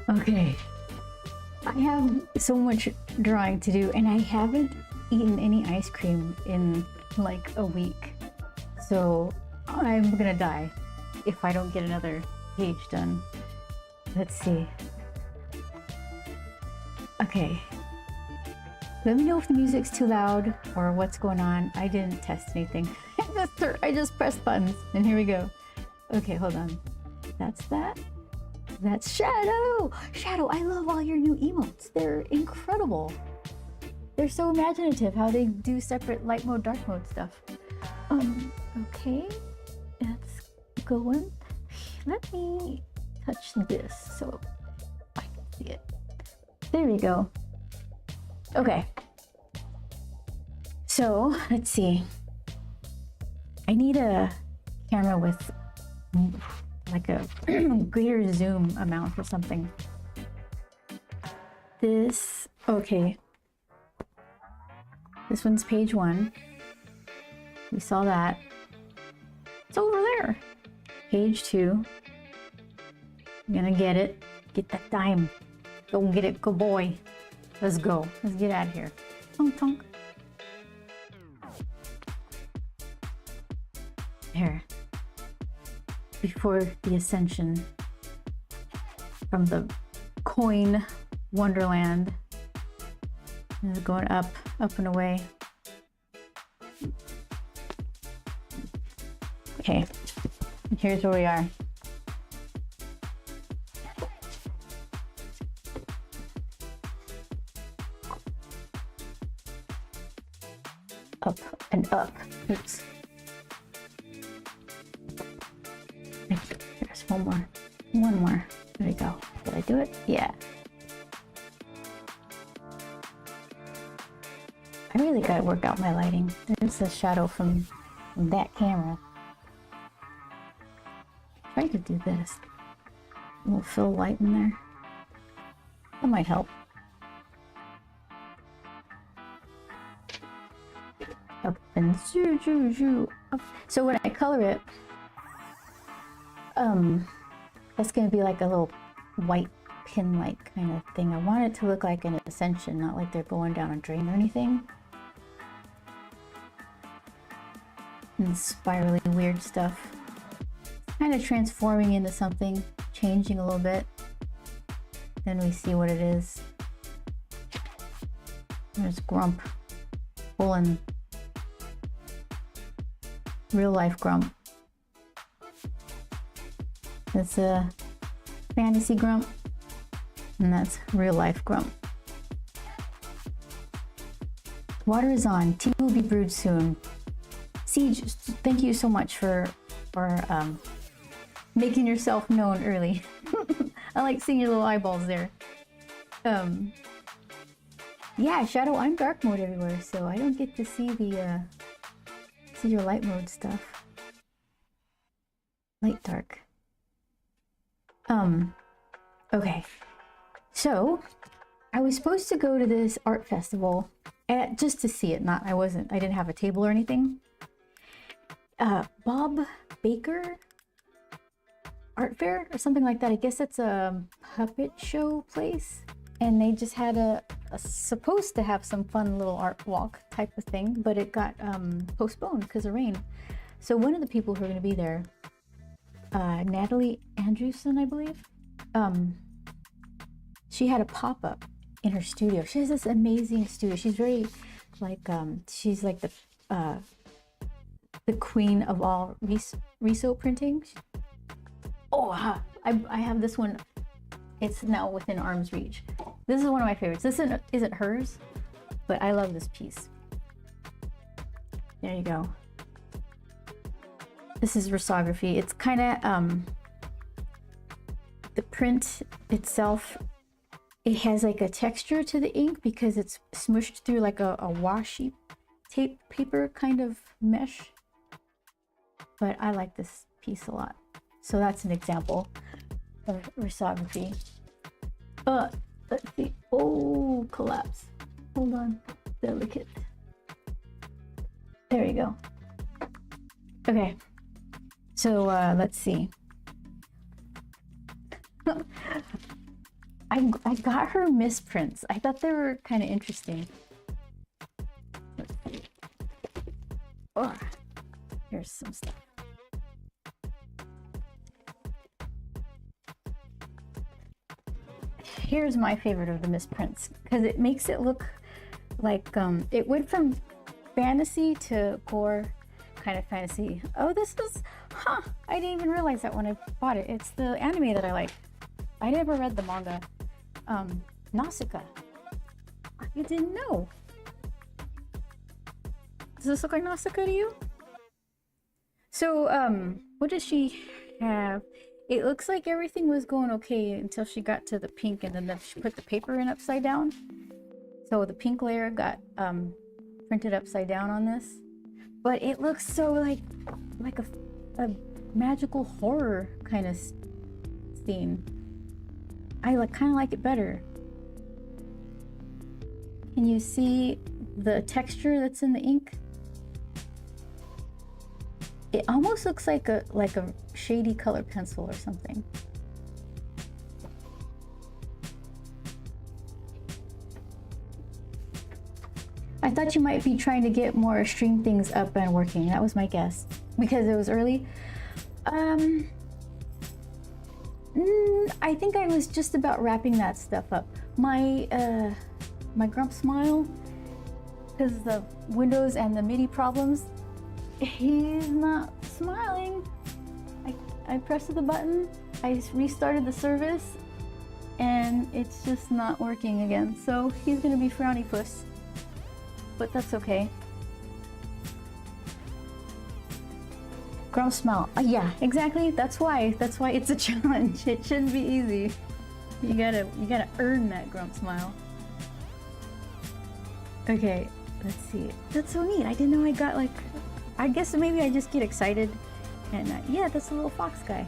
Okay. I have so much drawing to do, and I haven't eaten any ice cream in like a week. So I'm gonna die if I don't get another page done. Let's see. Okay. Let me know if the music's too loud or what's going on. I didn't test anything. I just pressed buttons, and here we go. Okay, hold on. That's that. That's Shadow! Shadow, I love all your new emotes. They're incredible. They're so imaginative how they do separate light mode, dark mode stuff. Okay. That's going. Let me touch this so I can see it. There we go. Okay. So, let's see. I need a camera with like a greater zoom amount or something. This, okay. This one's page 1. We saw that. It's over there. Page 2. I'm gonna get it. Get that dime. Go get it, good boy. Let's go. Let's get out of here. Tonk tonk. Here. Before the ascension from the coin wonderland. And it's going up, up and away. Okay, here's where we are. Up and up. Oops. There's one more. One more. There we go. Did I do it? Yeah. I really gotta work out my lighting. There's a shadow from that camera. Try to do this. A little fill light in there. That might help. Up and zoo, zoo, zoo. Up. So when I color it, that's gonna be like a little white pin-like kind of thing. I want it to look like an ascension, not like they're going down a drain or anything. And spirally weird stuff. Kind of transforming into something, changing a little bit. Then we see what it is. There's Grump pulling real life Grump. That's a fantasy Grump, and that's real life Grump. Water is on. Tea will be brewed soon. Siege, thank you so much for making yourself known early. I like seeing your little eyeballs there. Yeah, Shadow, I'm dark mode everywhere, so I don't get to see the see your light mode stuff. Light dark. Okay. So I was supposed to go to this art festival just to see it. I didn't have a table or anything. Bob Baker Art Fair or something like that. I guess it's a puppet show place, and they just had supposed to have some fun little art walk type of thing, but it got postponed because of rain. So one of the people who are going to be there, Natalie Andrewson, I believe, she had a pop-up in her studio. She has this amazing studio. She's very like she's like the queen of all Riso printing. Oh, I have this one. It's now within arm's reach. This is one of my favorites. This isn't hers, but I love this piece. There you go. This is risography. It's kind of the print itself. It has like a texture to the ink because it's smushed through like a washi tape paper kind of mesh. But I like this piece a lot. So that's an example of risography. Let's see. Oh, collapse. Hold on. Delicate. There you go. Okay. So let's see. I got her misprints. I thought they were kind of interesting. Let's see. Oh, here's some stuff. Here's my favorite of the misprints because it makes it look like it went from fantasy to gore kind of fantasy. Oh, this is, huh, I didn't even realize that when I bought it. It's the anime that I like. I never read the manga. Nausicaa. I didn't know. Does this look like Nausicaa to you? So, what does she have? It looks like everything was going okay until she got to the pink, and then she put the paper in upside down. So the pink layer got printed upside down on this. But it looks so like a magical horror kind of theme. I kind of like it better. Can you see the texture that's in the ink? It almost looks like a shady color pencil or something. I thought you might be trying to get more stream things up and working. That was my guess. Because it was early. I think I was just about wrapping that stuff up. My Grump Smile, because of the Windows and the MIDI problems, he's not smiling. I pressed the button, I restarted the service, and it's just not working again. So he's gonna be frowny puss, but that's okay. Grump Smile. Yeah, exactly. That's why it's a challenge. It shouldn't be easy. You gotta earn that Grump Smile. Okay, let's see. That's so neat. I didn't know I got I guess maybe I just get excited. And yeah, that's a little fox guy.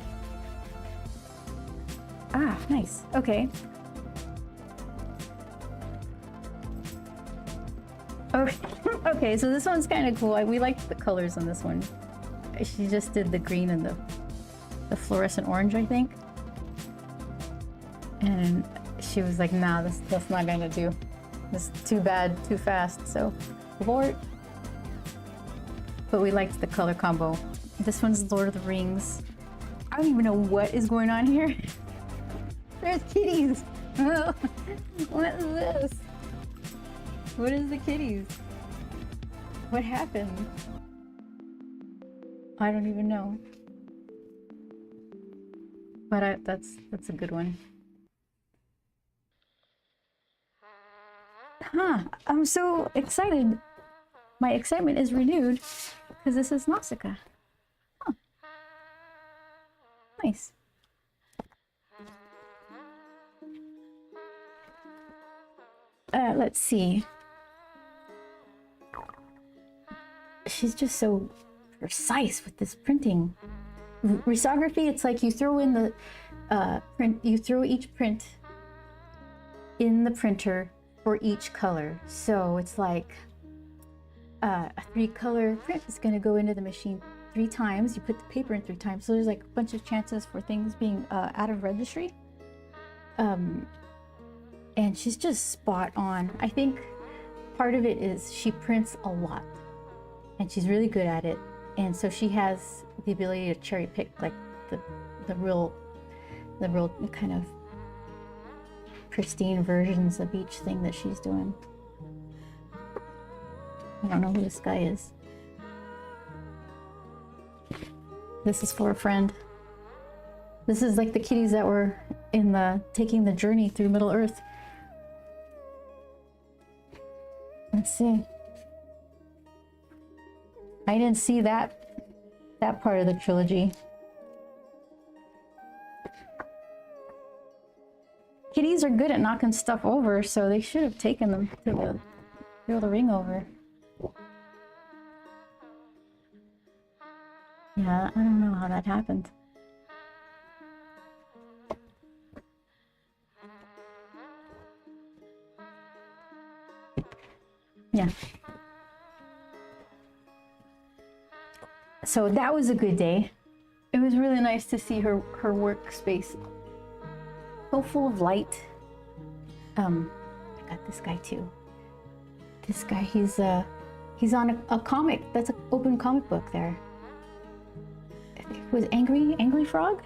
Ah, nice. Okay. Okay, so this one's kind of cool. We like the colors on this one. She just did the green and the fluorescent orange, I think. And she was like, nah, that's not gonna do. This is too bad, too fast, so abort. But we liked the color combo. This one's Lord of the Rings. I don't even know what is going on here. There's kitties. What is this? What is the kitties? What happened? I don't even know. But that's a good one. Huh, I'm so excited. My excitement is renewed because this is Nausicaa. Huh. Nice. Let's see. She's just so precise with this printing. Risography, it's like you throw in the print, you throw each print in the printer for each color. So it's like a 3-color print is going to go into the machine 3 times. You put the paper in 3 times. So there's like a bunch of chances for things being out of registry. And she's just spot on. I think part of it is she prints a lot and she's really good at it. And so she has the ability to cherry pick like the real kind of pristine versions of each thing that she's doing. I don't know who this guy is. This is for a friend. This is like the kitties that were in taking the journey through Middle Earth. Let's see. I didn't see that part of the trilogy. Kitties are good at knocking stuff over, so they should have taken them to throw the ring over. Yeah, I don't know how that happened. Yeah. So that was a good day. It was really nice to see her workspace so full of light. I got this guy too. This guy, he's on a comic. That's an open comic book there. I think it was Angry Frog?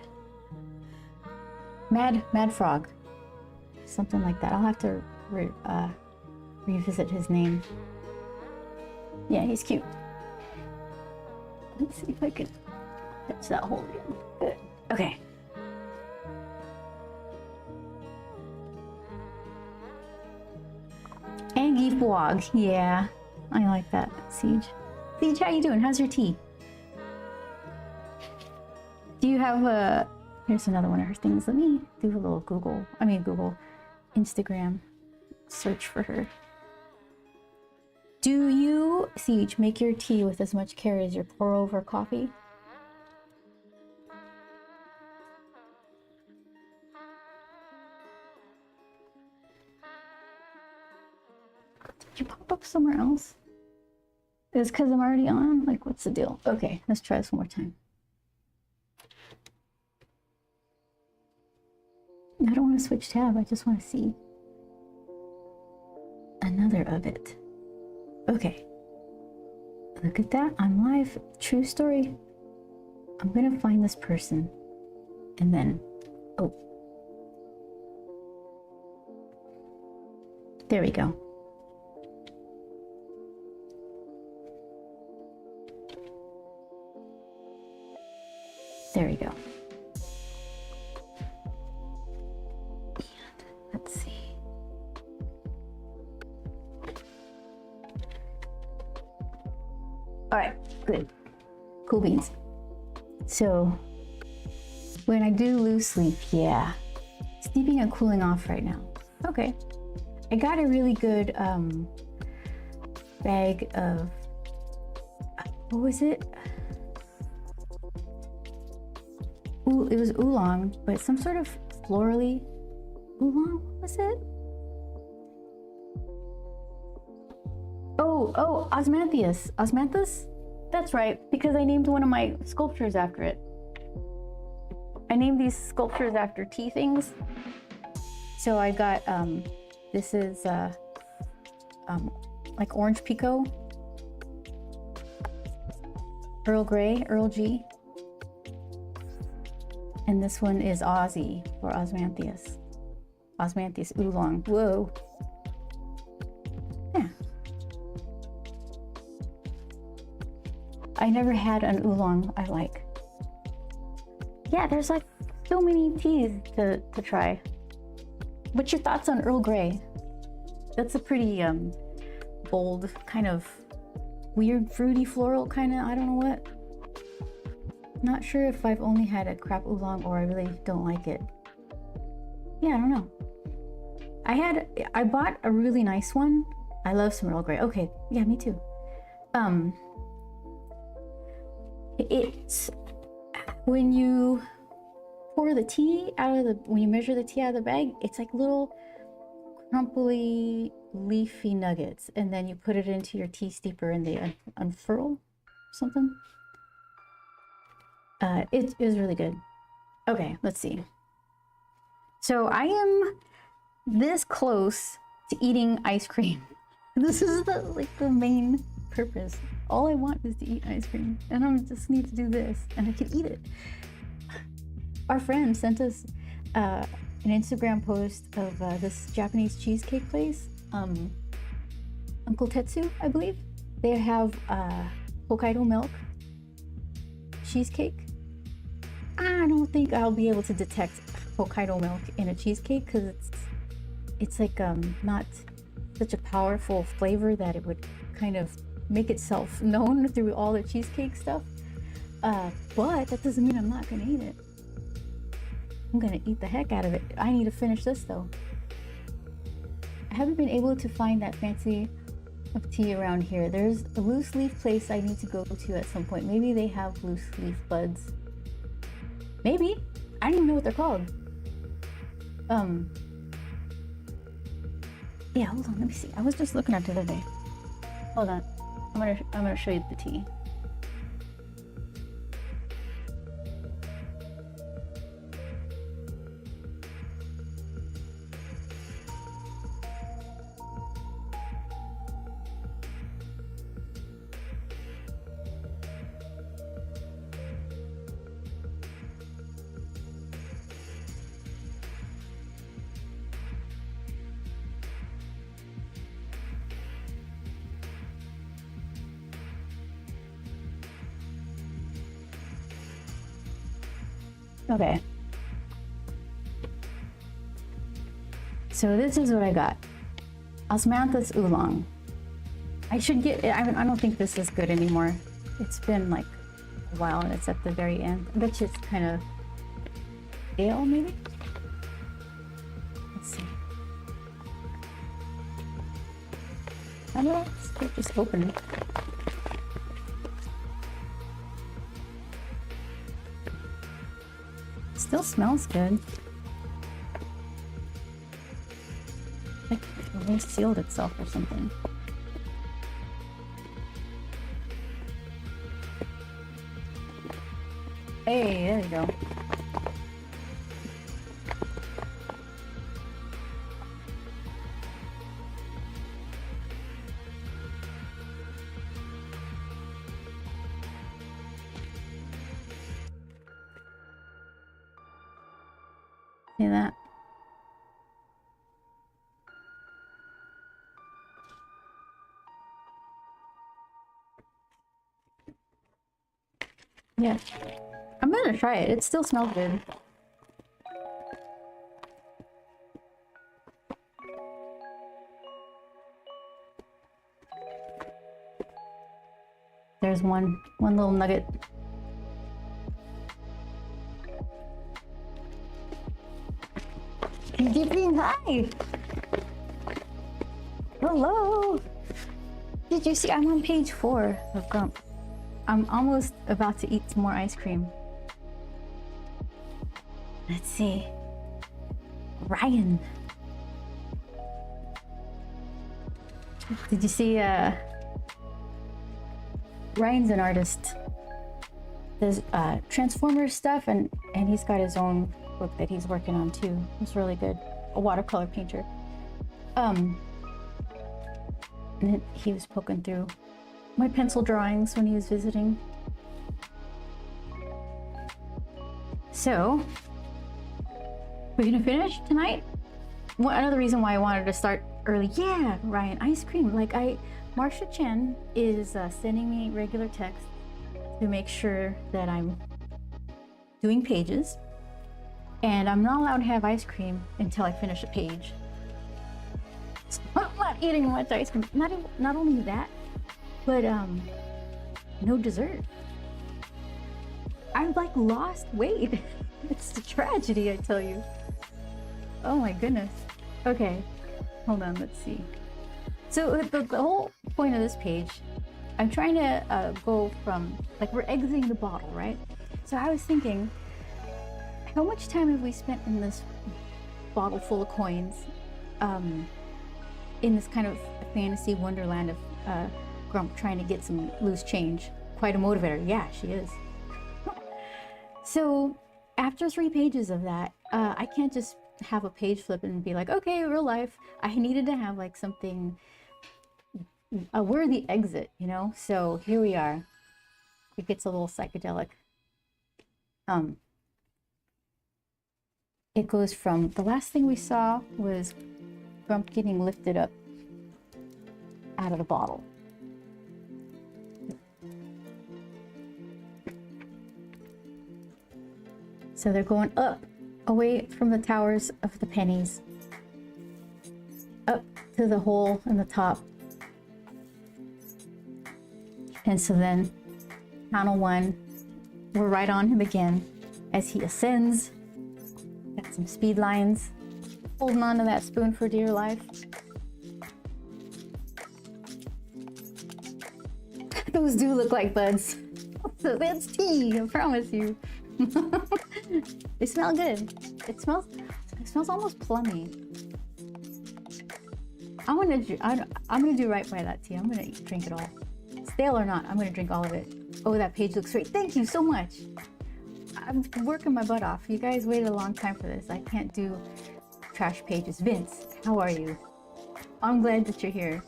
Mad Frog. Something like that. I'll have to revisit his name. Yeah, he's cute. Let's see if I can catch that hole again. Good. Okay. Angie Frog. Yeah, I like that. Siege. Siege, how you doing? How's your tea? Do you have a... Here's another one of her things. Let me do a little Google Instagram search for her. Do you, Siege, make your tea with as much care as your pour over coffee? Did you pop up somewhere else? Is because I'm already on? Like, what's the deal? Okay, let's try this one more time. I don't want to switch tab. I just want to see another of it. Okay. Look at that. I'm live. True story. I'm going to find this person. And then... Oh. There we go. There we go. Let's see. All right, good. Cool beans. So when I do loose sleep, yeah, sleeping and cooling off right now. Okay. I got a really good bag of, what was it? Ooh, it was oolong, but some sort of florally oolong, what was it? Oh, Osmanthus. Osmanthus? That's right, because I named one of my sculptures after it. I named these sculptures after tea things. So I got, this is like orange pekoe, Earl Grey, Earl G. And this one is Ozzy, or Osmanthus. Osmanthus oolong. Whoa. Yeah. I never had an oolong I like. Yeah, there's like so many teas to try. What's your thoughts on Earl Grey? That's a pretty bold, kind of weird, fruity, floral kind of, I don't know what. Not sure if I've only had a crap oolong or I really don't like it. Yeah, I don't know. I bought a really nice one. I love some Earl Grey. Okay, yeah, me too. It's when you pour the tea out of when you measure the tea out of the bag, it's like little crumply, leafy nuggets, and then you put it into your tea steeper and they unfurl something. It is really good. Okay, let's see. So I am this close to eating ice cream. This is the main purpose. All I want is to eat ice cream, and I just need to do this, and I can eat it. Our friend sent us an Instagram post of this Japanese cheesecake place, Uncle Tetsu, I believe. They have Hokkaido milk cheesecake. I don't think I'll be able to detect Hokkaido milk in a cheesecake because it's like not such a powerful flavor that it would kind of make itself known through all the cheesecake stuff. But that doesn't mean I'm not gonna eat it. I'm gonna eat the heck out of it. I need to finish this though. I haven't been able to find that fancy of tea around here. There's a loose leaf place I need to go to at some point. Maybe they have loose leaf buds. Maybe. I don't even know what they're called. Yeah, hold on, let me see. I was just looking at it the other day. Hold on. I'm gonna show you the tea. Okay. So this is what I got. Osmanthus oolong. I should get, I don't think this is good anymore. It's been like a while and it's at the very end. I bet you it's kind of stale maybe? Let's see. I don't know, just open it. Still smells good. Like it really sealed itself or something. Hey, there you go. See that? Yeah. I'm gonna try it. It still smells good. There's one little nugget. Dipping, hi! Hello! Did you see? I'm on page 4 of Grump. I'm almost about to eat some more ice cream. Let's see. Ryan. Did you see Ryan's an artist. There's Transformers stuff and he's got his own book that he's working on too. It's really good. A watercolor painter. And he was poking through my pencil drawings when he was visiting. So, we're gonna finish tonight? Another reason why I wanted to start early. Yeah, Ryan, ice cream. Like Marsha Chen is sending me regular text to make sure that I'm doing pages. And I'm not allowed to have ice cream until I finish a page. So I'm not eating much ice cream. Not only that, but no dessert. I've like lost weight. It's a tragedy, I tell you. Oh my goodness. Okay, hold on, let's see. So the whole point of this page, I'm trying to go from, like we're exiting the bottle, right? So I was thinking, how much time have we spent in this bottle full of coins, in this kind of fantasy wonderland of Grump trying to get some loose change? Quite a motivator. Yeah, she is. So after 3 pages of that, I can't just have a page flip and be like, okay, real life. I needed to have like something, a worthy exit, you know? So here we are. It gets a little psychedelic. It goes from, the last thing we saw was Grump getting lifted up out of the bottle. So they're going up, away from the towers of the pennies, up to the hole in the top. And so then, panel 1, we're right on him again as he ascends. Got some speed lines, holding on to that spoon for dear life. Those do look like buds. So that's tea, I promise you. They smell good. It smells almost plummy. I'm gonna do right by that tea. I'm gonna drink it all. Stale or not, I'm gonna drink all of it. Oh, that page looks great. Thank you so much. I'm working my butt off. You guys waited a long time for this. I can't do trash pages. Vince, how are you? I'm glad that you're here.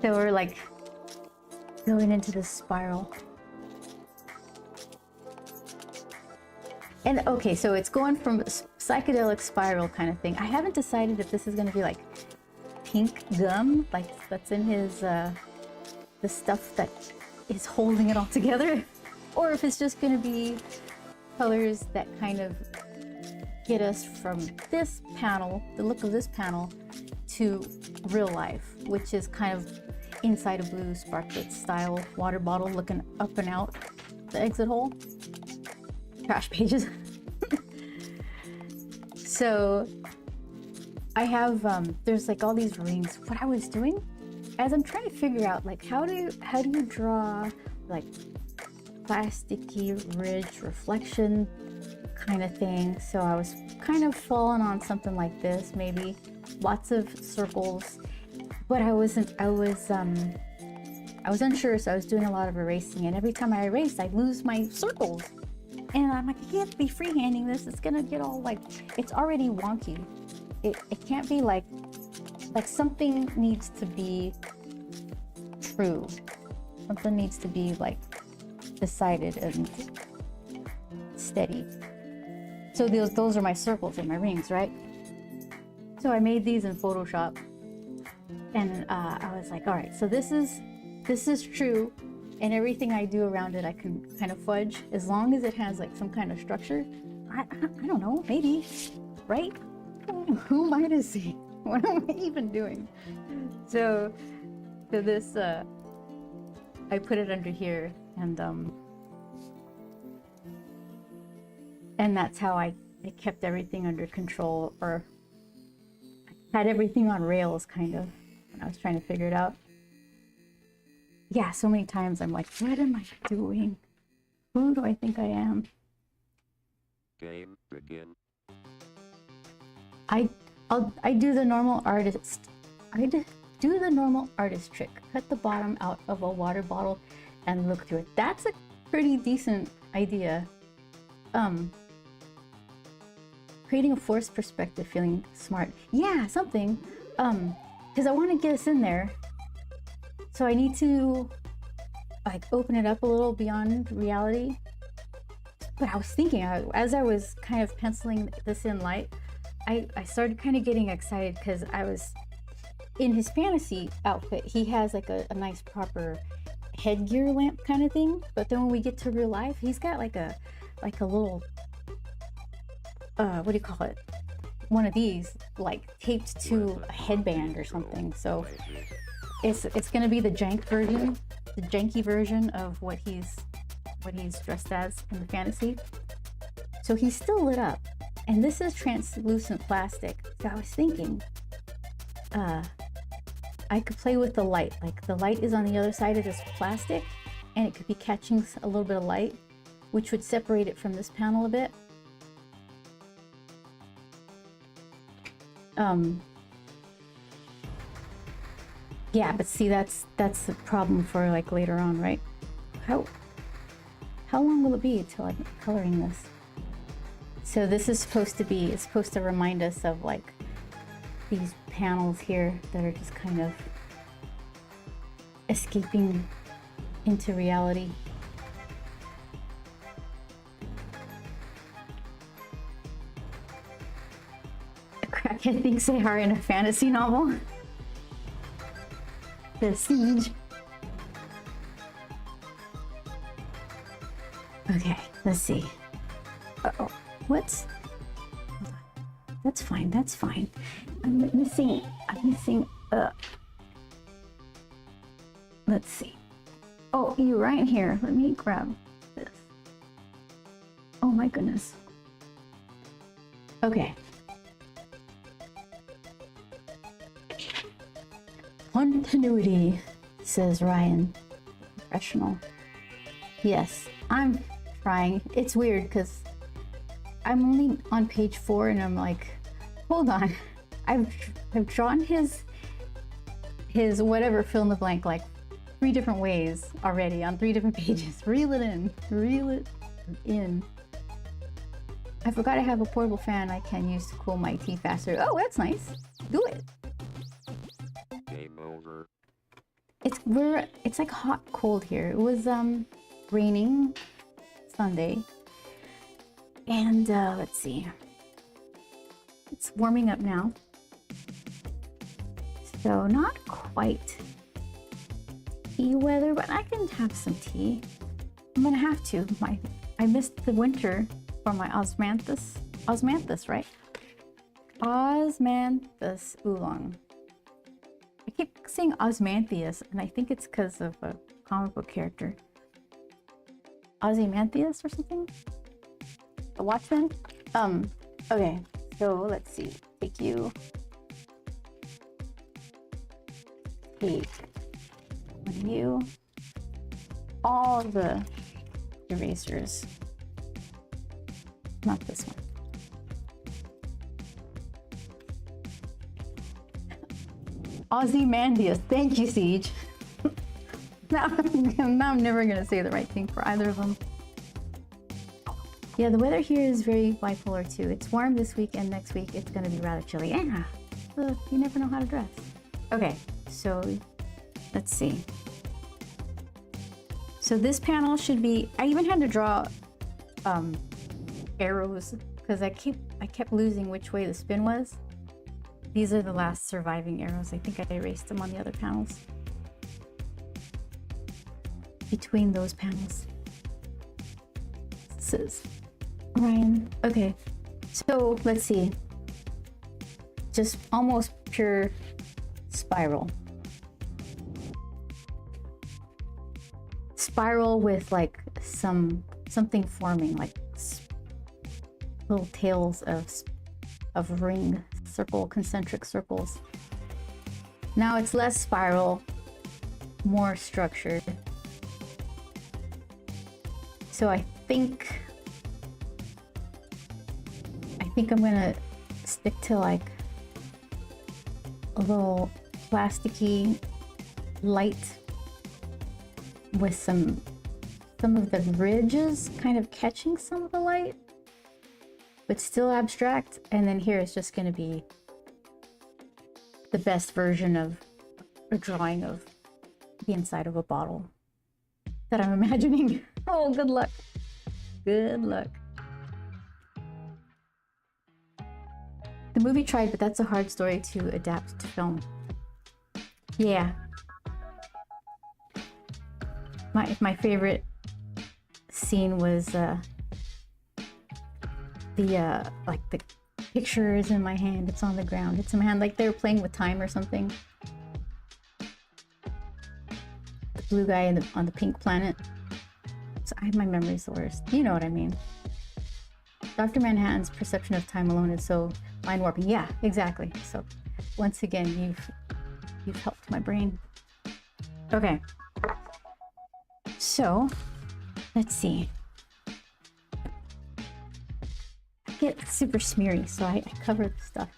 So we're like going into this spiral. And okay, so it's going from psychedelic spiral kind of thing. I haven't decided if this is going to be like pink gum, like that's in his, the stuff that is holding it all together, or if it's just gonna be colors that kind of get us from this panel, the look of this panel, to real life, which is kind of inside a blue Sparklet style water bottle looking up and out the exit hole. Trash pages. So I have, there's like all these rings. What I was doing, as I'm trying to figure out like how do you draw like plasticky ridge reflection kind of thing. So I was kind of falling on something like this, maybe lots of circles, but I was unsure, so I was doing a lot of erasing, and every time I erased I'd lose my circles, and I'm like, I can't be freehanding this, it's gonna get all like, it's already wonky. It can't be like something needs to be true, something needs to be like decided and steady. So those are my circles and my rings, right? So I made these in Photoshop, and I was like, all right, so this is true, and everything I do around it I can kind of fudge as long as it has like some kind of structure. I don't know, maybe, right? Who am I to see? What am I even doing? So this I put it under here, and that's how I kept everything under control, or had everything on rails kind of when I was trying to figure it out. Yeah, so many times I'm like, what am I doing? Who do I think I am? Game begin. I do the normal artist. Do the normal artist trick. Cut the bottom out of a water bottle and look through it. That's a pretty decent idea. Creating a forced perspective, feeling smart. Yeah, something. Because I want to get us in there. So I need to like open it up a little beyond reality. But I was thinking, as I was kind of penciling this in light, I started kind of getting excited because I was in his fantasy outfit. He has like a nice proper headgear lamp kind of thing. But then when we get to real life, he's got like a little, what do you call it? One of these like taped to a headband or something. So it's gonna be the janky version of what he's dressed as in the fantasy. So he's still lit up, and this is translucent plastic. So I was thinking, I could play with the light. Like the light is on the other side of this plastic, and it could be catching a little bit of light, which would separate it from this panel a bit. Yeah, but see, that's the problem for like later on, right? How long will it be till I'm coloring this? So this is supposed to remind us of like these panels here that are just kind of escaping into reality. A crackhead thinks they are in a fantasy novel. The Siege. Okay, let's see. Uh-oh, what's... That's fine, that's fine. I'm missing, let's see. Oh, you're right here. Let me grab this. Oh my goodness. Okay. Continuity, says Ryan. Professional. Yes, I'm trying. It's weird because I'm only on page 4 and I'm like, hold on. I've drawn his whatever fill in the blank like 3 different ways already on 3 different pages. Reel it in. Reel it in. I forgot I have a portable fan I can use to cool my tea faster. Oh, that's nice. Do it. Game over. It's like hot cold here. It was raining Sunday, and let's see, it's warming up now, so not quite tea weather, but I can have some tea. I'm gonna have to. I missed the winter for my osmanthus, right? Osmanthus oolong. I keep saying osmanthus, and I think it's because of a comic book character. Ozymanthus or something? The Watchmen? Okay, so let's see. Take one of you. All the erasers. Not this one. Ozymandias. Thank you, Siege. now I'm never gonna say the right thing for either of them. Yeah, the weather here is very bipolar too. It's warm this week, and next week it's gonna be rather chilly. Yeah, you never know how to dress. Okay, so let's see. So this panel should be. I even had to draw arrows because I kept losing which way the spin was. These are the last surviving arrows. I think I erased them on the other panels. Between those panels. This is Ryan. Okay, so let's see. Just almost pure spiral. Spiral with like something forming, like little tails of ring circle, concentric circles. Now it's less spiral, more structured. So I think I'm gonna stick to like a little plasticky light with some of the ridges kind of catching some of the light, but still abstract. And then here is just going to be the best version of a drawing of the inside of a bottle that I'm imagining. Oh, good luck. Good luck. The movie tried, but that's a hard story to adapt to film. Yeah. My favorite scene was the pictures in my hand. It's on the ground. It's in my hand, like they were playing with time or something. The blue guy on the pink planet. So my memory's the worst. You know what I mean. Dr. Manhattan's perception of time alone is so mind warping. Yeah, exactly. So once again, you've helped my brain. Okay. So let's see. I get super smeary, so I cover the stuff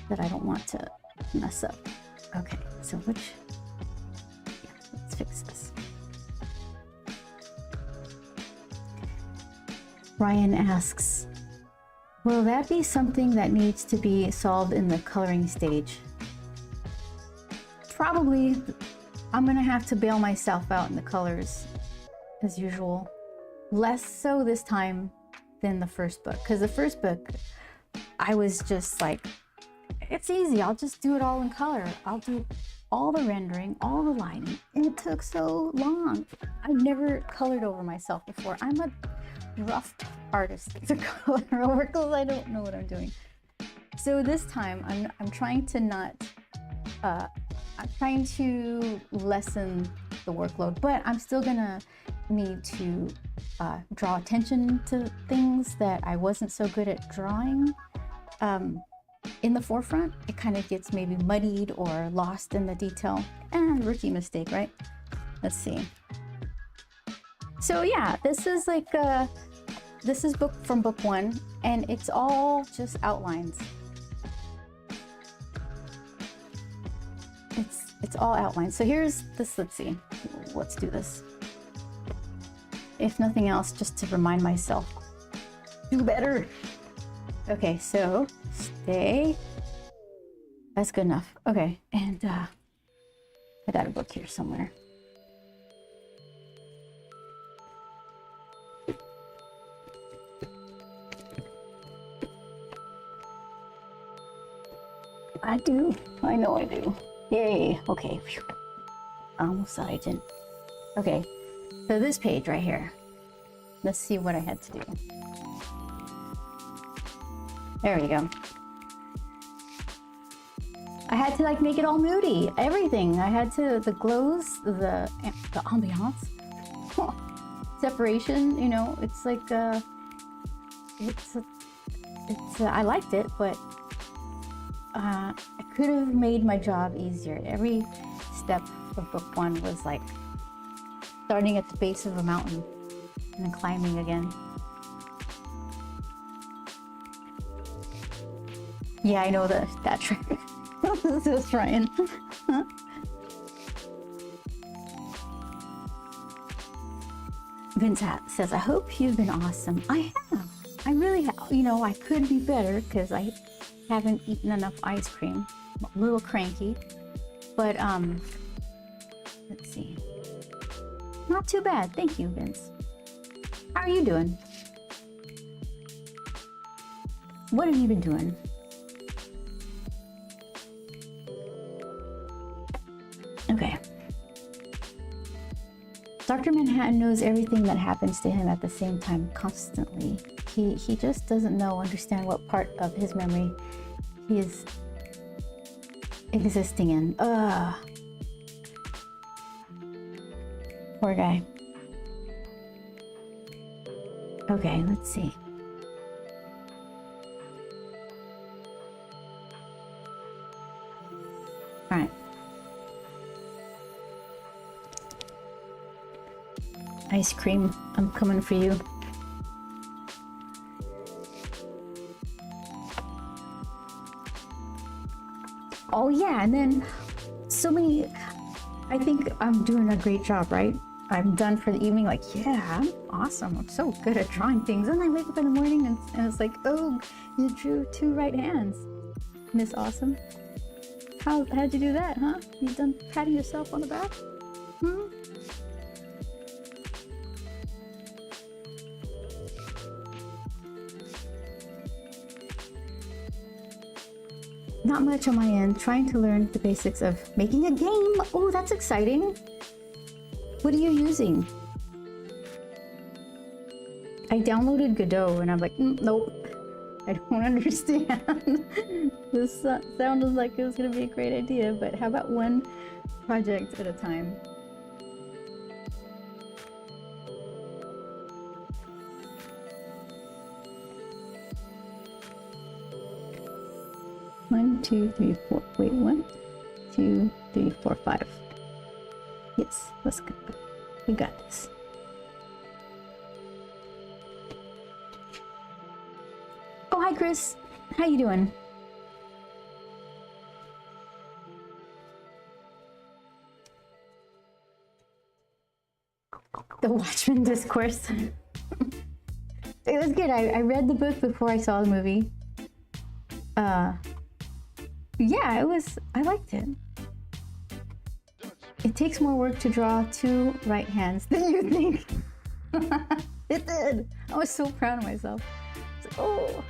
that I don't want to mess up. Okay, so let's fix this. Ryan asks, will that be something that needs to be solved in the coloring stage? Probably. I'm gonna have to bail myself out in the colors as usual. Less so this time than the first book, because the first book I was just like, it's easy, I'll just do it all in color. I'll do all the rendering, all the lighting, and it took so long. I've never colored over myself before. I'm a rough artist to color over because I don't know what I'm doing. So this time I'm trying to not I'm trying to lessen the workload, but I'm still gonna need to draw attention to things that I wasn't so good at drawing. In the forefront, it kind of gets maybe muddied or lost in the detail. And rookie mistake, right? Let's see. So yeah, this is like this is from book one, and it's all just outlines. It's all outlines. So here's this, let's see. Let's do this. If nothing else, just to remind myself, do better. Okay, so stay. That's good enough. Okay, and I got a book here somewhere. I do. I know I do. Yay. Okay. Phew. Almost thought I didn't. Okay. So this page right here. Let's see what I had to do. There we go. I had to like make it all moody, everything. I had to, the glows, the ambiance, separation, you know, it's like, I liked it, but I could have made my job easier. Every step of book one was like starting at the base of a mountain and then climbing again. Yeah, I know that trick. Just trying. Vince says, I hope you've been awesome. I have. I really have. You know, I could be better because I haven't eaten enough ice cream. I'm a little cranky. But, let's see. Not too bad. Thank you, Vince. How are you doing? What have you been doing? Okay. Dr. Manhattan knows everything that happens to him at the same time, constantly. He just doesn't understand what part of his memory he is existing in. Ugh. Poor guy. Okay, let's see. All right. Ice cream, I'm coming for you. Oh yeah, and then so many, I think I'm doing a great job, right? I'm done for the evening, like, yeah, I'm awesome. I'm so good at drawing things. And I wake up in the morning and it's like, oh, you drew 2 right hands. Miss Awesome. How'd you do that, huh? You done patting yourself on the back? Not much on my end, trying to learn the basics of making a game. Oh, that's exciting. What are you using? I downloaded Godot and I'm like, nope, I don't understand. This sounded like it was gonna be a great idea, but how about one project at a time? One, two, three, four. Wait, 1, 2, 3, 4, 5. Yes, let's go. We got this. Oh, hi, Chris. How you doing? The Watchmen Discourse. It was good. I read the book before I saw the movie. Yeah, I liked it. It takes more work to draw 2 right hands than you think. It did. I was so proud of myself. Like, oh.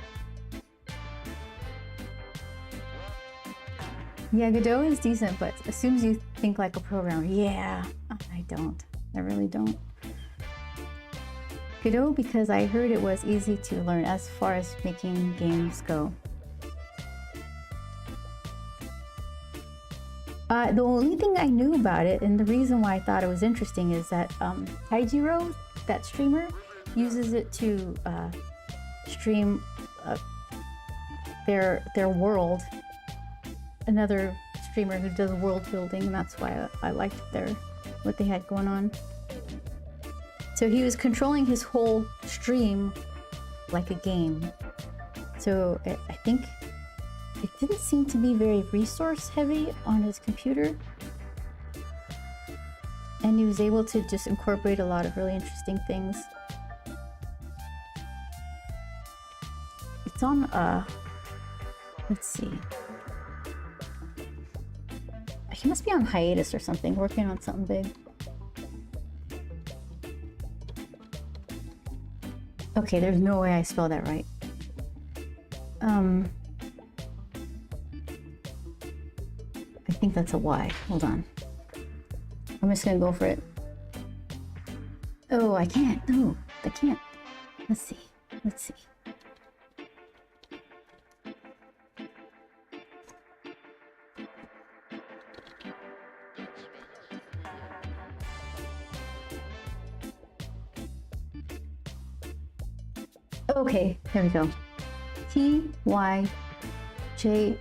Yeah, Godot is decent, but as soon as you think like a programmer, yeah, I don't. I really don't. Godot, because I heard it was easy to learn as far as making games go. The only thing I knew about it, and the reason why I thought it was interesting, is that Taijiro, that streamer, uses it to stream their world. Another streamer who does world building, and that's why I liked what they had going on. So he was controlling his whole stream like a game. So I think it didn't seem to be very resource heavy on his computer. And he was able to just incorporate a lot of really interesting things. It's on, let's see. He must be on hiatus or something, working on something big. Okay, there's no way I spelled that right. I think that's a Y. Hold on. I'm just gonna go for it. Oh, I can't. No, I can't. Let's see. Let's see. Okay, here we go. Tyjiro. You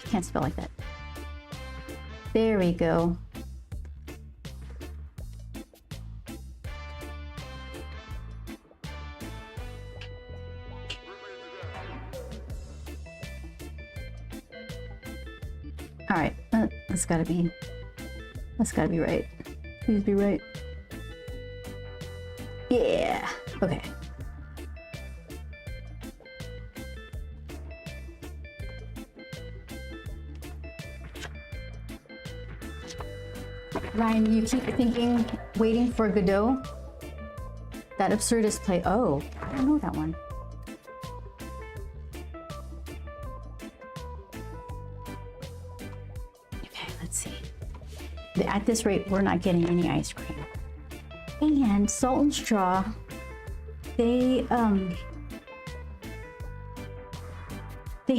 can't spell like that. There we go. All right, that's gotta be right. Please be right. Yeah. Okay. Ryan, you keep thinking, waiting for Godot? That absurdist play. Oh, I don't know that one. Okay, let's see. At this rate, we're not getting any ice cream. And Salt and Straw, they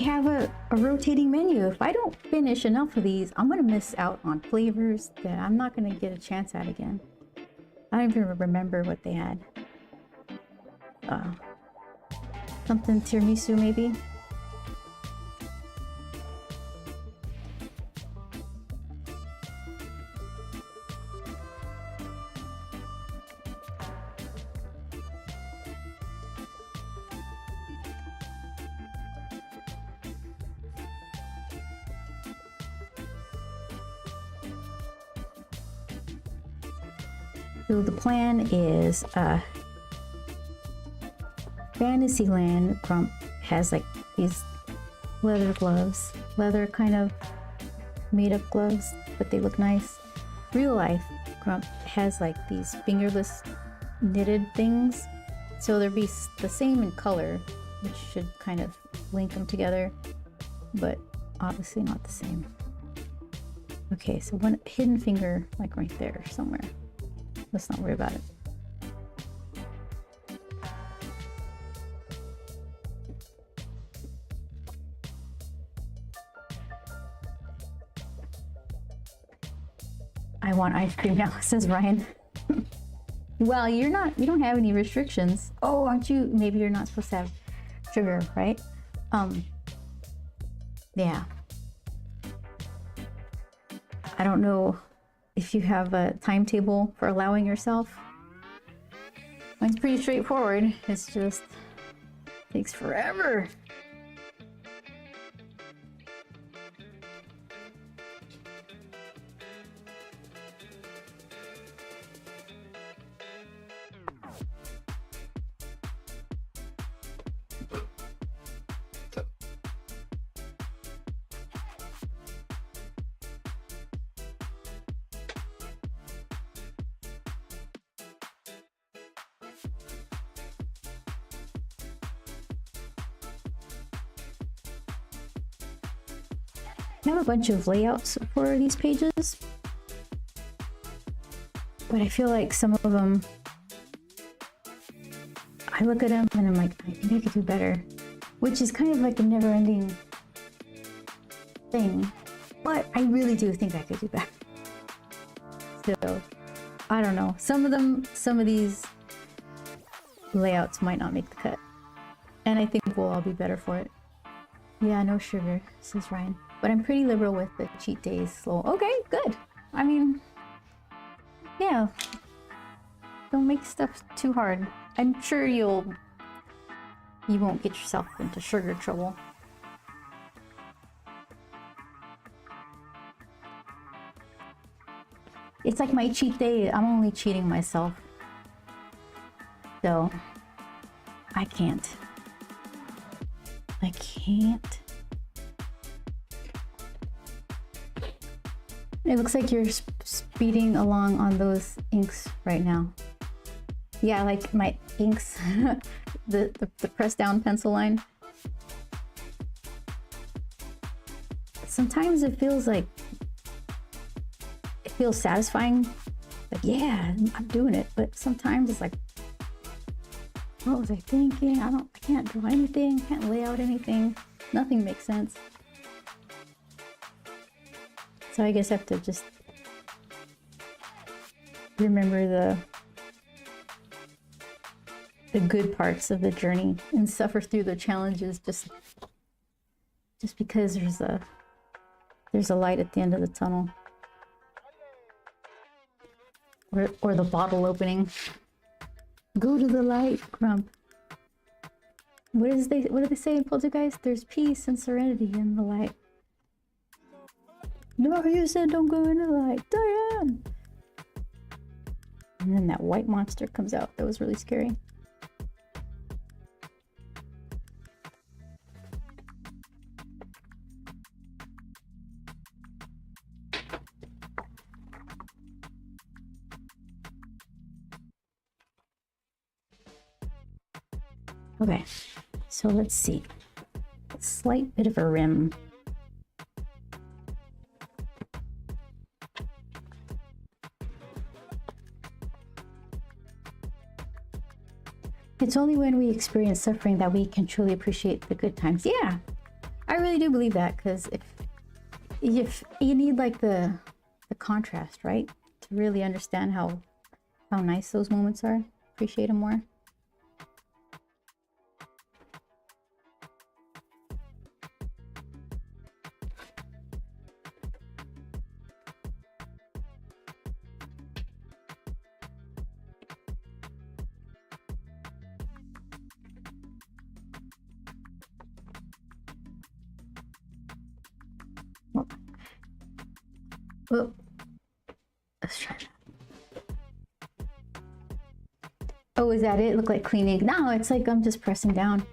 have a rotating menu. If I don't finish enough of these, I'm gonna miss out on flavors that I'm not gonna get a chance at again. I don't even remember what they had. Something tiramisu maybe? So the plan is Fantasyland Grump has like these leather gloves, leather kind of made up gloves, but they look nice. Real life Grump has like these fingerless knitted things, so they'll be the same in color, which should kind of link them together, but obviously not the same. Okay, so one hidden finger like right there somewhere. Let's not worry about it. I want ice cream now, says Ryan. Well, you don't have any restrictions. Oh, aren't you? Maybe you're not supposed to have sugar, right? Yeah. I don't know if you have a timetable for allowing yourself. Mine's pretty straightforward. It's just takes forever. I have a bunch of layouts for these pages, but I feel like some of them, I look at them and I'm like, I think I could do better, which is kind of like a never-ending thing, but I really do think I could do better. So, I don't know. Some of these layouts might not make the cut, and I think we'll all be better for it. Yeah, no sugar, says Ryan. But I'm pretty liberal with the cheat days. So, okay, good. I mean, yeah. Don't make stuff too hard. I'm sure you won't get yourself into sugar trouble. It's like my cheat day. I'm only cheating myself. So, I can't. It looks like you're speeding along on those inks right now. Yeah, like my inks, the press down pencil line. Sometimes it feels satisfying, like, yeah, I'm doing it. But sometimes it's like, what was I thinking? I can't draw anything, can't lay out anything. Nothing makes sense. So I guess I have to just remember the good parts of the journey and suffer through the challenges just because there's a light at the end of the tunnel. Or the bottle opening. Go to the light, Grump. What do they say in Poltergeist? There's peace and serenity in the light. No, you said don't go in the light, Diane! And then that white monster comes out. That was really scary. Okay, so let's see. A slight bit of a rim. It's only when we experience suffering that we can truly appreciate the good times. Yeah, I really do believe that, because if you need like the contrast, right, to really understand how nice those moments are, appreciate them more. Oh, let's try that. Oh, is that it? Look like cleaning? No, it's like I'm just pressing down.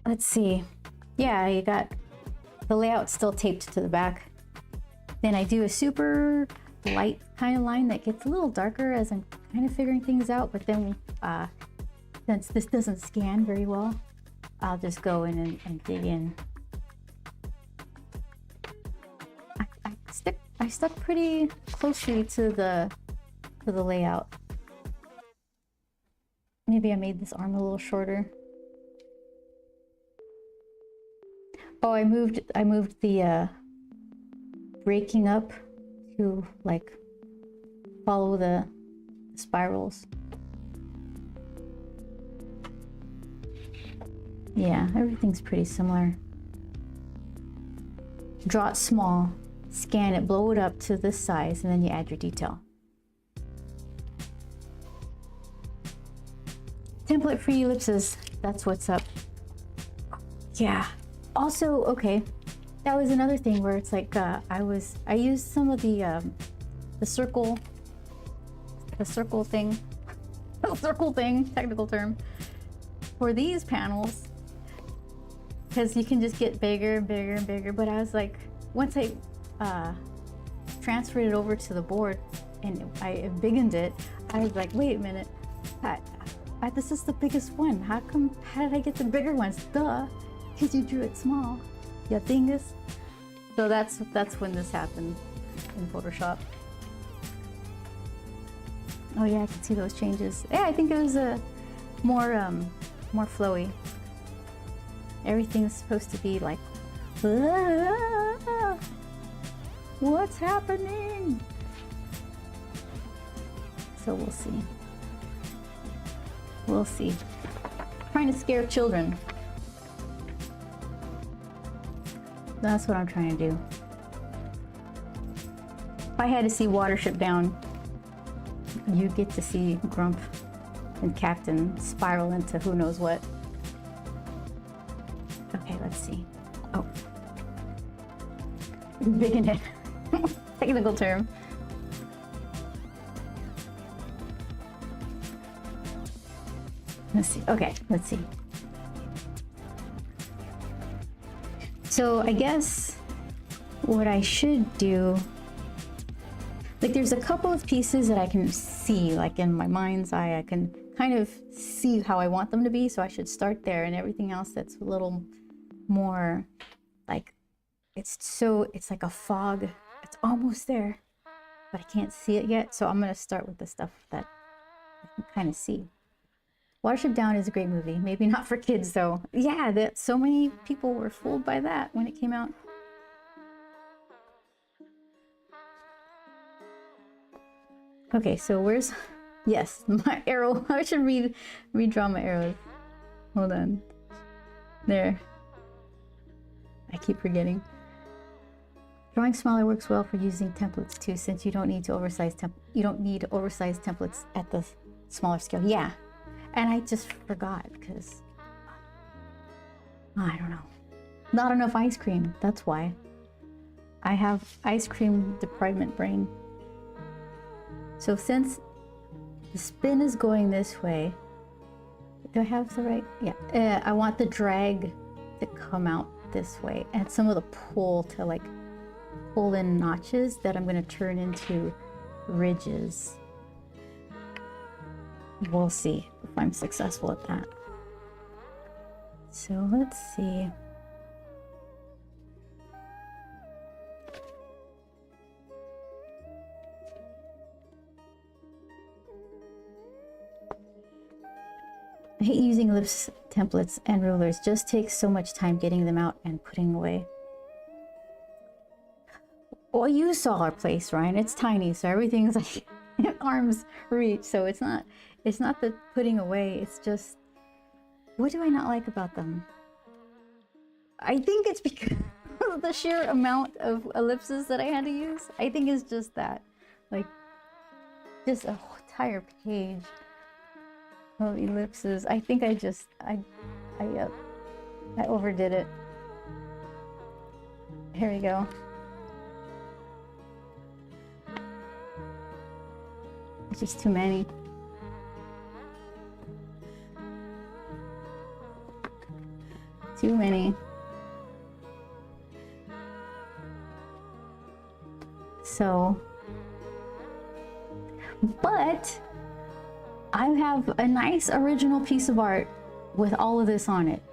Let's see. Yeah, you got the layout still taped to the back. Then I do a super light kind of line that gets a little darker as I'm kind of figuring things out. But then since this doesn't scan very well, I'll just go in and dig in. I stuck pretty closely to the layout. Maybe I made this arm a little shorter. Oh, I moved the breaking up to like follow the spirals. Yeah, everything's pretty similar. Draw it small. Scan it, blow it up to this size, and then you add your detail. Template free ellipses, that's what's up. Yeah. Also, okay, that was another thing where it's like I used some of the circle thing, technical term, for these panels, because you can just get bigger and bigger and bigger. But I was like, once I transferred it over to the board and I biggened it, I was like, wait a minute, this is the biggest one. How did I get the bigger ones? Duh, because you drew it small, you dingus. So that's when this happened in Photoshop. Oh yeah, I can see those changes. Yeah, I think it was more flowy. Everything's supposed to be like, what's happening? So we'll see. We'll see. Trying to scare children. That's what I'm trying to do. If I had to see Watership Down, you get to see Grump and Captain spiral into who knows what. Okay, let's see. Oh. Bigging it. Technical term. Let's see. Okay, let's see. So I guess what I should do, like there's a couple of pieces that I can see, like in my mind's eye, I can kind of see how I want them to be. So I should start there, and everything else that's a little more like, it's like a fog. It's almost there. but I can't see it yet. So I'm going to start with the stuff that I can kind of see. Watership Down is a great movie. Maybe not for kids though. Yeah, that so many people were fooled by that when it came out. Okay, so where's... Yes, my arrow. I should redraw my arrows. Hold on. There. I keep forgetting. Drawing smaller works well for using templates too, since you don't need oversized templates at the smaller scale. Yeah, and I just forgot because I don't know. Not enough ice cream. That's why. I have ice cream deprivement brain. So since the spin is going this way, do I have the right? Yeah. I want the drag to come out this way, and some of the pull to like pull in notches that I'm going to turn into ridges. We'll see if I'm successful at that. So let's see. I hate using ellipse templates and rulers. Just takes so much time getting them out and putting away. Well, you saw our place, Ryan. It's tiny, so everything's like arm's reach. So it's not the putting away. It's just, what do I not like about them? I think it's because of the sheer amount of ellipses that I had to use. I think it's just that, like, just a whole entire page of ellipses. I think I overdid it. Here we go. It's just too many. Too many. So, but I have a nice original piece of art with all of this on it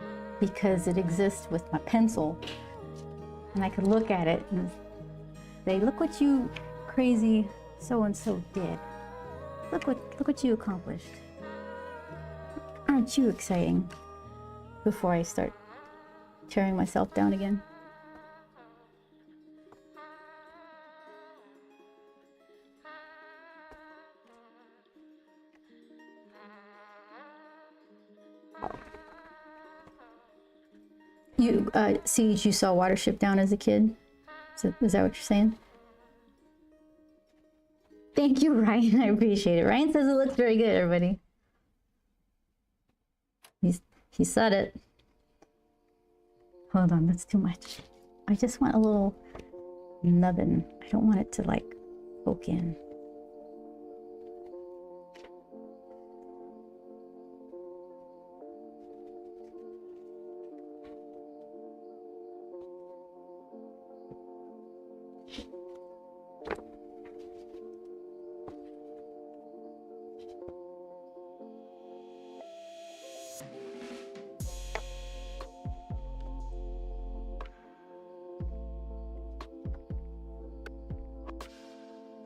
because it exists with my pencil, and I could look at it and say, look what you crazy so-and-so did. Look what you accomplished. Aren't you exciting? Before I start tearing myself down again. You, Siege, you saw Watership Down as a kid? Is that what you're saying? Thank you, Ryan. I appreciate it. Ryan says it looks very good, everybody. He said it. Hold on, that's too much. I just want a little nubbin. I don't want it to like poke in.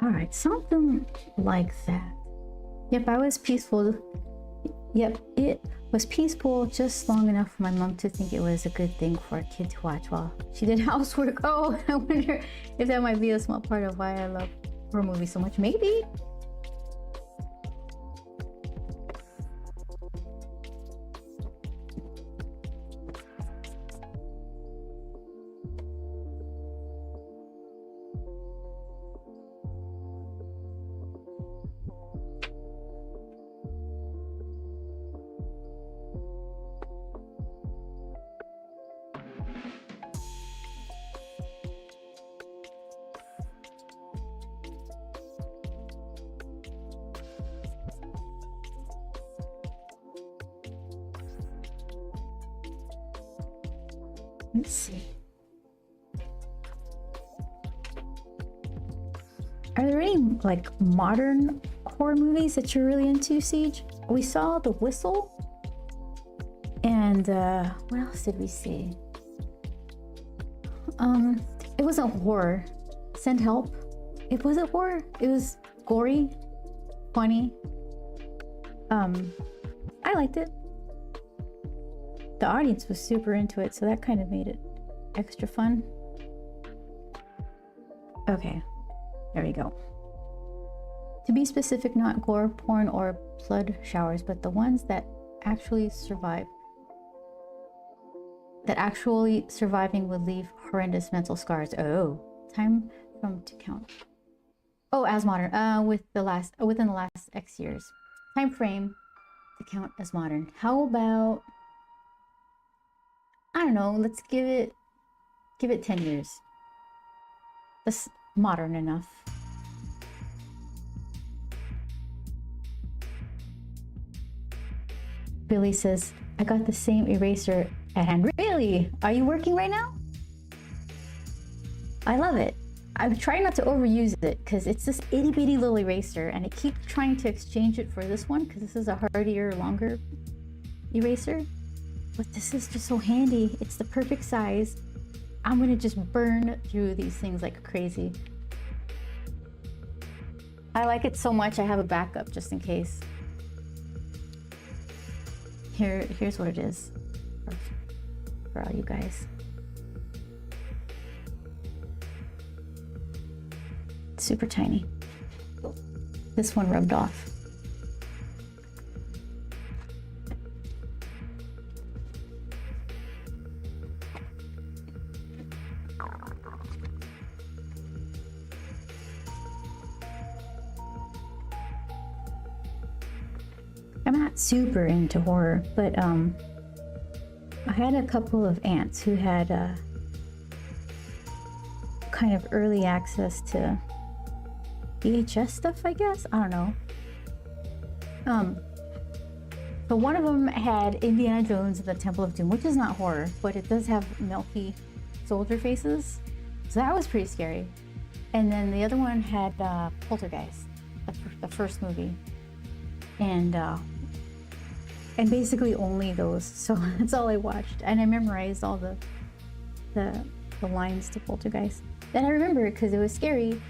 All right, something like that. Yep, I was peaceful. Yep, it was peaceful just long enough for my mom to think it was a good thing for a kid to watch while she did housework. Oh, I wonder if that might be a small part of why I love horror movies so much. Maybe. Let's see. Are there any like modern horror movies that you're really into, Siege? We saw The Whistle, and what else did we see? It wasn't horror. Send Help. It wasn't horror. It was gory, funny. I liked it. The audience was super into it, so that kind of made it extra fun. Okay, there we go. To be specific, not gore, porn, or blood showers, but the ones that actually survive. That actually surviving would leave horrendous mental scars. Oh, time from to count. Oh, as modern. Within the last X years. Time frame to count as modern. How about, I don't know, let's give it 10 years. That's modern enough. Billy says, I got the same eraser at hand. Really? Are you working right now? I love it. I'm trying not to overuse it because it's this itty bitty little eraser and I keep trying to exchange it for this one because this is a hardier, longer eraser. But this is just so handy. It's the perfect size. I'm gonna just burn through these things like crazy. I like it so much I have a backup just in case. Here's what it is for all you guys. Super tiny. This one rubbed off. I'm not super into horror, but I had a couple of aunts who had kind of early access to VHS stuff, I guess. I don't know. But one of them had Indiana Jones and the Temple of Doom, which is not horror, but it does have milky soldier faces, so that was pretty scary. And then the other one had Poltergeist, the first movie, and basically only those. So that's all I watched, and I memorized all the lines to Poltergeist. And I remember it because it was scary,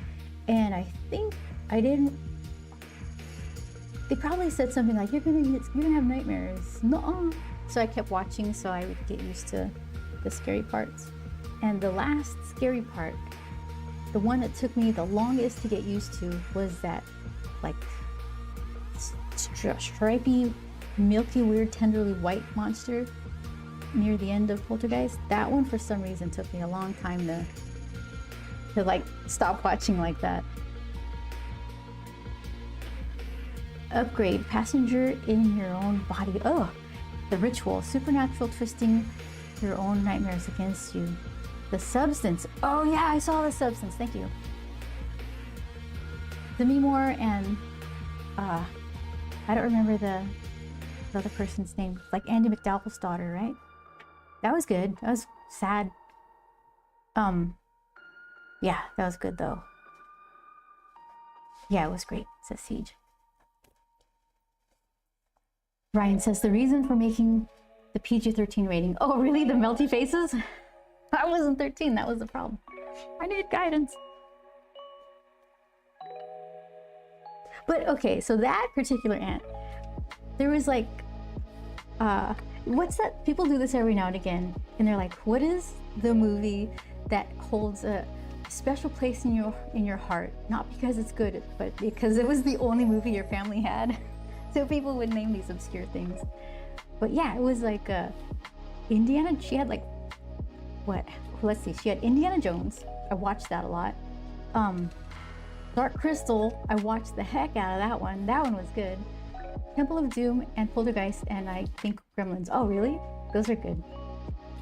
and I think I didn't. They probably said something like, "You're gonna have nightmares." No, so I kept watching so I would get used to the scary parts. And the last scary part, the one that took me the longest to get used to, was that like stripy, milky, weird, tenderly white monster near the end of Poltergeist. That one, for some reason, took me a long time to like stop watching like that. Upgrade, passenger in your own body. Oh, the ritual, supernatural twisting your own nightmares against you. The substance. Oh yeah, I saw the substance. Thank you. Demi Moore and I don't remember the other person's name. Like Andy McDowell's daughter, right? That was good. That was sad. Yeah, that was good though. Yeah, it was great. Says Siege. Ryan says the reason for making the PG-13 rating. Oh, really? The melty faces? I wasn't 13. That was the problem. I needed guidance. But okay, so that particular aunt, there was like, what's that? People do this every now and again, and they're like, what is the movie that holds a special place in your heart? Not because it's good, but because it was the only movie your family had. So people would name these obscure things. But yeah, it was like Indiana. She had like, what? Let's see. She had Indiana Jones. I watched that a lot. Dark Crystal. I watched the heck out of that one. That one was good. Temple of Doom and Poltergeist, and I think Gremlins. Oh, really? Those are good.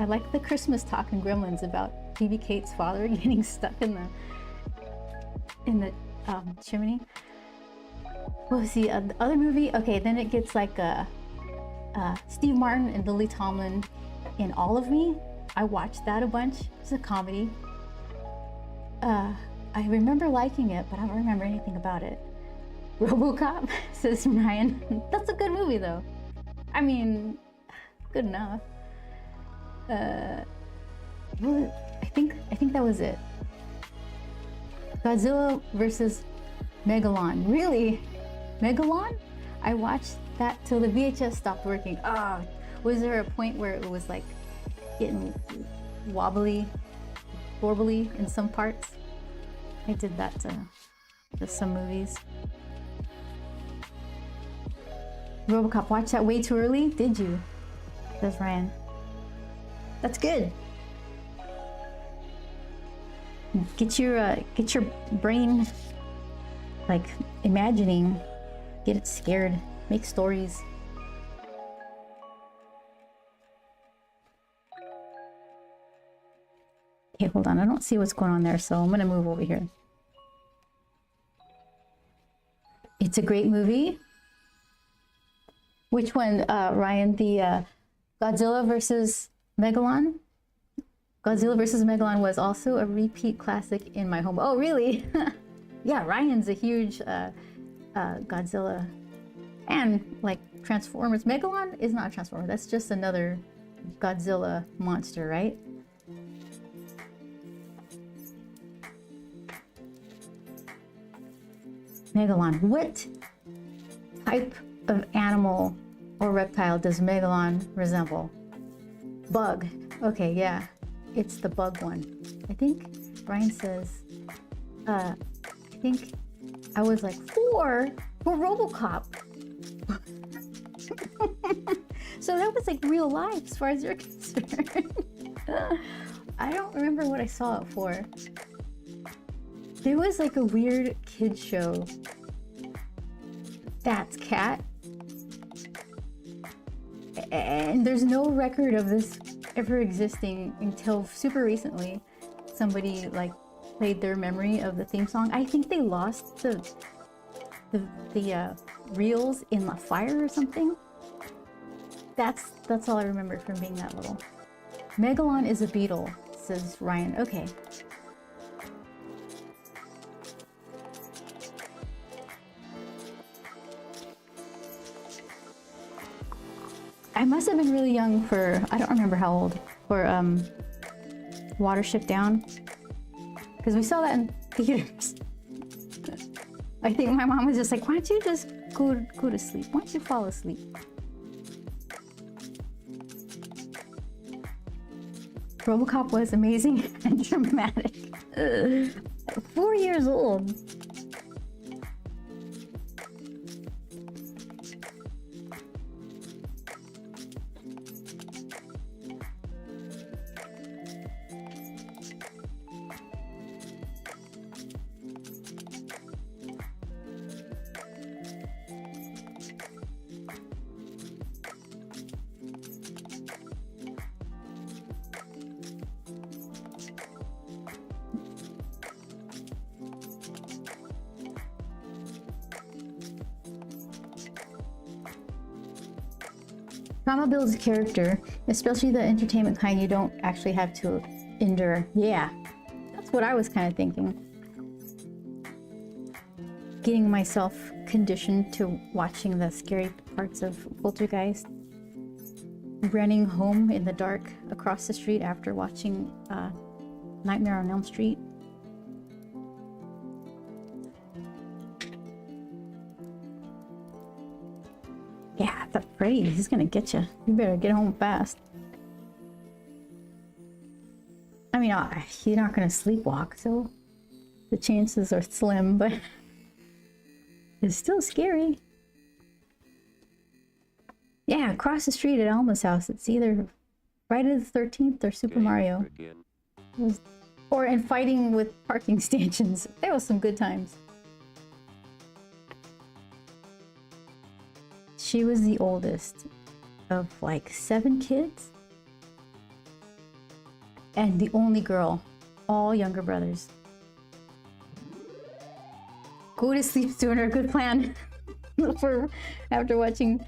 I like the Christmas talk in Gremlins about Phoebe Cates' father getting stuck in the chimney. What was the other movie? Okay, then it gets like Steve Martin and Lily Tomlin in All of Me. I watched that a bunch. It's a comedy. I remember liking it, but I don't remember anything about it. RoboCop, says Ryan. That's a good movie though. I mean, good enough. I think that was it. Godzilla versus Megalon. Really? Megalon? I watched that till the VHS stopped working. Ah, was there a point where it was like getting wobbly, warbly in some parts? I did that to some movies. RoboCop, watched that way too early? Did you? Says Ryan. That's good. Get your brain like imagining. Get it scared. Make stories. Okay, hold on. I don't see what's going on there, so I'm gonna move over here. It's a great movie. Which one, Ryan? The Godzilla versus Megalon? Godzilla versus Megalon was also a repeat classic in my home. Oh, really? Yeah, Ryan's a huge Godzilla and like Transformers. Megalon is not a Transformer. That's just another Godzilla monster, right? Megalon. What type of animal or reptile does Megalon resemble? Bug. Okay, yeah. It's the bug one. I think Brian says, I think I was like 4 for RoboCop. So that was like real life as far as you're concerned. I don't remember what I saw it for. There was like a weird kid show. That's Cat. And there's no record of this ever existing until super recently. Somebody like played their memory of the theme song. I think they lost the reels in the fire or something. That's all I remember from being that little. Megalon is a beetle, says Ryan. Okay. I must have been really young for, I don't remember how old, for Watership Down. Because we saw that in theaters. I think my mom was just like, why don't you just go to sleep? Why don't you fall asleep? RoboCop was amazing and dramatic. 4 years old. Drama builds character, especially the entertainment kind you don't actually have to endure. Yeah, that's what I was kind of thinking. Getting myself conditioned to watching the scary parts of Poltergeist. Running home in the dark across the street after watching Nightmare on Elm Street. Yeah, that Freddy, he's gonna get you. You better get home fast. I mean, you're not gonna sleepwalk, so the chances are slim, but it's still scary. Yeah, across the street at Alma's house, it's either Friday the 13th or Super Mario. And fighting with parking stanchions. There was some good times. She was the oldest of like 7 kids. And the only girl. All younger brothers. Go to sleep sooner. Good plan. For after watching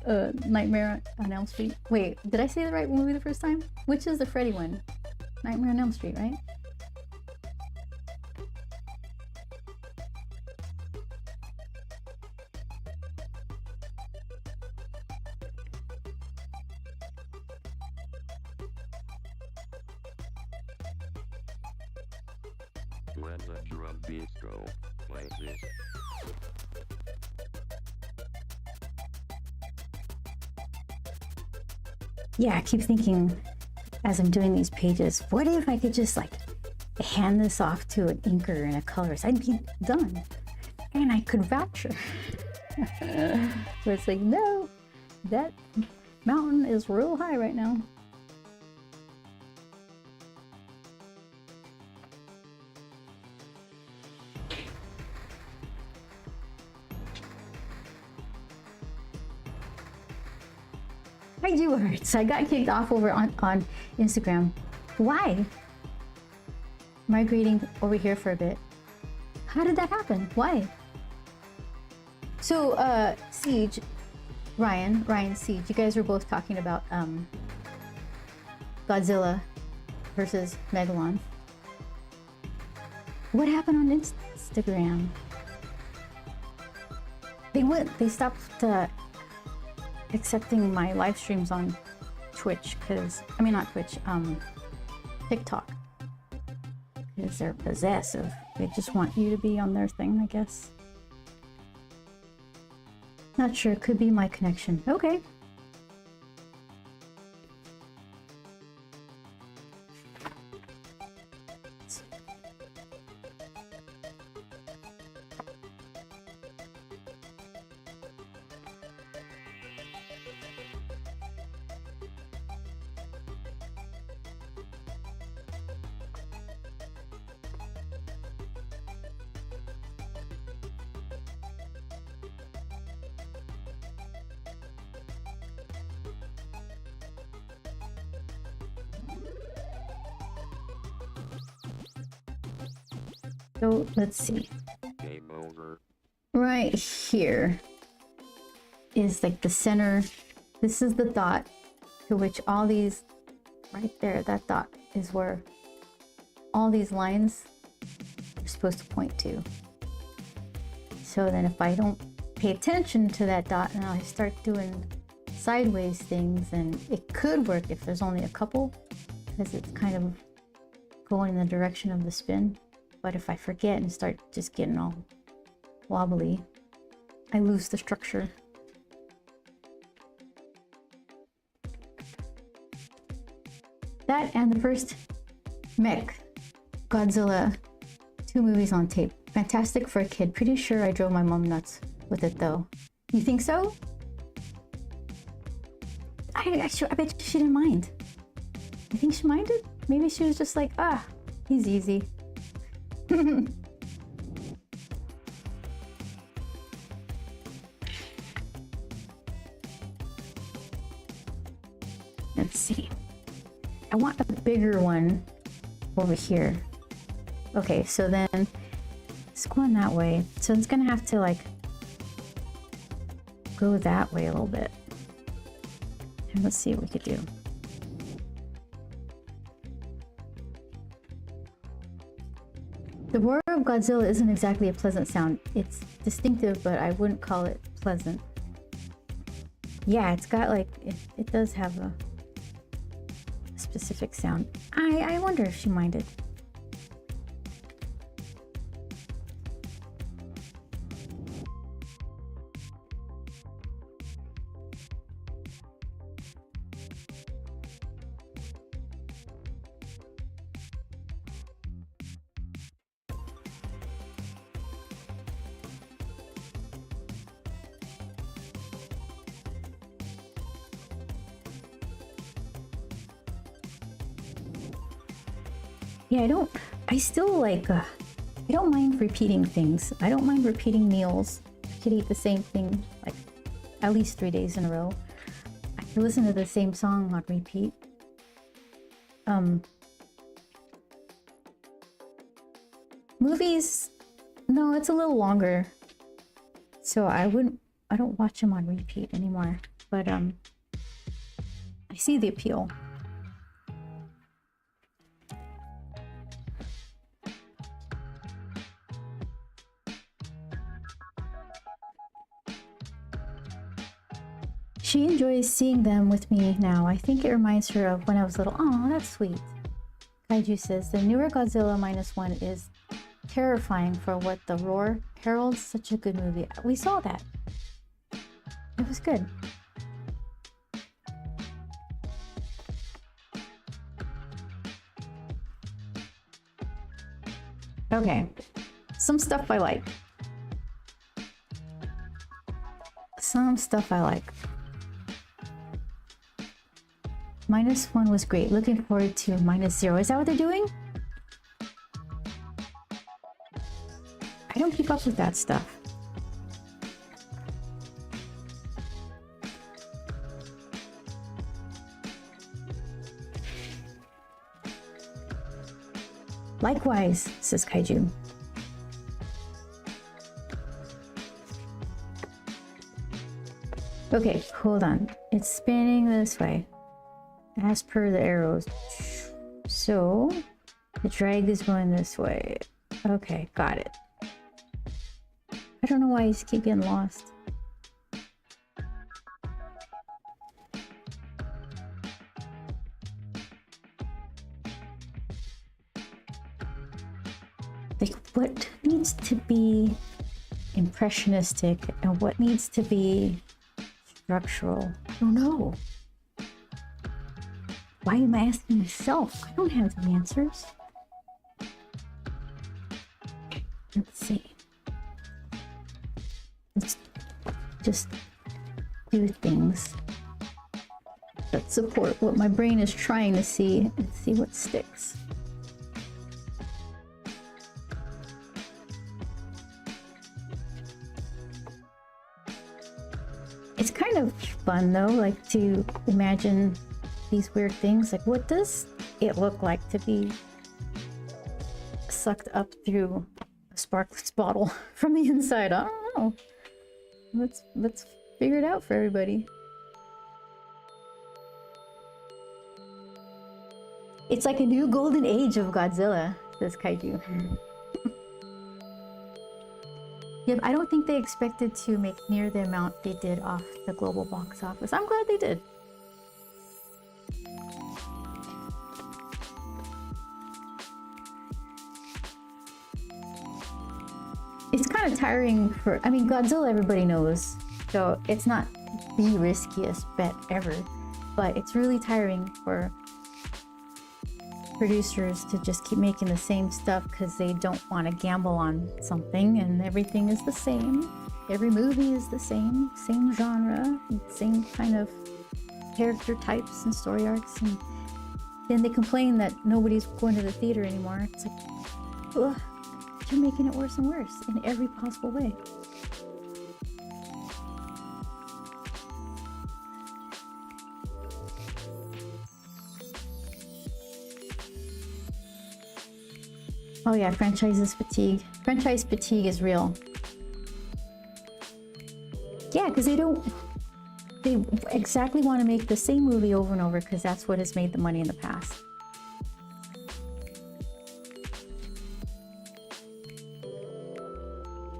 Nightmare on Elm Street. Wait, did I say the right movie the first time? Which is the Freddy one? Nightmare on Elm Street, right? When the drum beats go like this. Yeah, I keep thinking as I'm doing these pages, what if I could just like hand this off to an inker and a colorist? I'd be done. And I could voucher. Where it's like, no, that mountain is real high right now. I do art. So I got kicked off over on Instagram. Why? Migrating over here for a bit. How did that happen? Why? So Siege, Ryan Siege, you guys were both talking about Godzilla versus Megalon. What happened on Instagram? They stopped accepting my live streams on Twitch, not Twitch, TikTok. Because they're possessive. They just want you to be on their thing, I guess. Not sure, could be my connection. Okay. So let's see. Game over. Right here is like the center. This is the dot to which all these, right there, that dot is where all these lines are supposed to point to. So then if I don't pay attention to that dot and I start doing sideways things, then it could work if there's only a couple, because it's kind of going in the direction of the spin. But if I forget and start just getting all wobbly, I lose the structure. That and the first Mech Godzilla 2 movies on tape. Fantastic for a kid. Pretty sure I drove my mom nuts with it though. You think so? I bet she didn't mind. You think she minded? Maybe she was just like, ah, he's easy. Let's see. I want a bigger one over here. Okay, so then it's going that way. So it's gonna have to like go that way a little bit. And let's see what we could do. The roar of Godzilla isn't exactly a pleasant sound. It's distinctive, but I wouldn't call it pleasant. Yeah, it's got like, it does have a specific sound. I wonder if she minded. Yeah, I still like, I don't mind repeating things. I don't mind repeating meals. I could eat the same thing like at least 3 days in a row. I could listen to the same song on repeat. Movies, no, it's a little longer. So I don't watch them on repeat anymore. But I see the appeal. She enjoys seeing them with me now. I think it reminds her of when I was little. Oh, that's sweet. Kaiju says the newer Godzilla -1 is terrifying for what the Roar heralds. Such a good movie. We saw that. It was good. Okay, some stuff I like. Some stuff I like. -1 was great. Looking forward to -0. Is that what they're doing? I don't keep up with that stuff. Likewise, says Kaiju. Okay, hold on. It's spinning this way, as per the arrows. So, the drag is going this way. Okay, got it. I don't know why I keep getting lost. Like, what needs to be impressionistic and what needs to be structural? I don't know. Why am I asking myself? I don't have the answers. Let's see. Let's just do things that support what my brain is trying to see and see what sticks. It's kind of fun though, like to imagine these weird things. Like, what does it look like to be sucked up through a Sparkles bottle from the inside? I don't know. Let's figure it out for everybody. It's like a new golden age of Godzilla, says Kaiju. Yeah, I don't think they expected to make near the amount they did off the global box office. I'm glad they did. It's kind of tiring for, I mean, Godzilla everybody knows, so it's not the riskiest bet ever, but it's really tiring for producers to just keep making the same stuff because they don't want to gamble on something, and everything is the same. Every movie is the same genre, same kind of character types and story arcs, and then they complain that nobody's going to the theater anymore. It's like, ugh, you're making it worse and worse in every possible way. Oh yeah, franchises fatigue. Franchise fatigue is real. Yeah, because they exactly want to make the same movie over and over because that's what has made the money in the past.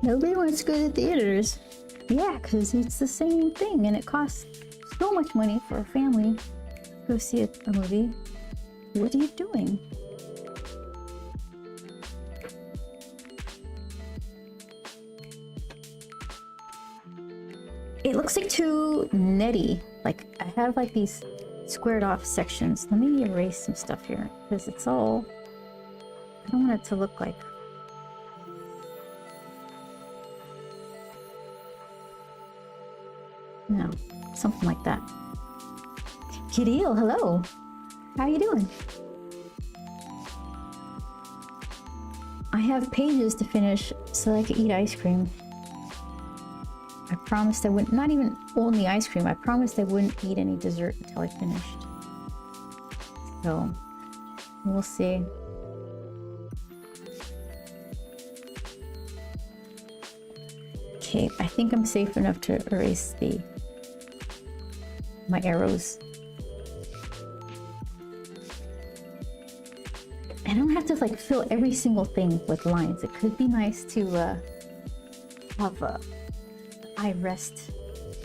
Nobody wants to go to the theaters. Yeah, because it's the same thing and it costs so much money for a family to go see a movie. What are you doing? It looks like too netty. Like, I have like these squared off sections. Let me erase some stuff here because it's all, I don't want it to look like, no, something like that. Kirill, hello. How you doing? I have pages to finish so I can eat ice cream. I promised I wouldn't, not even only ice cream, I promised I wouldn't eat any dessert until I finished. So, we'll see. Okay, I think I'm safe enough to erase my arrows. I don't have to like fill every single thing with lines. It could be nice to have a eye rest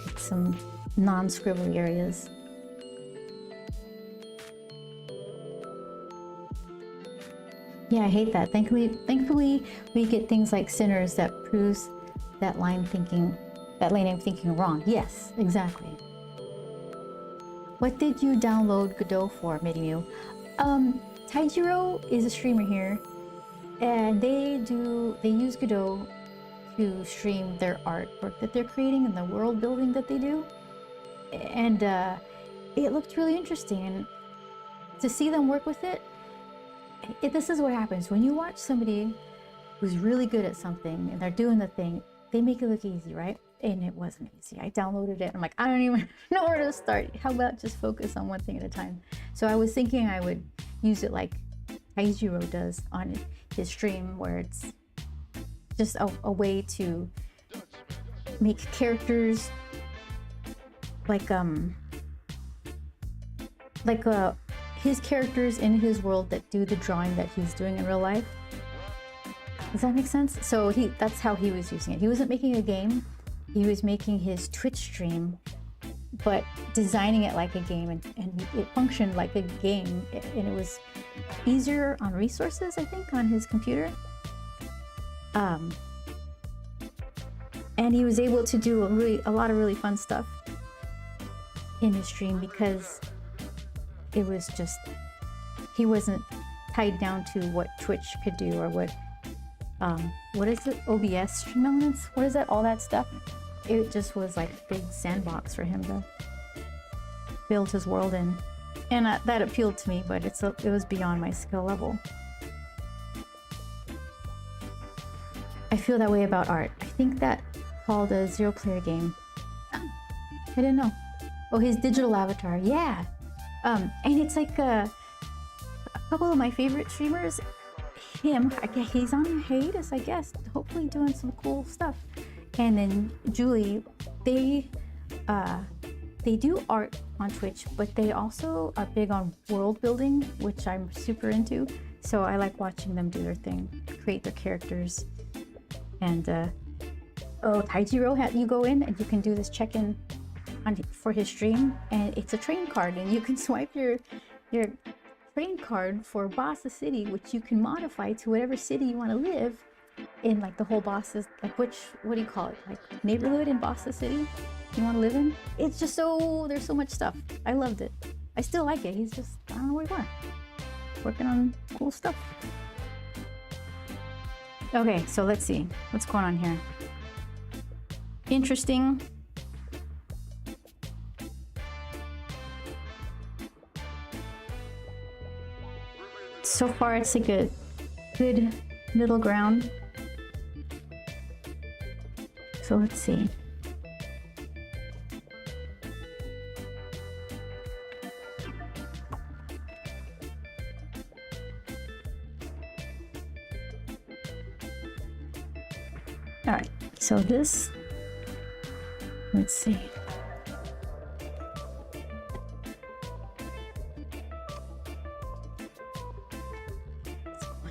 with some non-scribbly areas. Yeah, I hate that. Thankfully, we get things like Sinners that proves that line of thinking wrong. Yes, exactly. What did you download Godot for, Midimu? Taijiro is a streamer here, and they use Godot to stream their artwork that they're creating and the world building that they do. And it looked really interesting, and to see them work with it, this is what happens when you watch somebody who's really good at something and they're doing the thing. They make it look easy, right? And it wasn't easy. I downloaded it. I'm like, I don't even know where to start. How about just focus on one thing at a time? So I was thinking I would use it like Taijiro does on his stream, where it's just a way to make characters like his characters in his world that do the drawing that he's doing in real life. Does that make sense? So that's how he was using it. He wasn't making a game. He was making his Twitch stream, but designing it like a game, and it functioned like a game, and it was easier on resources, I think, on his computer. And he was able to do a lot of really fun stuff in his stream because it was just, he wasn't tied down to what Twitch could do or what is it? OBS stream elements? What is that? All that stuff? It just was like a big sandbox for him to build his world in. And that appealed to me, but it was beyond my skill level. I feel that way about art. I think that called a zero-player game. I didn't know. Oh, his digital avatar. Yeah. And it's like a couple of my favorite streamers, he's on hiatus, I guess, hopefully doing some cool stuff. And then Julie, they do art on Twitch, but they also are big on world building, which I'm super into. So I like watching them do their thing, create their characters. And Taijiro, you go in and you can do this check-in for his stream, and it's a train card, and you can swipe your train card for Bassa City, which you can modify to whatever city you want to live in, like the whole Bassa, like what do you call it, like neighborhood in Bassa City you want to live in. It's just there's so much stuff. I loved it. I still like it. He's just, I don't know where you are, working on cool stuff. Okay, so let's see what's going on here. Interesting. So far, it's like a good middle ground. So let's see. All right, so this, let's see.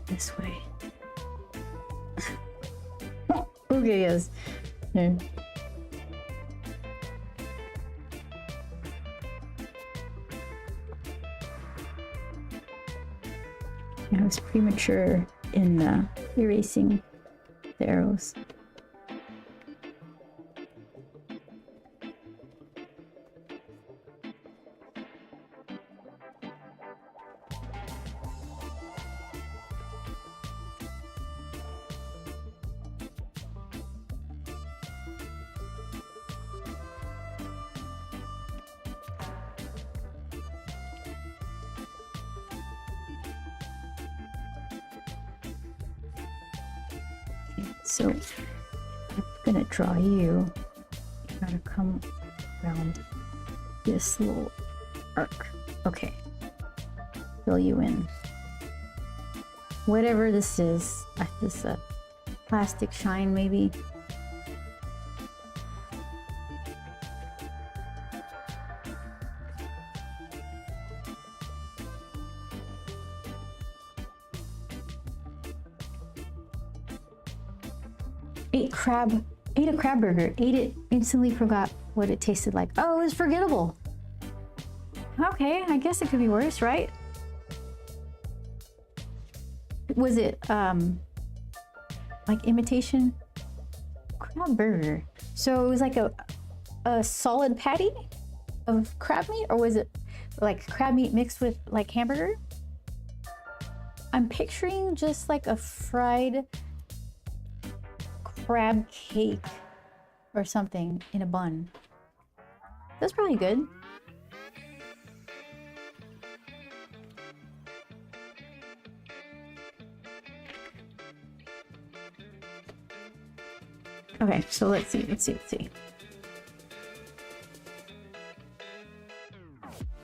This way. Okay, yes. No. I was premature in erasing the arrows. So I'm gonna draw you. You gotta come around this little arc. Okay. Fill you in. Whatever this is, this plastic shine maybe. Ate a crab burger, ate it, instantly forgot what it tasted like. Oh, it was forgettable. Okay, I guess it could be worse, right? Was it like imitation crab burger? So it was like a solid patty of crab meat, or was it like crab meat mixed with like hamburger? I'm picturing just like a fried crab cake or something in a bun. That's probably good. Okay, so let's see.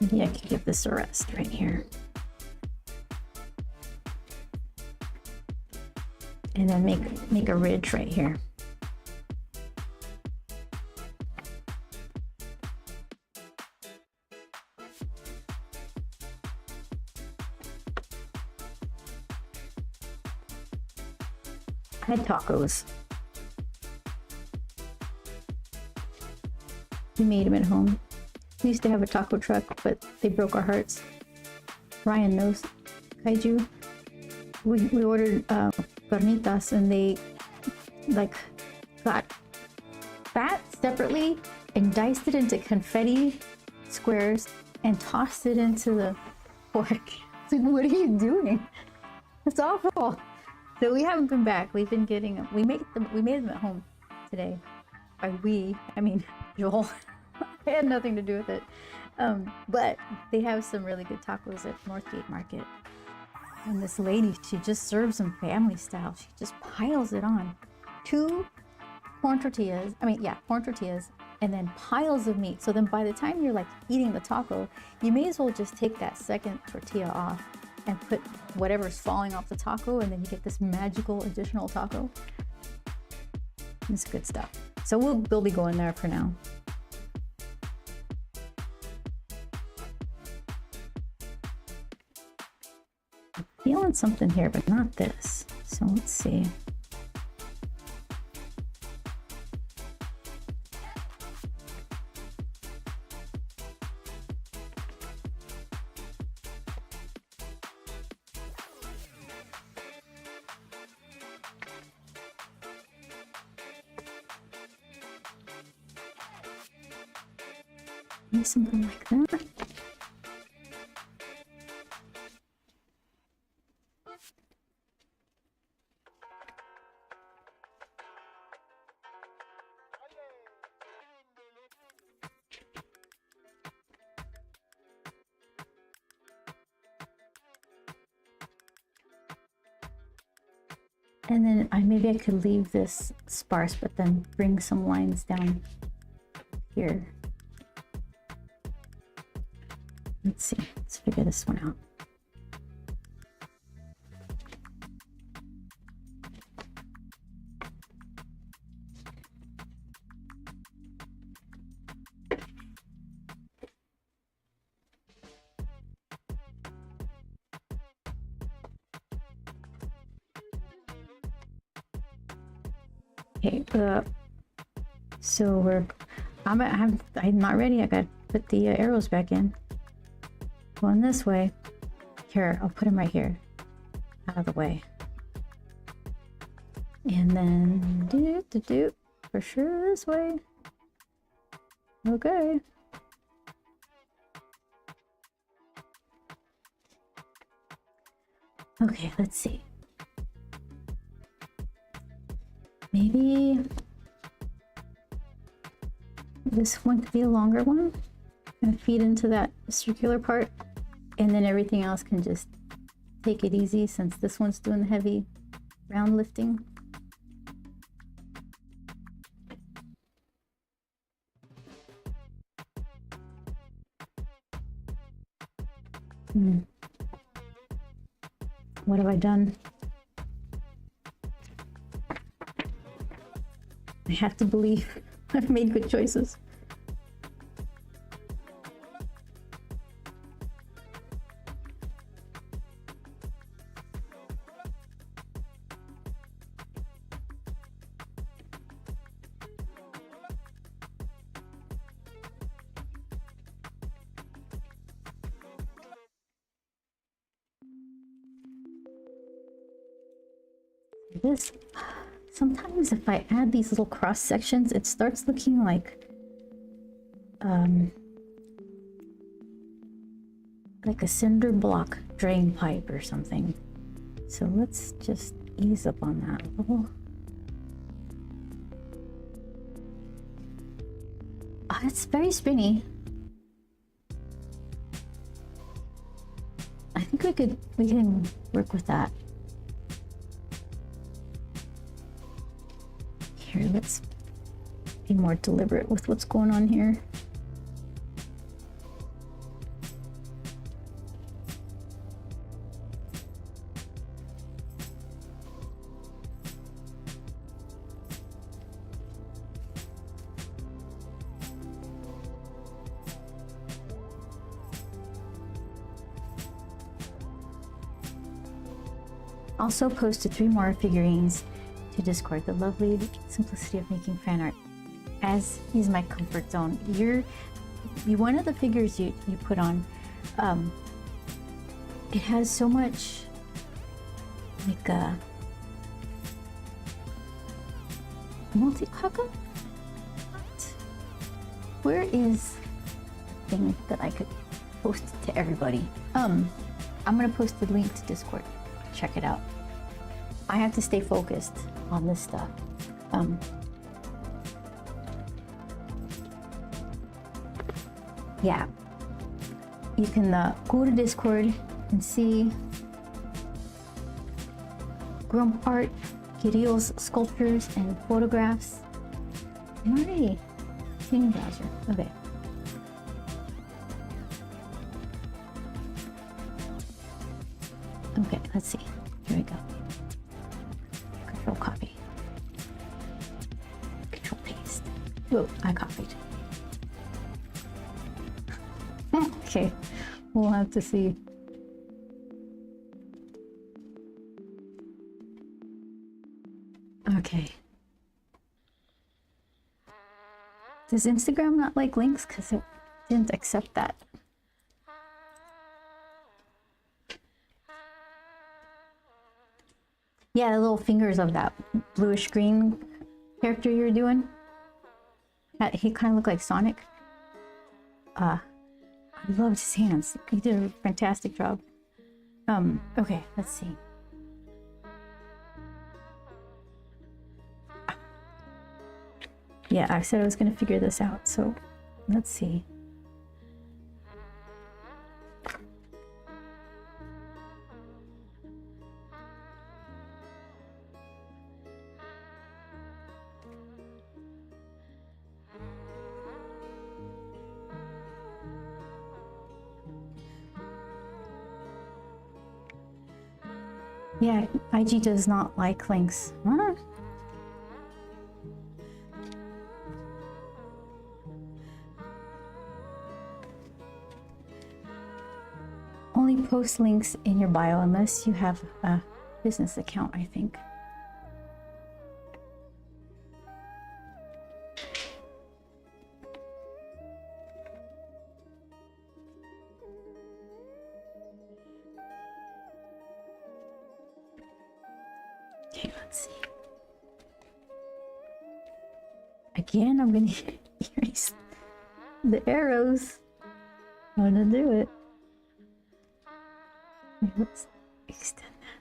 Maybe I can give this a rest right here. And then make a ridge right here. I had tacos. We made them at home. We used to have a taco truck, but they broke our hearts. Ryan knows. Kaiju. We ordered carnitas, and they like got fat separately and diced it into confetti squares and tossed it into the pork. It's like, what are you doing? It's awful. So we haven't been back. We've been getting them. We made them at home today. By we, I mean Joel. I had nothing to do with it. But they have some really good tacos at Northgate Market. And this lady, she just serves them family style. She just piles it on. 2 corn tortillas, and then piles of meat. So then by the time you're like eating the taco, you may as well just take that second tortilla off and put whatever's falling off the taco, and then you get this magical additional taco. It's good stuff. So we'll be going there for now. I'm feeling something here, but not this. So let's see. Maybe something like that. And then maybe I could leave this sparse, but then bring some lines down here. Let's see, let's figure this one out. Okay, so I'm not ready. I gotta put the arrows back in. Going this way. Here, I'll put them right here, out of the way. And then do for sure this way. Okay. Okay, let's see. Maybe this one could be a longer one and feed into that circular part, and then everything else can just take it easy since this one's doing the heavy round lifting. What have I done? I have to believe I've made good choices. This, sometimes if I add these little cross sections, it starts looking like a cinder block drain pipe or something. So let's just ease up on that a little. It's very spinny. I think we can work with that. Here, let's be more deliberate with what's going on here. Also posted 3 more figurines to Discord. The lovely simplicity of making fan art, as is my comfort zone. One of the figures you put on, it has so much like a multi-haka. Where is the thing that I could post to everybody? I'm gonna post the link to Discord. Check it out. I have to stay focused on this stuff. Yeah, you can go to Discord and see Grump art, Kirill's sculptures, and photographs. I'm already seeing browser. Okay. Okay, let's see. Here we go. Control copy. Control paste. Whoa, I copied. Okay, we'll have to see. Okay. Does Instagram not like links? Because it didn't accept that. Yeah, the little fingers of that bluish green character you're doing. He kind of looked like Sonic. I loved his hands. He did a fantastic job. Okay, let's see. Yeah, I said I was gonna figure this out, so let's see. Yeah, IG does not like links. Huh? Only post links in your bio unless you have a business account, I think. Okay, let's see. Again, I'm gonna erase the arrows. I'm gonna do it. Let's extend that.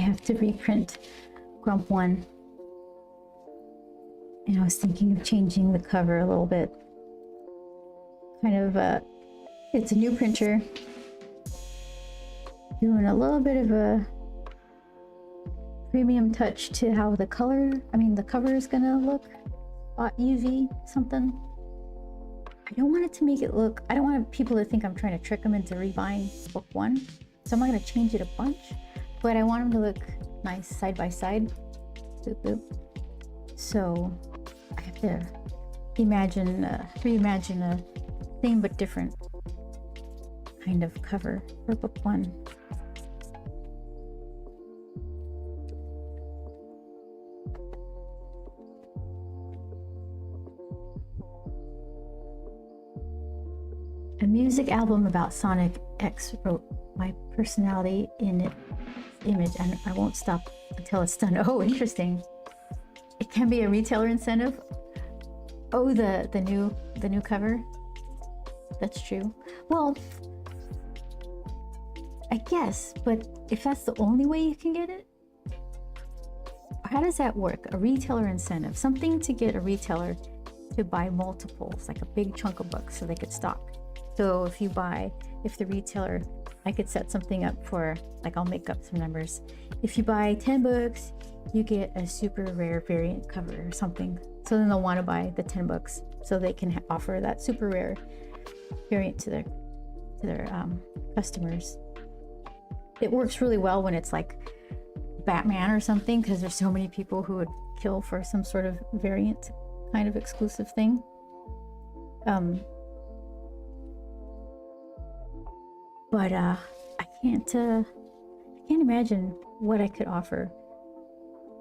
have to reprint Grump 1. And I was thinking of changing the cover a little bit. Kind of, it's a new printer. Doing a little bit of a premium touch to how the cover is gonna look. UV something. I don't want it to make it look, I don't want people to think I'm trying to trick them into rebuying book 1. So I'm not gonna change it a bunch, but I want them to look nice side by side. Boop, boop. So I have to reimagine a same but different kind of cover for book 1. A music album about Sonic X wrote my personality in its image, and I won't stop until it's done. Oh, interesting. It can be a retailer incentive. Oh, the new cover. That's true. Well, I guess, but if that's the only way you can get it, how does that work? A retailer incentive, something to get a retailer to buy multiples, like a big chunk of books so they could stock. So if the retailer, I could set something up for, like, I'll make up some numbers. If you buy 10 books, you get a super rare variant cover or something. So then they'll want to buy the 10 books so they can offer that super rare variant to their customers. It works really well when it's like Batman or something, because there's so many people who would kill for some sort of variant kind of exclusive thing. But I can't imagine what I could offer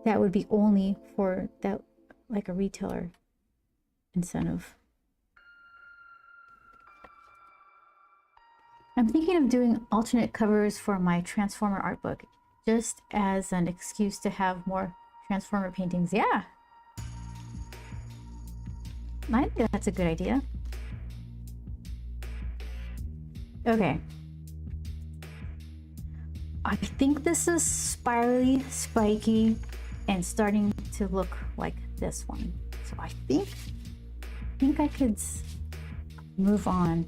that would be only for that, like a retailer incentive. I'm thinking of doing alternate covers for my Transformer art book, just as an excuse to have more Transformer paintings. Yeah, I think that's a good idea. Okay. I think this is spirally, spiky, and starting to look like this one. So I think I could move on.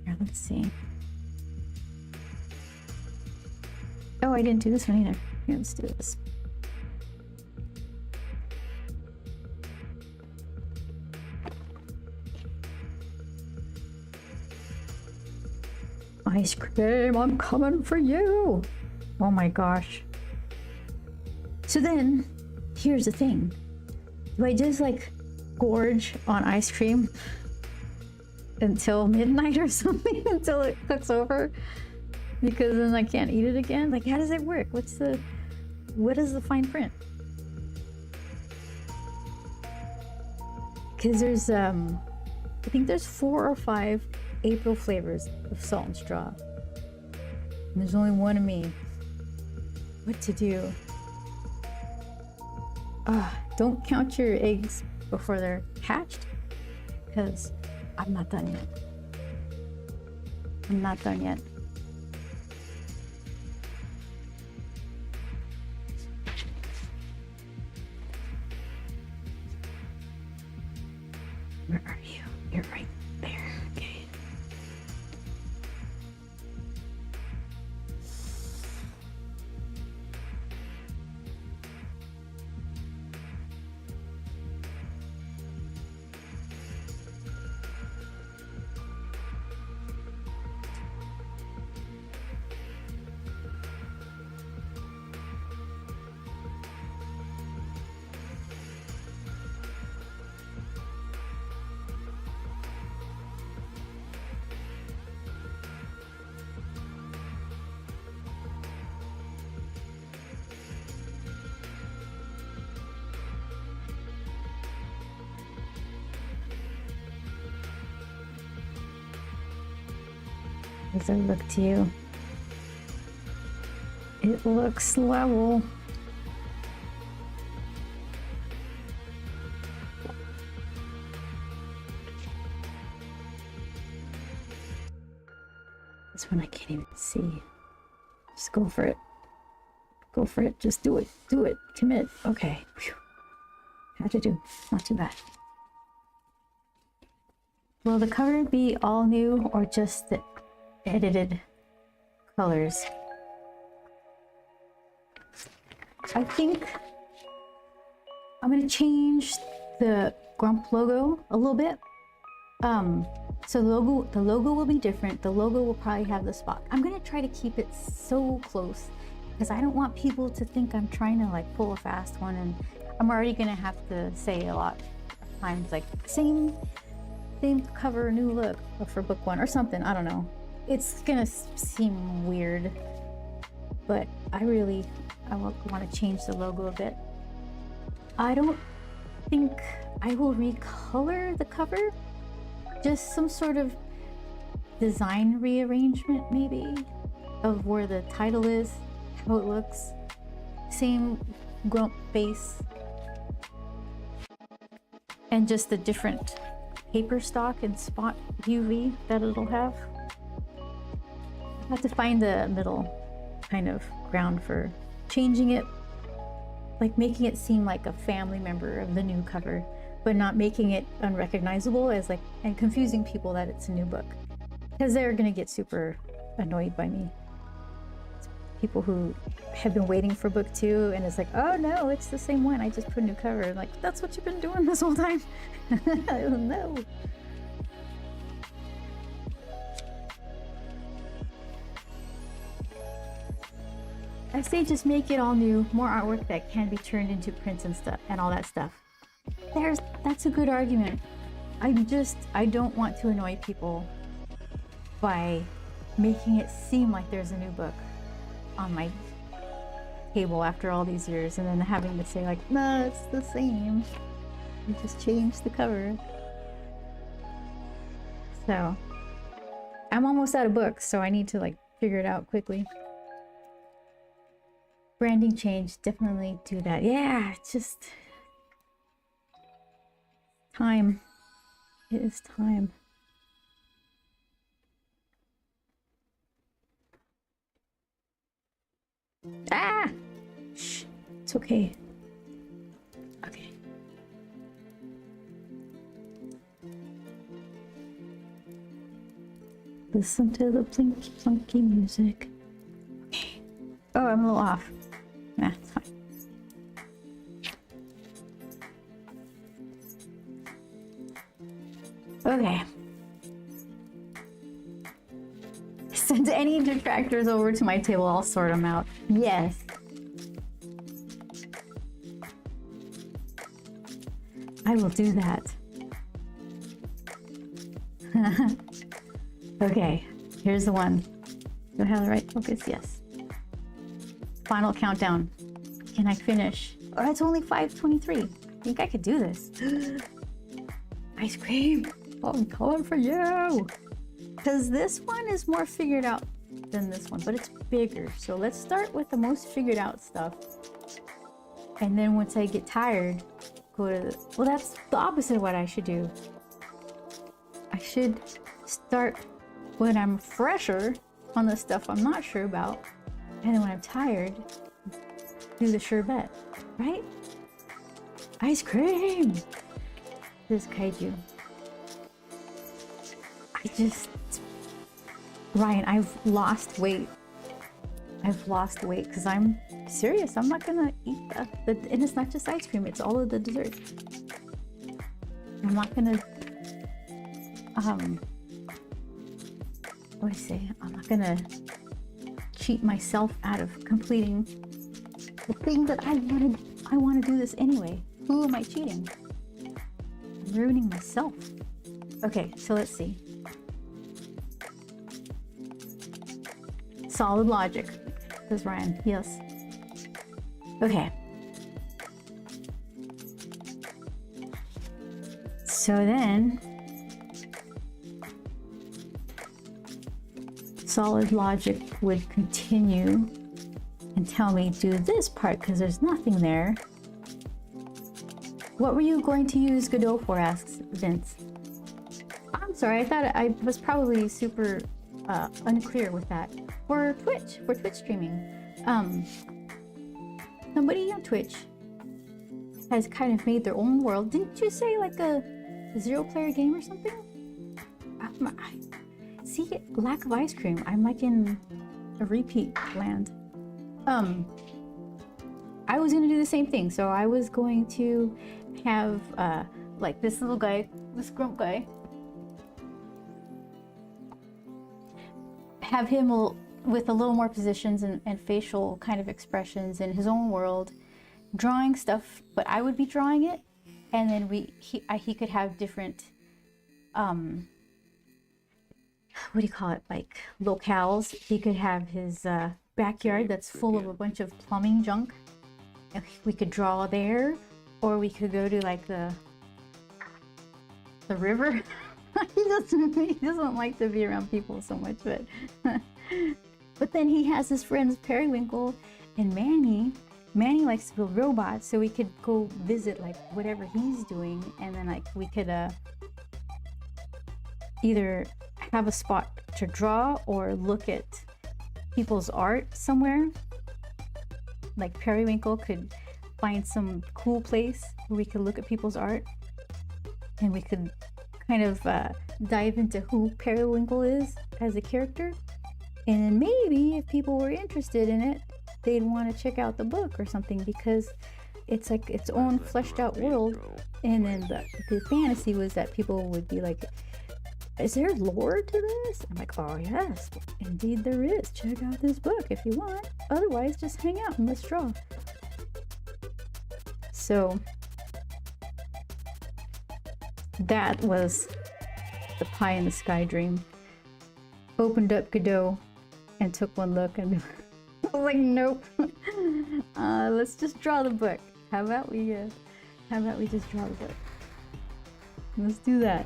Here, let's see. Oh, I didn't do this one either. Here, let's do this. Ice cream, I'm coming for you. Oh my gosh. So then, here's the thing. Do I just like gorge on ice cream until midnight or something, until it cooks over? Because then I can't eat it again? Like, how does it work? What is the fine print? Because there's, I think there's 4 or 5 April flavors of Salt and Straw. And there's only one of me. What to do? Don't count your eggs before they're hatched, because I'm not done yet. I'm not done yet. Where are you? You're right there. Okay. How does it look to you? It looks level. This one I can't even see. Just go for it. Go for it. Just do it. Do it. Commit. Okay. Phew. How'd you do? Not too bad. Will the cover be all new or just the edited colors? I think I'm gonna change the Grump logo a little bit. So the logo will be different. The logo will probably have the spot. I'm gonna try to keep it so close because I don't want people to think I'm trying to like pull a fast one, and I'm already gonna have to say a lot of times like same cover, new look for book one or something. I don't know. It's gonna seem weird, but I want to change the logo a bit. I don't think I will recolor the cover. Just some sort of design rearrangement maybe of where the title is, how it looks. Same Grump base. And just the different paper stock and spot UV that it'll have. I have to find the middle kind of ground for changing it, like making it seem like a family member of the new cover, but not making it unrecognizable as like, and confusing people that it's a new book, because they're gonna get super annoyed by me. People who have been waiting for book 2 and it's like, oh no, it's the same one, I just put a new cover. I'm like, that's what you've been doing this whole time. No. I say just make it all new, more artwork that can be turned into prints and stuff and all that stuff. That's a good argument. I don't want to annoy people by making it seem like there's a new book on my table after all these years and then having to say like, no, it's the same. You just changed the cover. So I'm almost out of books, so I need to like figure it out quickly. Branding change, definitely do that. Yeah, it's just time. It is time. Ah! Shh. It's okay. Okay. Listen to the plinky plunky music. Okay. Oh, I'm a little off. Nah, it's fine. Okay. Send any detractors over to my table, I'll sort them out. Yes. I will do that. Okay, here's the one. Do I have the right focus? Yes. Final countdown. Can I finish? Oh, it's only 5:23. I think I could do this. Ice cream. Oh, I'm coming for you. Because this one is more figured out than this one, but it's bigger. So let's start with the most figured out stuff. And then once I get tired, go to the... Well, that's the opposite of what I should do. I should start when I'm fresher on the stuff I'm not sure about. And then when I'm tired, do the sure bet, right? Ice cream! This kaiju. Ryan, I've lost weight. I've lost weight because I'm serious. I'm not gonna eat and it's not just ice cream, it's all of the dessert. I'm not gonna, what do I say? I'm not gonna cheat myself out of completing the thing that I want to do this anyway. Who am I cheating? I'm ruining myself. Okay, so let's see. Solid logic, says Ryan. Yes. Okay. So then, solid logic would continue and tell me do this part because there's nothing there. What were you going to use Godot for? Asks Vince. I'm sorry, I thought I was probably super unclear with that. For Twitch streaming. somebody on Twitch has kind of made their own world. Didn't you say like a 0-player game or something? See, lack of ice cream. I'm like in a repeat land. I was gonna do the same thing. So I was going to have like this little guy, this grump guy, have him with a little more positions and facial kind of expressions in his own world, drawing stuff, but I would be drawing it, and then he could have different what do you call it, like locales. He could have his backyard that's full of a bunch of plumbing junk. We could draw there, or we could go to like the river. he doesn't like to be around people so much, but but then he has his friends Periwinkle and Manny. Manny likes to build robots, so we could go visit like whatever he's doing, and then like we could either have a spot to draw or look at people's art somewhere. Like Periwinkle could find some cool place where we could look at people's art, and we could kind of dive into who Periwinkle is as a character, and then maybe if people were interested in it, they'd want to check out the book or something, because it's like its own fleshed out world. And then the fantasy was that people would be like, is there lore to this? I'm like, oh yes, indeed there is. Check out this book if you want. Otherwise, just hang out and let's draw. So that was the pie in the sky dream. Opened up Godot and took one look, and I was like, nope. Let's just draw the book. How about we just draw the book? Let's do that.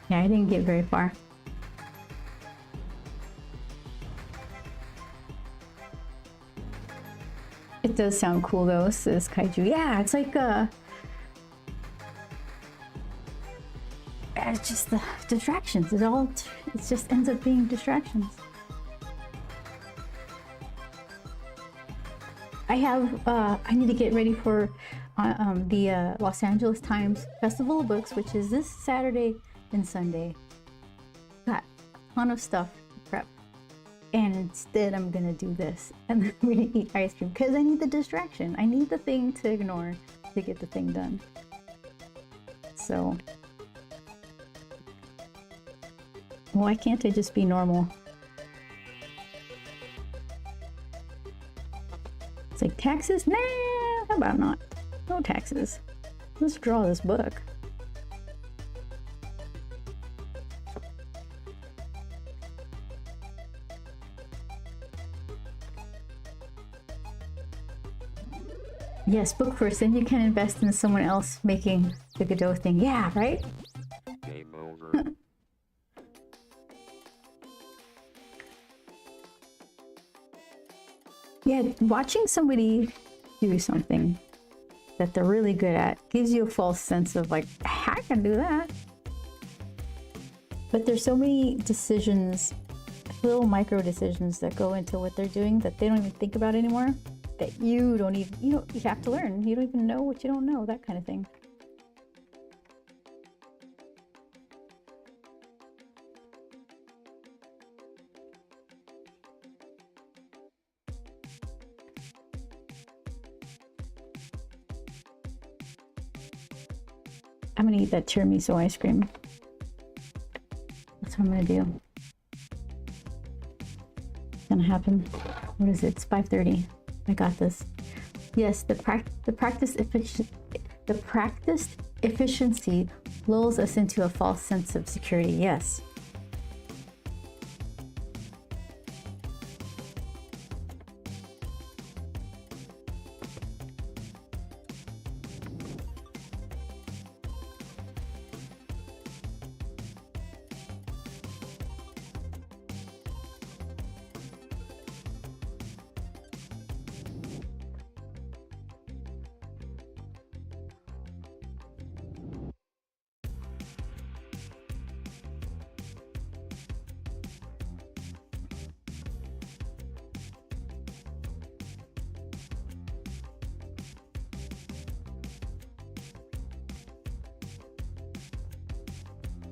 Yeah, I didn't get very far. It does sound cool though, says Kaiju. Yeah, it's like it's just the distractions. It just ends up being distractions. I need to get ready for the Los Angeles Times Festival of Books, which is this Saturday and Sunday. Got a ton of stuff to prep, and instead I'm gonna do this, and then I'm gonna eat ice cream because I need the distraction. I need the thing to ignore to get the thing done. So why can't I just be normal? It's like, taxes? Nah, how about not? No taxes. Let's draw this book. Yes, book first, then you can invest in someone else making the Godot thing. Yeah, right? Game over. Yeah, watching somebody do something that they're really good at gives you a false sense of like, I can do that. But there's so many decisions, little micro decisions that go into what they're doing that they don't even think about anymore. That you don't even, you have to learn. You don't even know what you don't know, that kind of thing. I'm gonna eat that tiramisu ice cream. That's what I'm gonna do. It's gonna happen. What is it? It's 5:30. I got this. Yes, the practiced efficiency lulls us into a false sense of security. Yes.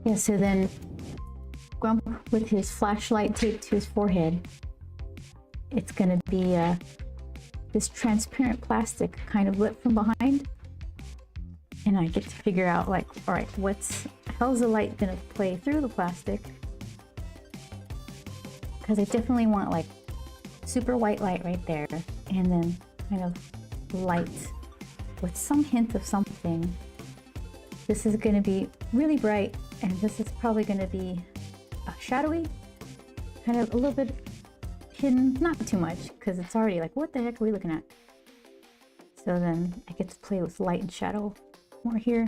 Yeah, so then Grump with his flashlight taped to his forehead, it's gonna be this transparent plastic kind of lit from behind. And I get to figure out like, all right, how's the light gonna play through the plastic? Because I definitely want like super white light right there, and then kind of light with some hint of something. This is gonna be really bright, and this is probably gonna be shadowy, kind of a little bit hidden, not too much, because it's already like, what the heck are we looking at? So then I get to play with light and shadow more here.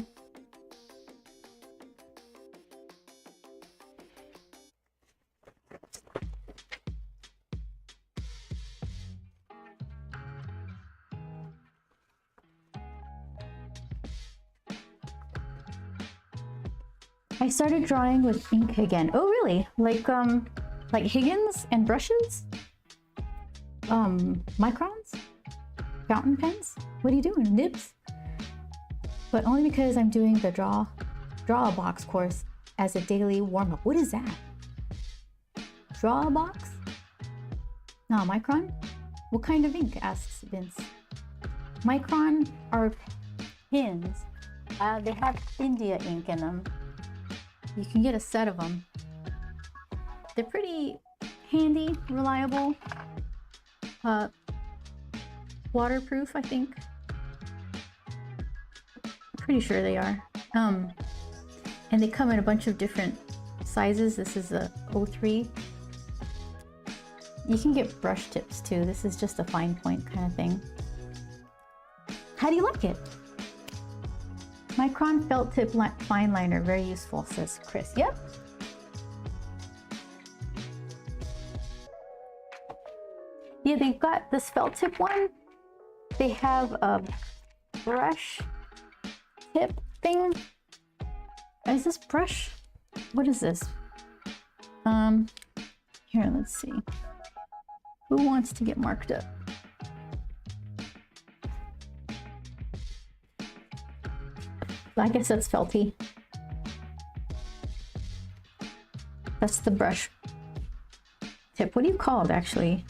I started drawing with ink again. Oh, really? Like Higgins and brushes? Microns? Fountain pens? What are you doing? Nibs? But only because I'm doing the Draw a Box course as a daily warm-up. What is that? Draw a Box? No, Micron? What kind of ink? Asks Vince. Micron are pins. They have India ink in them. You can get a set of them. They're pretty handy, reliable, waterproof, I think. Pretty sure they are. And they come in a bunch of different sizes. This is a 03. You can get brush tips too. This is just a fine point kind of thing. How do you like it? Micron felt tip fine liner, very useful, says Chris. Yep. Yeah, they've got this felt tip one. They have a brush tip thing. Is this brush? What is this? Here, let's see. Who wants to get marked up? I guess that's felty. That's the brush tip. What do you call it, actually?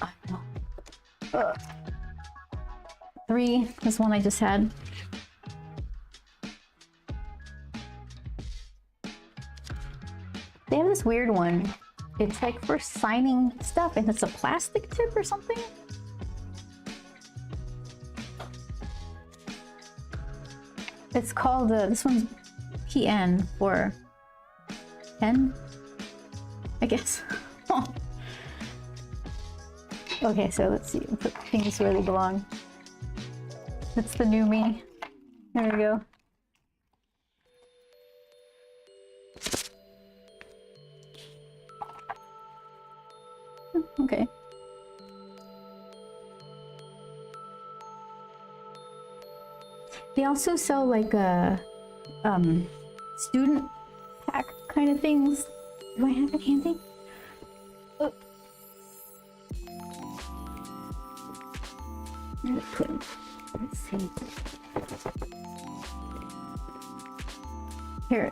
I don't know. 3, this one I just had. They have this weird one. It's like for signing stuff, and it's a plastic tip or something. It's called, this one's PN for pen, I guess. Okay, so let's see, put things where they belong. That's the new me. There we go. Okay. They also sell like a student pack kind of things. Do I have it handy? Oh. Where did I put them? Let's see. Here,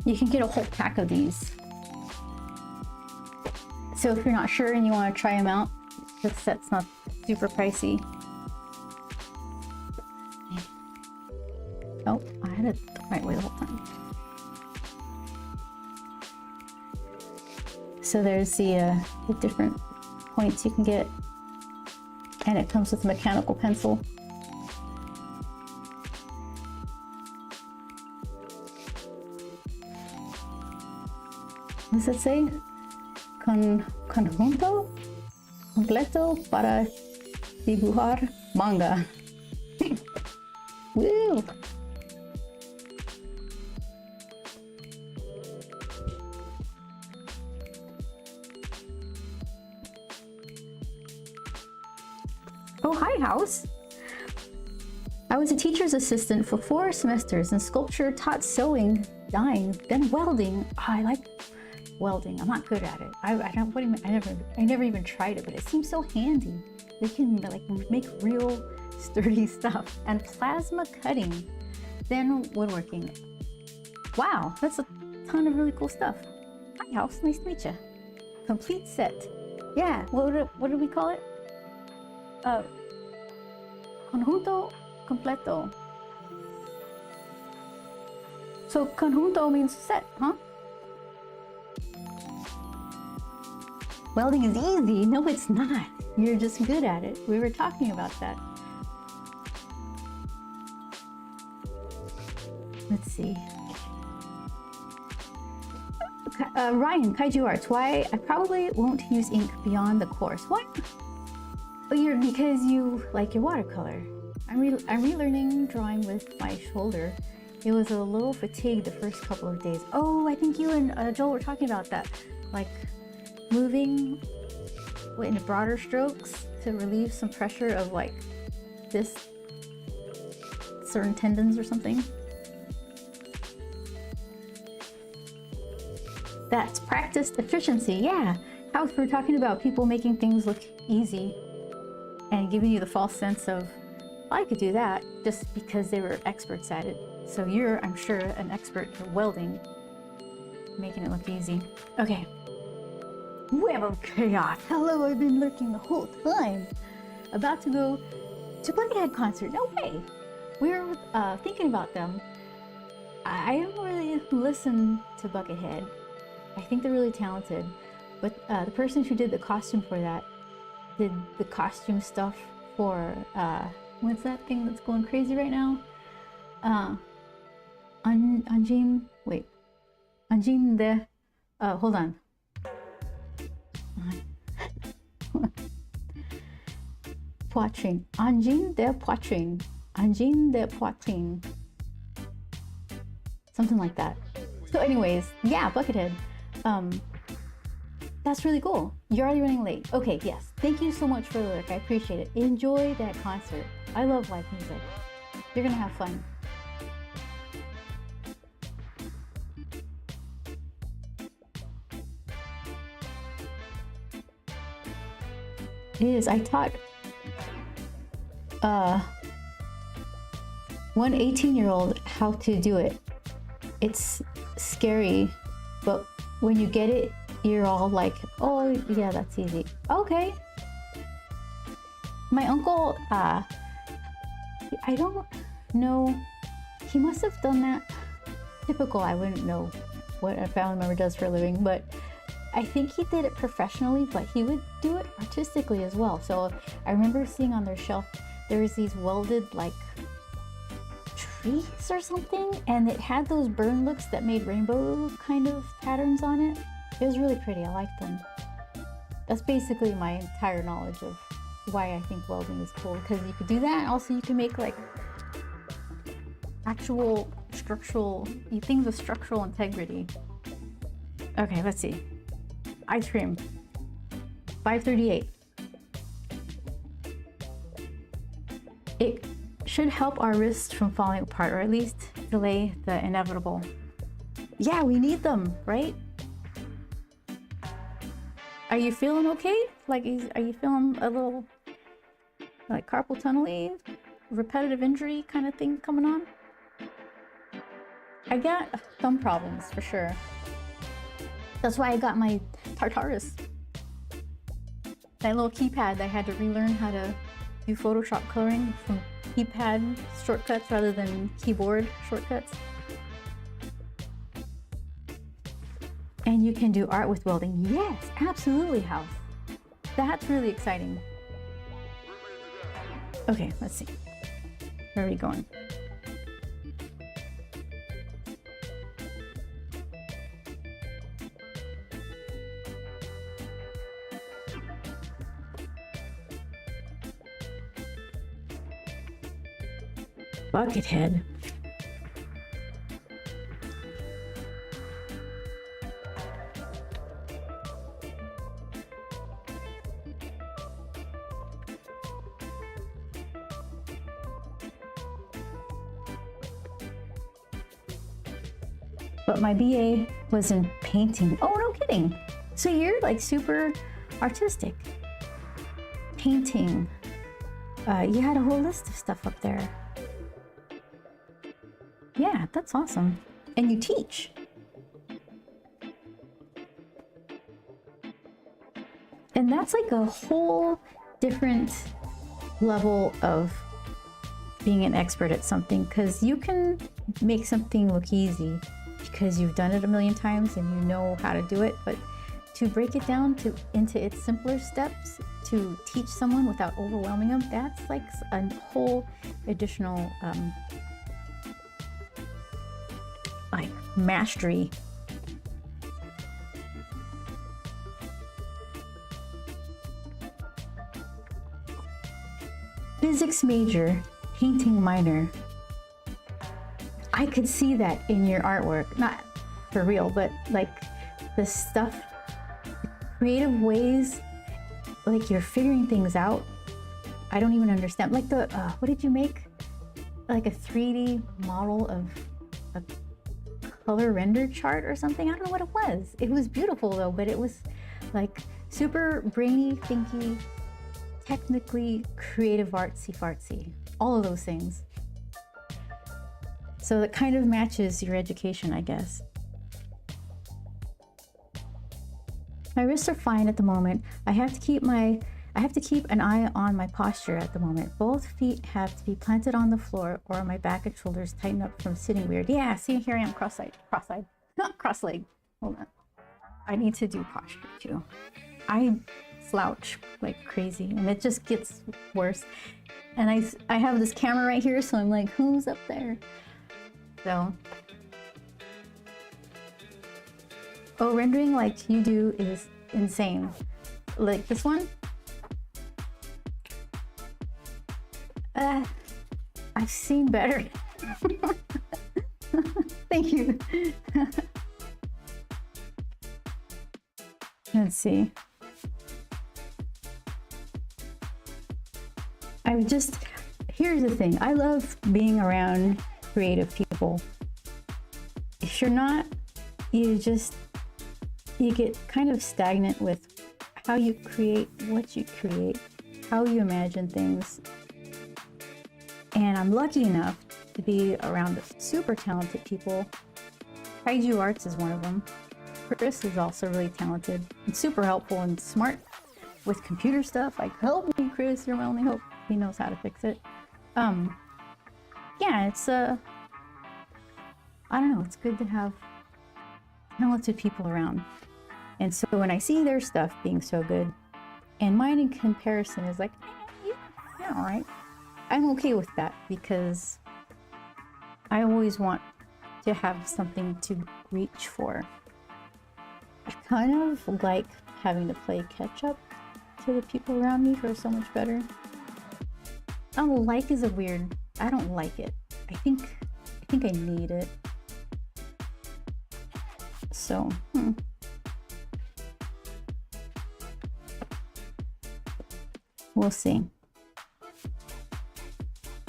you can get a whole pack of these. So if you're not sure and you want to try them out, this set's not super pricey. Oh, I had it the right way the whole time. So there's the different points you can get, and it comes with a mechanical pencil. What does it say? Conjunto completo para dibujar manga. Woo! Oh, hi, House. I was a teacher's assistant for 4 semesters in sculpture, taught sewing, dyeing, then welding. Oh, I like welding. I'm not good at it. I don't. What do you mean? I never even tried it, but it seems so handy. They can like make real sturdy stuff. And plasma cutting. Then woodworking. Wow, that's a ton of really cool stuff. Hi, House. Nice to meet you. Complete set. Yeah, what do we call it? Conjunto completo. So conjunto means set, huh? Welding is easy. No, it's not. You're just good at it. We were talking about that. Let's see. Ryan, Kaiju Arts, why I probably won't use ink beyond the course. What? Oh, because you like your watercolor. I'm relearning drawing with my shoulder. It was a little fatigued the first couple of days. Oh, I think you and Joel were talking about that. Like moving in broader strokes to relieve some pressure of like this certain tendons or something. That's practiced efficiency. Yeah, how we're talking about people making things look easy and giving you the false sense of, I could do that just because they were experts at it. So you're, I'm sure, an expert at welding, making it look easy. Okay. Web of Chaos. Hello, I've been lurking the whole time. About to go to Buckethead concert. No way. We're thinking about them. I don't really listen to Buckethead. I think they're really talented, but the person who did the costume for that did the costume stuff for what's that thing that's going crazy right now? Anjin de hold on. Poitrine. Anjin de Poitrine. Anjin de Poitrine. Something like that. So anyways, yeah, Buckethead. That's really cool. You're already running late. Okay, yes. Thank you so much for the lurk. I appreciate it. Enjoy that concert. I love live music. You're gonna have fun. It is. I taught one 18-year-old how to do it. It's scary, but when you get it, you're all like, oh yeah, that's easy. Okay. My uncle, I don't know, he must have done that. Typical, I wouldn't know what a family member does for a living, but I think he did it professionally, but he would do it artistically as well. So I remember seeing on their shelf, there was these welded like trees or something, and it had those burn looks that made rainbow kind of patterns on it. It was really pretty. I liked them. That's basically my entire knowledge of why I think welding is cool, because you could do that, and also you can make like actual structural things with structural integrity. Okay, let's see. Ice cream. 538. It should help our wrists from falling apart, or at least delay the inevitable. Yeah, we need them, right? Are you feeling okay? Like, are you feeling a little like carpal tunnel-y, repetitive injury kind of thing coming on? I got thumb problems for sure. That's why I got my Tartarus. That little keypad, I had to relearn how to do Photoshop coloring from keypad shortcuts rather than keyboard shortcuts. And you can do art with welding. Yes, absolutely, House. That's really exciting. Okay, let's see. Where are we going? Buckethead. But my BA was in painting. Oh, no kidding. So you're like super artistic. Painting. You had a whole list of stuff up there. Yeah, that's awesome. And you teach. And that's like a whole different level of being an expert at something, because you can make something look easy because you've done it a million times and you know how to do it, but to break it down into its simpler steps to teach someone without overwhelming them, that's like a whole additional like mastery. Physics major, painting minor. I could see that in your artwork, not for real, but like the stuff, creative ways, like you're figuring things out. I don't even understand. Like the, what did you make? Like a 3D model of a color render chart or something? I don't know what it was. It was beautiful though, but it was like super brainy, thinky, technically creative, artsy fartsy, all of those things. So that kind of matches your education, I guess. My wrists are fine at the moment. I have to keep an eye on my posture at the moment. Both feet have to be planted on the floor or my back and shoulders tighten up from sitting weird. Yeah, see, here I am cross-legged, not cross-legged. Hold on. I need to do posture too. I slouch like crazy and it just gets worse. And I have this camera right here, so I'm like, who's up there? So, oh, rendering like you do is insane. Like this one, I've seen better. Thank you. Let's see. Here's the thing. I love being around creative people. If you're not, you get kind of stagnant with how you create, what you create, how you imagine things. And I'm lucky enough to be around super talented people. Kaiju Arts is one of them. Chris is also really talented and super helpful and smart with computer stuff. Like, help me, Chris, you're my only hope. He knows how to fix it. Yeah, it's I don't know, it's good to have talented people around. And so when I see their stuff being so good, and mine in comparison is like, yeah, all right, I'm okay with that because I always want to have something to reach for. I kind of like having to play catch up to the people around me who are so much better. Like is a weird, I don't like it. I think I need it. So, we'll see.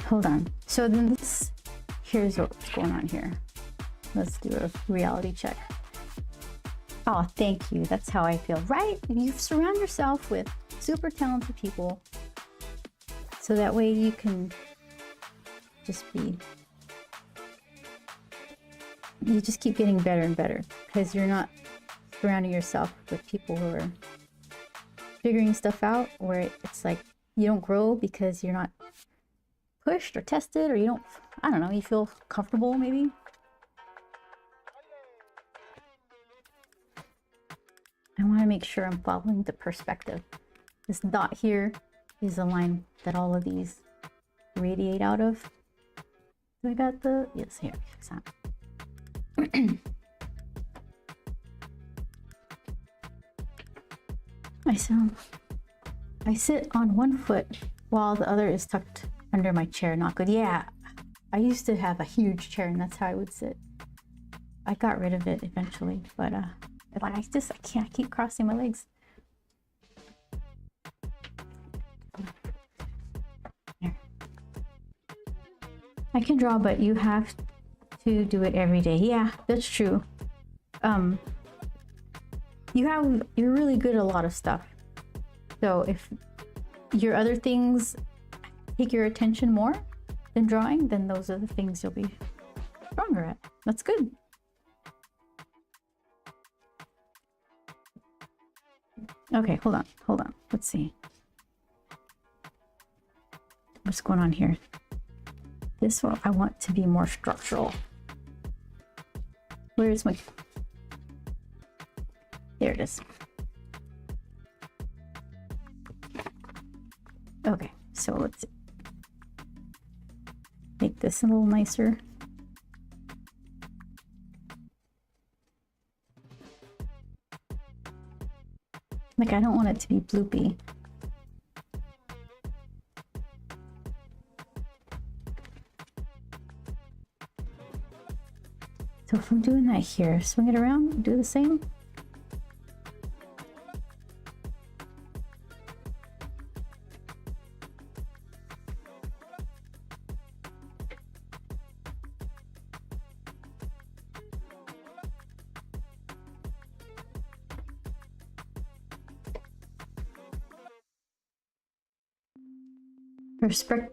Hold on. So then here's what's going on here. Let's do a reality check. Oh, thank you. That's how I feel, right? You surround yourself with super talented people so that way you can just you just keep getting better and better because you're not surrounding yourself with people who are figuring stuff out, where it's like you don't grow because you're not pushed or tested, or you don't, I don't know, you feel comfortable maybe. I want to make sure I'm following the perspective. This dot here is the line that all of these radiate out of. Do I got the, yes, here, it's on. I sit on one foot while the other is tucked under my chair. Not good. Yeah, I used to have a huge chair and that's how I would sit. I got rid of it eventually, but I can't keep crossing my legs. Here. I can draw, but you have to do it every day. Yeah, that's true. You're really good at a lot of stuff. So if your other things take your attention more than drawing, then those are the things you'll be stronger at. That's good. Okay, hold on. Let's see. What's going on here? This one I want to be more structural. Where's my... There it is. Okay, so let's make this a little nicer. Like, I don't want it to be bloopy. So if I'm doing that here, swing it around, do the same.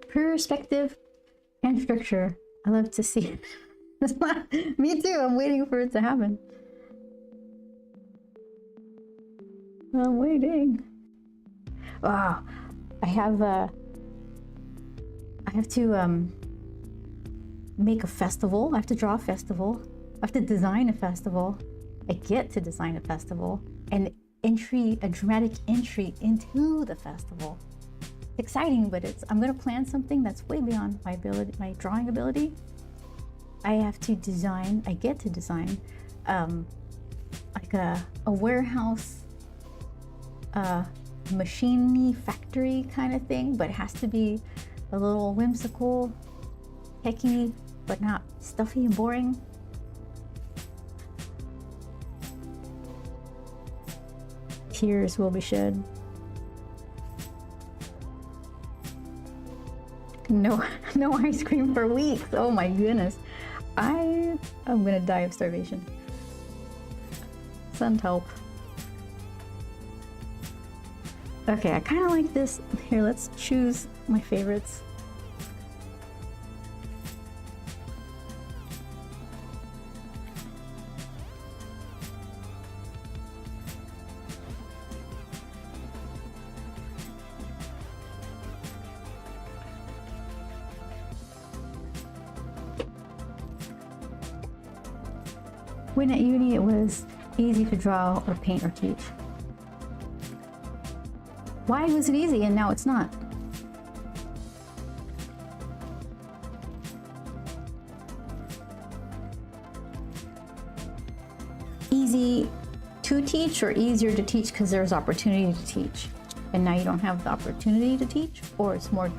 Perspective and structure. I love to see. Me too. I'm waiting for it to happen. I'm waiting. Wow. I have to make a festival. I have to draw a festival. I have to design a festival. I get to design a festival and a dramatic entry into the festival. Exciting, but I'm gonna plan something that's way beyond my ability, my drawing ability. I get to design like a warehouse, machine factory kind of thing, but it has to be a little whimsical, techy, but not stuffy and boring. Tears will be shed. No ice cream for weeks. Oh my goodness. I'm gonna die of starvation. Send help. Okay, I kind of like this. Here, let's choose my favorites. When at uni, it was easy to draw or paint or teach. Why was it easy and now it's not? Easy to teach or easier to teach because there's opportunity to teach and now you don't have the opportunity to teach, or it's more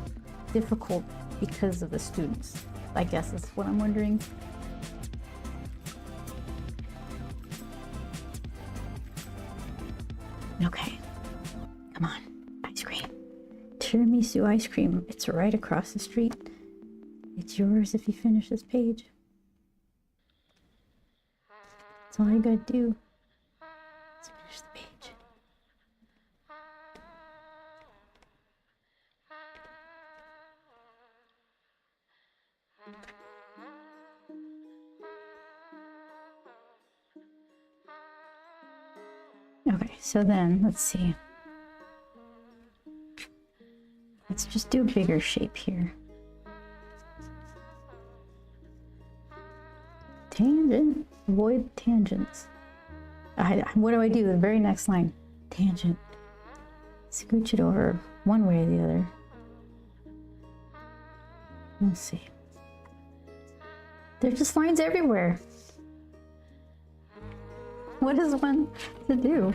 difficult because of the students? I guess is what I'm wondering. Okay, come on, ice cream. Tiramisu ice cream. It's right across the street. It's yours if you finish this page. That's all you gotta do. Let's finish the page. Okay, so then let's see. Let's just do a bigger shape here. Tangent. Avoid tangents. What do I do? The very next line. Tangent. Scooch it over one way or the other. Let's see. There's just lines everywhere. What is one to do?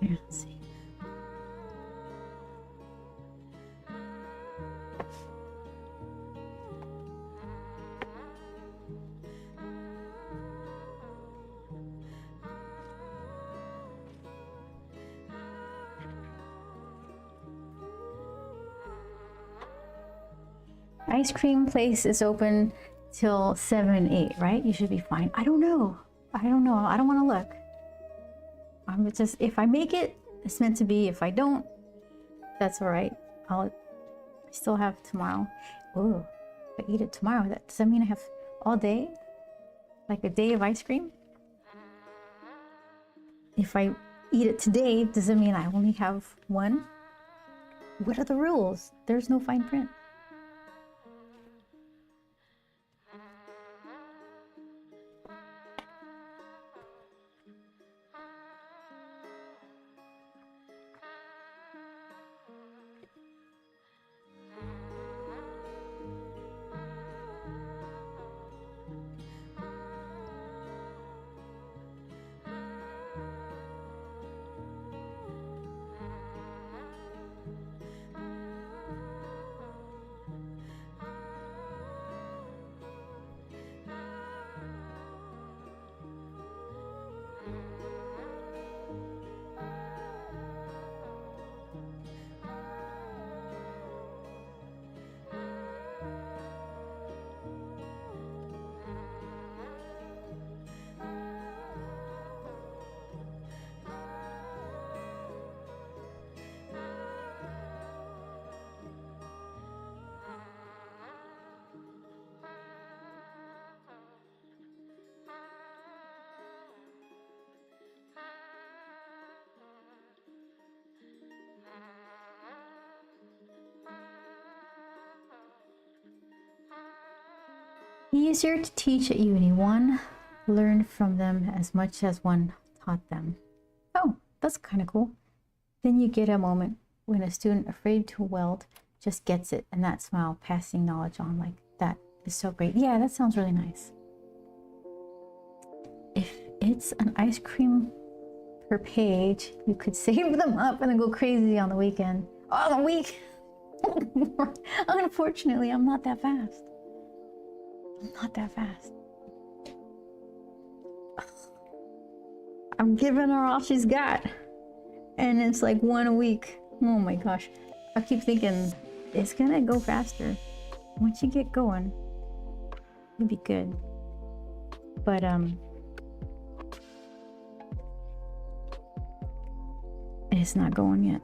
Here, let's see. Ice cream place is open till 7, 8, right? You should be fine. I don't know. I don't want to look. I'm just, if I make it, it's meant to be. If I don't, that's all right. I still have tomorrow. Oh, if I eat it tomorrow, does that mean I have all day, like a day of ice cream. If I eat it today, does it mean I only have one? What are the rules? There's no fine print. Easier to teach at uni. One learned from them as much as one taught them. Oh, that's kind of cool. Then you get a moment when a student afraid to weld just gets it, and that smile passing knowledge on like that is so great. Yeah, that sounds really nice. If it's an ice cream per page, you could save them up and then go crazy on the weekend. On the week. Unfortunately, I'm not that fast. Not that fast. I'm giving her all she's got. And it's like one a week. Oh my gosh. I keep thinking it's gonna go faster. Once you get going, it'll be good. But it's not going yet.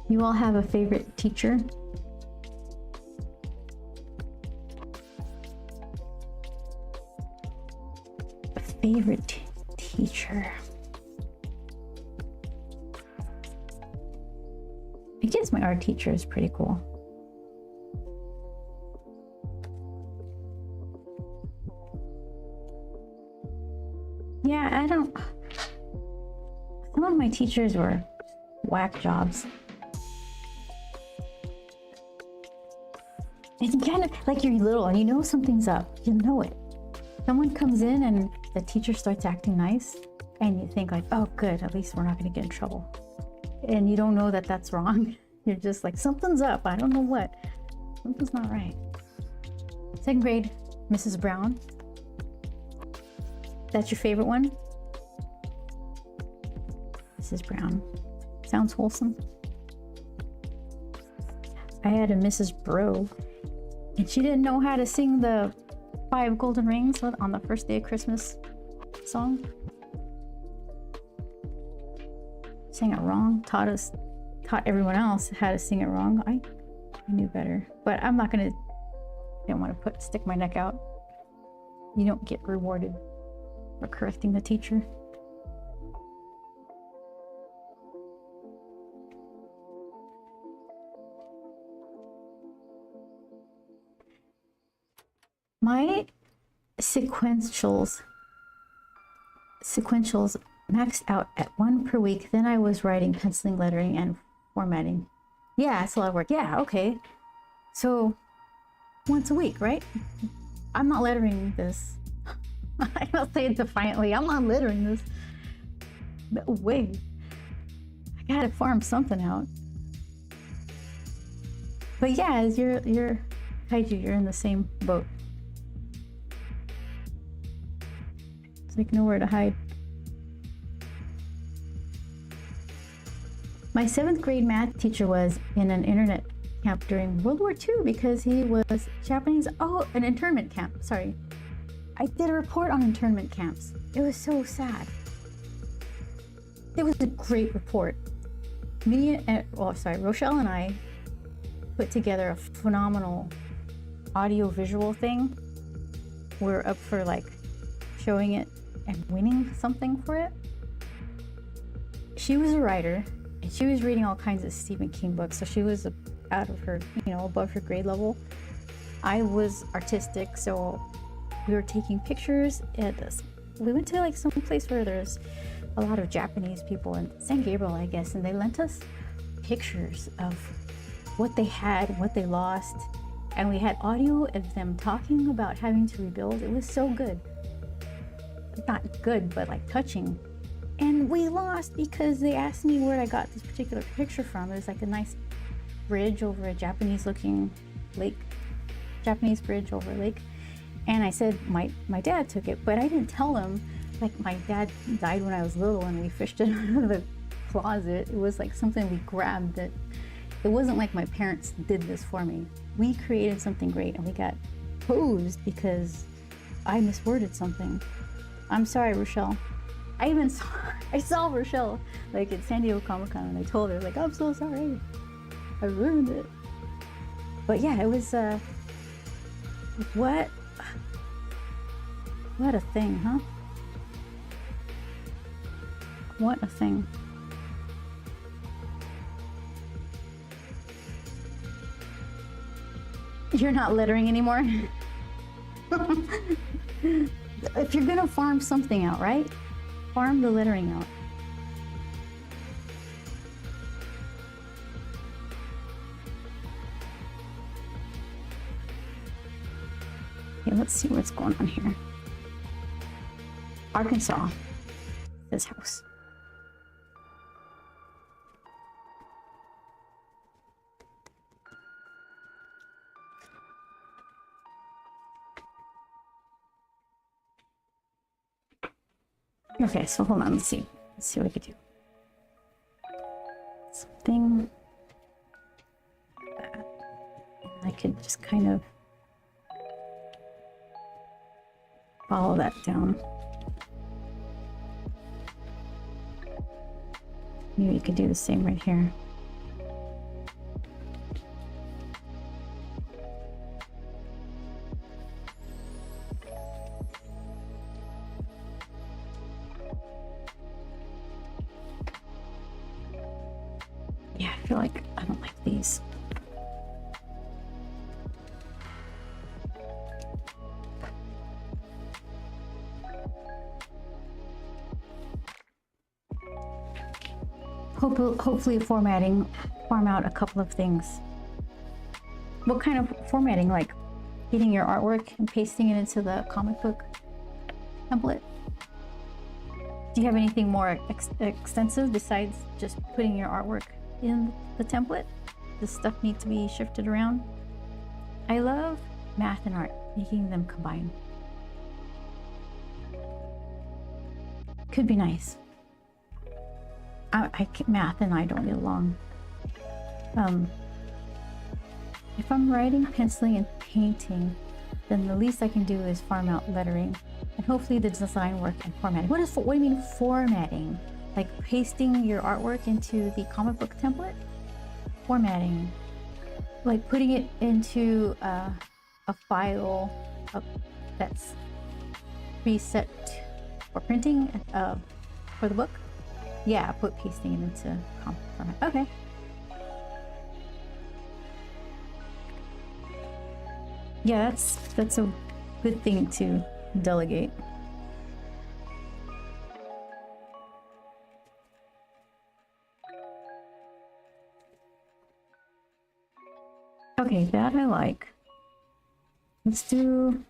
You all have a favorite teacher? A favorite teacher? I guess my art teacher is pretty cool. Yeah, I don't... Some of my teachers were whack jobs. It's kind of like you're little and you know something's up. You know it. Someone comes in and the teacher starts acting nice and you think like, oh good, at least we're not going to get in trouble. And you don't know that that's wrong. You're just like, something's up. I don't know what. Something's not right. Second grade, Mrs. Brown. That's your favorite one? Mrs. Brown. Sounds wholesome. I had a Mrs. Bro. And she didn't know how to sing the 5 Golden Rings on the first day of Christmas song. Sang it wrong, taught everyone else how to sing it wrong. I knew better, but I don't want to stick my neck out. You don't get rewarded for correcting the teacher. My sequentials maxed out at 1 per week. Then I was writing, penciling, lettering, and formatting. Yeah, it's a lot of work. Yeah, okay. So once a week, right? I'm not lettering this. I'll say it defiantly. I'm not lettering this. No way. I gotta farm something out. But yeah, as you're Kaiju, you're in the same boat. It's like nowhere to hide. My 7th grade math teacher was in an internet camp during World War II because he was Japanese. Oh, an internment camp. Sorry. I did a report on internment camps. It was so sad. It was a great report. Rochelle and I put together a phenomenal audio visual thing. We're up for like showing it and winning something for it. She was a writer and she was reading all kinds of Stephen King books, so she was out of her, above her grade level. I was artistic, so we were taking pictures at this. We went to like some place where there's a lot of Japanese people in San Gabriel, I guess, and they lent us pictures of what they had, what they lost, and we had audio of them talking about having to rebuild. It was so good. Not good, but like touching. And we lost because they asked me where I got this particular picture from. It was like a nice bridge over a Japanese looking lake, Japanese bridge over a lake. And I said my dad took it, but I didn't tell him. Like, my dad died when I was little and we fished it out of the closet. It was like something we grabbed. That it wasn't like my parents did this for me. We created something great and we got posed because I misworded something. I'm sorry, Rochelle. I saw Rochelle like at San Diego Comic-Con and I told her, like, I'm so sorry. I ruined it. But yeah, it was, what a thing, huh? What a thing. You're not lettering anymore? If you're gonna farm something out, right? Farm the lettering out. Okay, let's see what's going on here. Arkansas, this house. Okay, so hold on, let's see what I could do. Something like that. I could just kind of follow that down. Maybe you could do the same right here. Yeah, I feel like I don't like these. Hopefully farm out a couple of things. What kind of formatting? Like getting your artwork and pasting it into the comic book template? Do you have anything more extensive besides just putting your artwork in the template? Does stuff need to be shifted around? I love math and art, making them combine. Could be nice. Math and I don't get along. If I'm writing, penciling, and painting, then the least I can do is farm out lettering, and hopefully the design work and formatting. What do you mean formatting? Like pasting your artwork into the comic book template? Formatting, like putting it into a file that's preset for printing for the book. Yeah, pasting it into comic format. Okay. Yeah, that's a good thing to delegate. Okay, that I like. Let's do.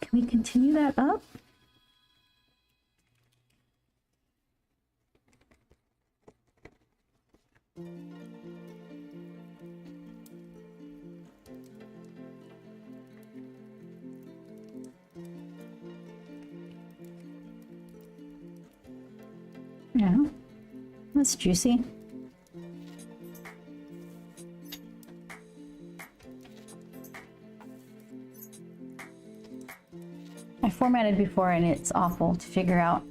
Can we continue that up? Yeah, that's juicy. I formatted before and it's awful to figure out.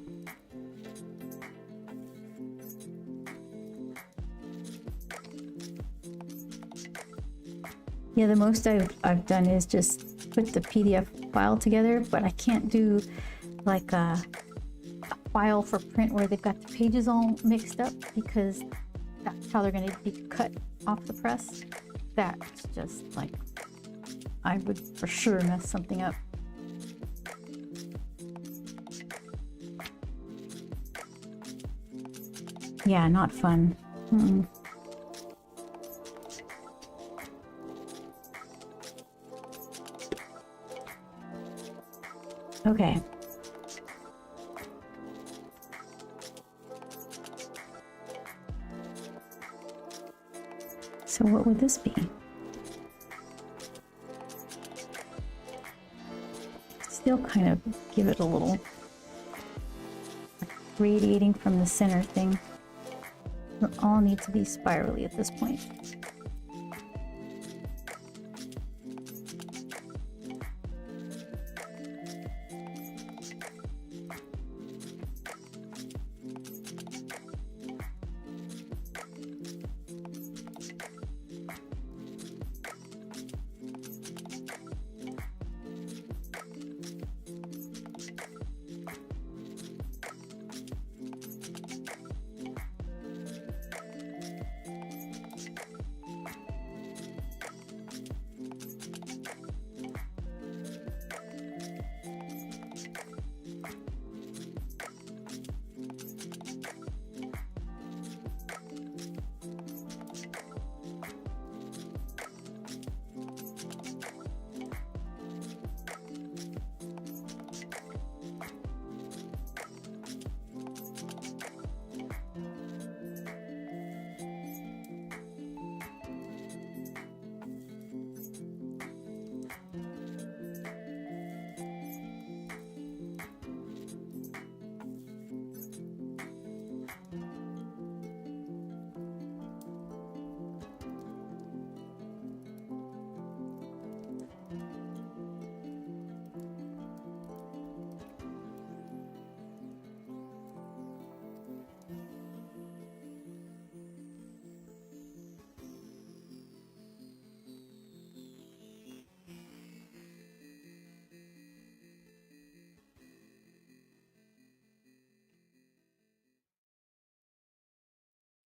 Yeah, the most I've done is just put the PDF file together, but I can't do like a file for print where they've got the pages all mixed up, because that's how they're going to be cut off the press. That's just like, I would for sure mess something up. Yeah, not fun. Mm-mm. Okay. So what would this be? Still kind of give it a little radiating from the center thing. They all need to be spirally at this point.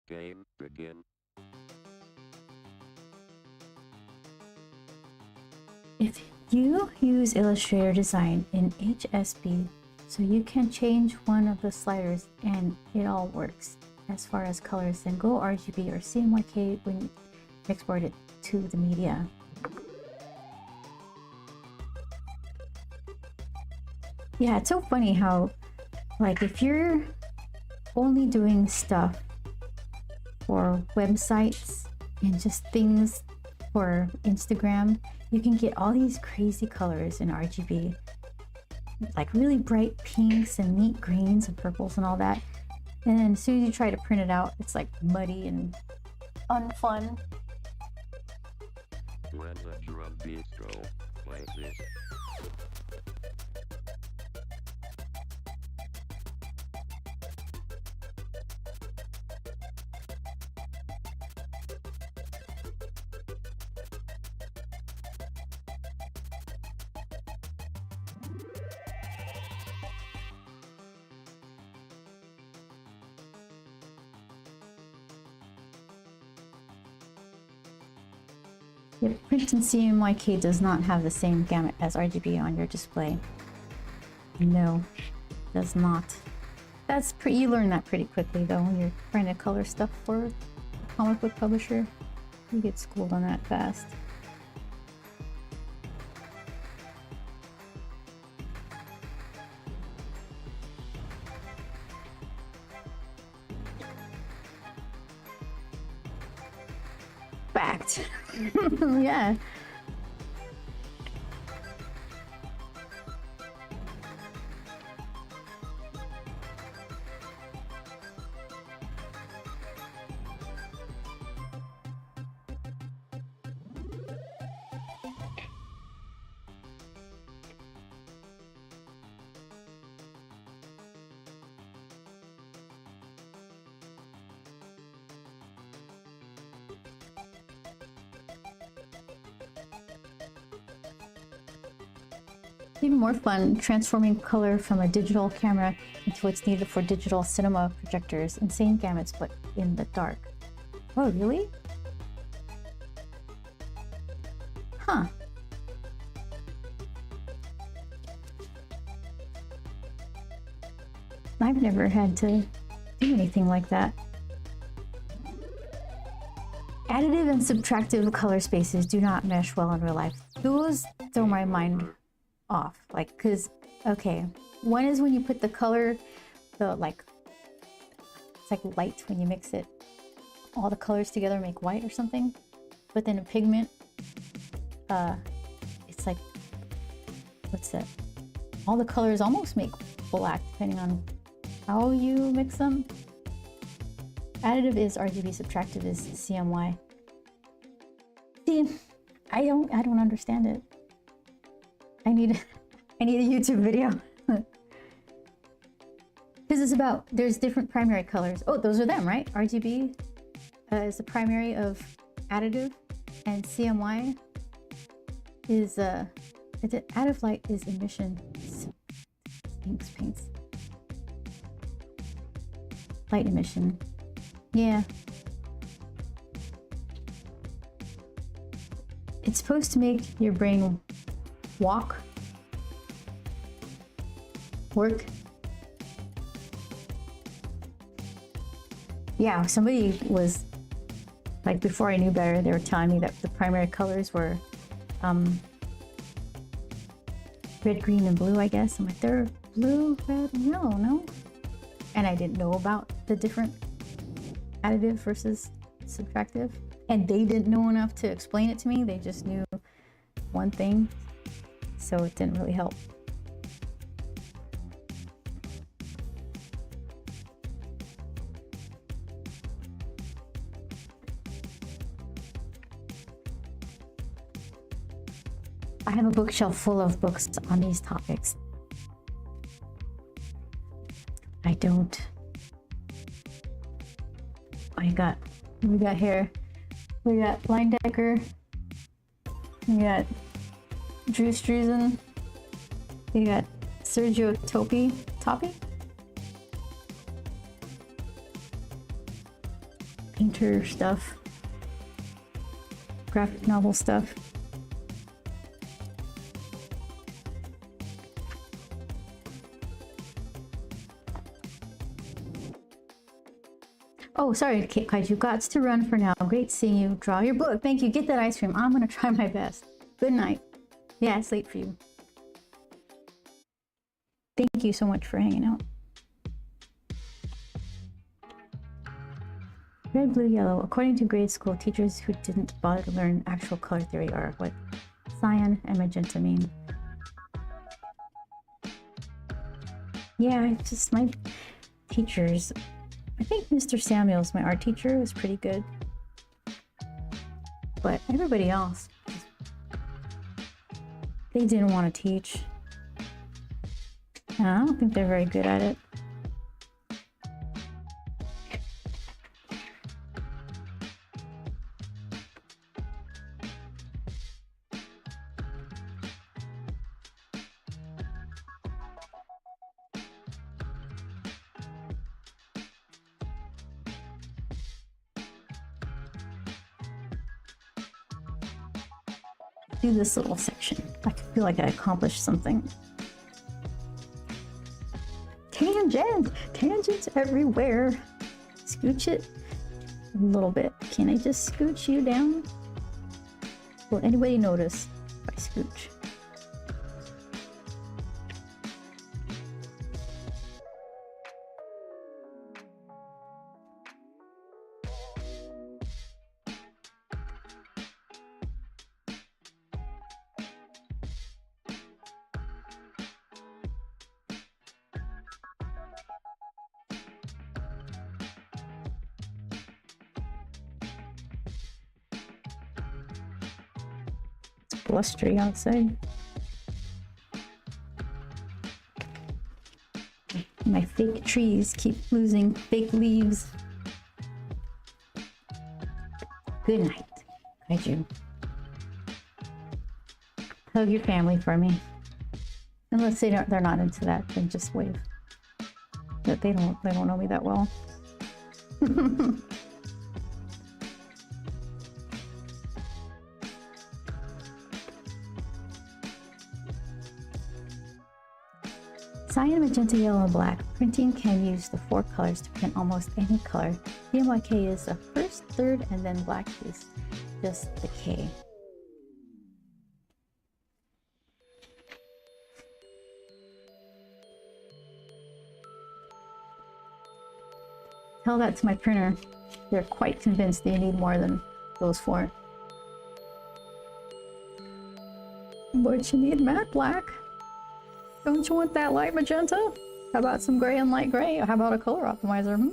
Game begin. If you use Illustrator Design in HSP, so you can change one of the sliders and it all works. As far as colors, then go RGB or CMYK when you export it to the media. Yeah, it's so funny how, like, if you're only doing stuff for websites and just things for Instagram, you can get all these crazy colors in RGB, like really bright pinks and neat greens and purples and all that. And then as soon as you try to print it out, it's like muddy and unfun. When the drum beats go like this. Yeah, print and CMYK does not have the same gamut as RGB on your display. No, does not. You learn that pretty quickly though when you're trying to color stuff for a comic book publisher. You get schooled on that fast. Fact. Yeah. Even more fun, transforming color from a digital camera into what's needed for digital cinema projectors. Insane gamuts, but in the dark. Oh, really? Huh. I've never had to do anything like that. Additive and subtractive color spaces do not mesh well in real life. Those throw my mind off. Like, cause, okay, one is when you put the color, it's like light when you mix it, all the colors together make white or something. But then a pigment, it's like, what's that? All the colors almost make black depending on how you mix them. Additive is RGB, subtractive is CMY. See, I don't understand it. I need a YouTube video. Because it's about, there's different primary colors. Oh, those are them, right? RGB is the primary of additive, and CMY is additive light is emission. Paints. Light emission. Yeah. It's supposed to make your brain work. Yeah, somebody was, like, before I knew better, they were telling me that the primary colors were red, green, and blue, I guess. I'm like, they're blue, red, and yellow, no? And I didn't know about the different additive versus subtractive. And they didn't know enough to explain it to me. They just knew one thing. So it didn't really help. I have a bookshelf full of books on these topics. I don't. We got here. We got Leindecker. We got Drew Struzan. We got Sergio Topi. Painter stuff. Graphic novel stuff. Oh, sorry, Kaiju. Gots to run for now. Great seeing you. Draw your book. Thank you. Get that ice cream. I'm gonna try my best. Good night. Yeah, it's late for you. Thank you so much for hanging out. Red, blue, yellow. According to grade school, teachers who didn't bother to learn actual color theory are what cyan and magenta mean. Yeah, it's just my teachers. I think Mr. Samuels, my art teacher, was pretty good. But everybody else, they didn't want to teach. And I don't think they're very good at it. Do this little section. I feel like I accomplished something. Tangents everywhere. Scooch it a little bit. Can I just scooch you down? Will anybody notice if I scooch? Blustery outside. My fake trees keep losing fake leaves. Good night, Kaiju. Hug your family for me. Unless they're not into that, then just wave. But they don't know me that well. Cyan, magenta, yellow, and black. Printing can use the 4 colors to print almost any color. CMYK is the first, third, and then black is just the K. Tell that to my printer. They're quite convinced they need more than those 4. But you need matte black. Don't you want that light magenta? How about some gray and light gray? Or how about a color optimizer?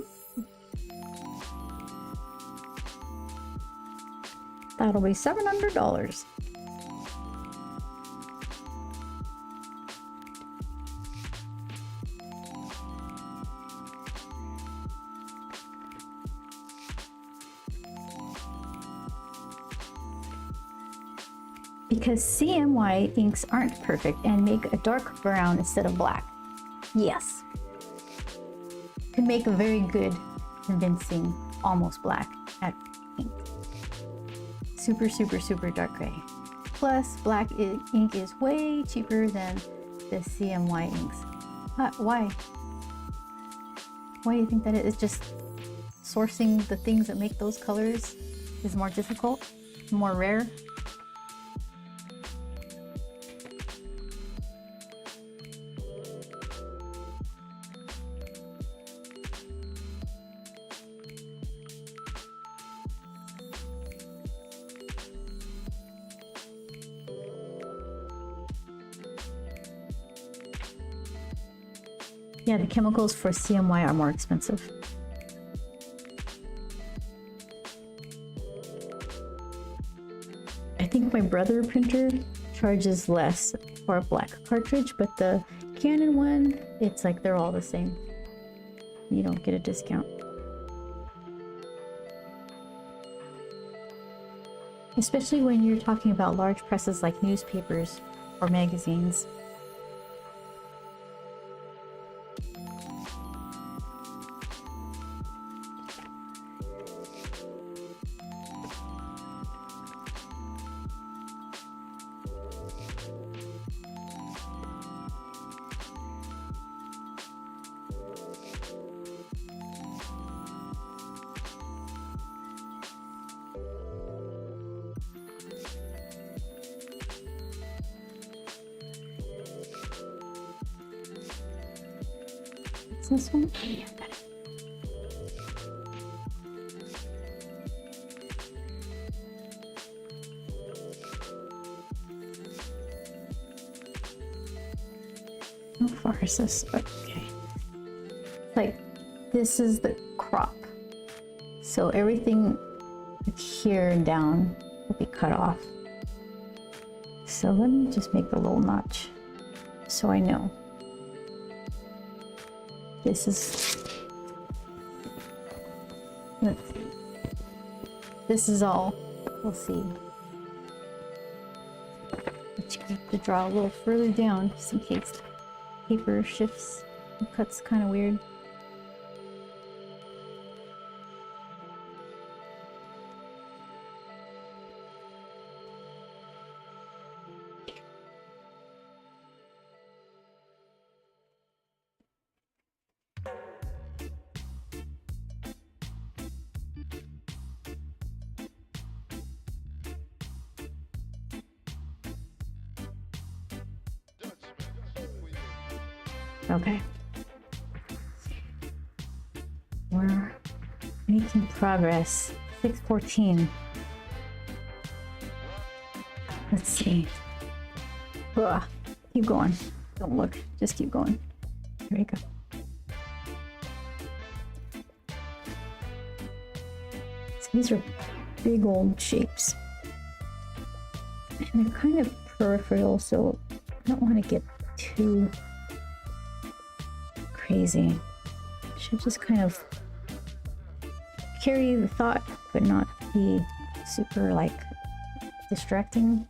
That'll be $700. Because CMY inks aren't perfect and make a dark brown instead of black. Yes. Can make a very good, convincing, almost black at ink. Super, super, super dark gray. Plus, black ink is way cheaper than the CMY inks. Why? Why do you think that is? Just sourcing the things that make those colors is more difficult, more rare? Yeah, the chemicals for CMY are more expensive. I think my Brother printer charges less for a black cartridge, but the Canon one, it's like they're all the same. You don't get a discount. Especially when you're talking about large presses like newspapers or magazines. This one? Yeah, got it. How far is this? Okay. Like, this is the crop. So everything here and down will be cut off. So let me just make a little notch so I know. This is, let's see. This is all, we'll see. But you have to draw a little further down just in case paper shifts and cuts kind of weird. Okay. We're making progress. 6:14. Let's see. Ugh. Keep going. Don't look. Just keep going. Here we go. So these are big old shapes. And they're kind of peripheral, so I don't want to get too crazy. Should just kind of carry the thought, but not be super like distracting.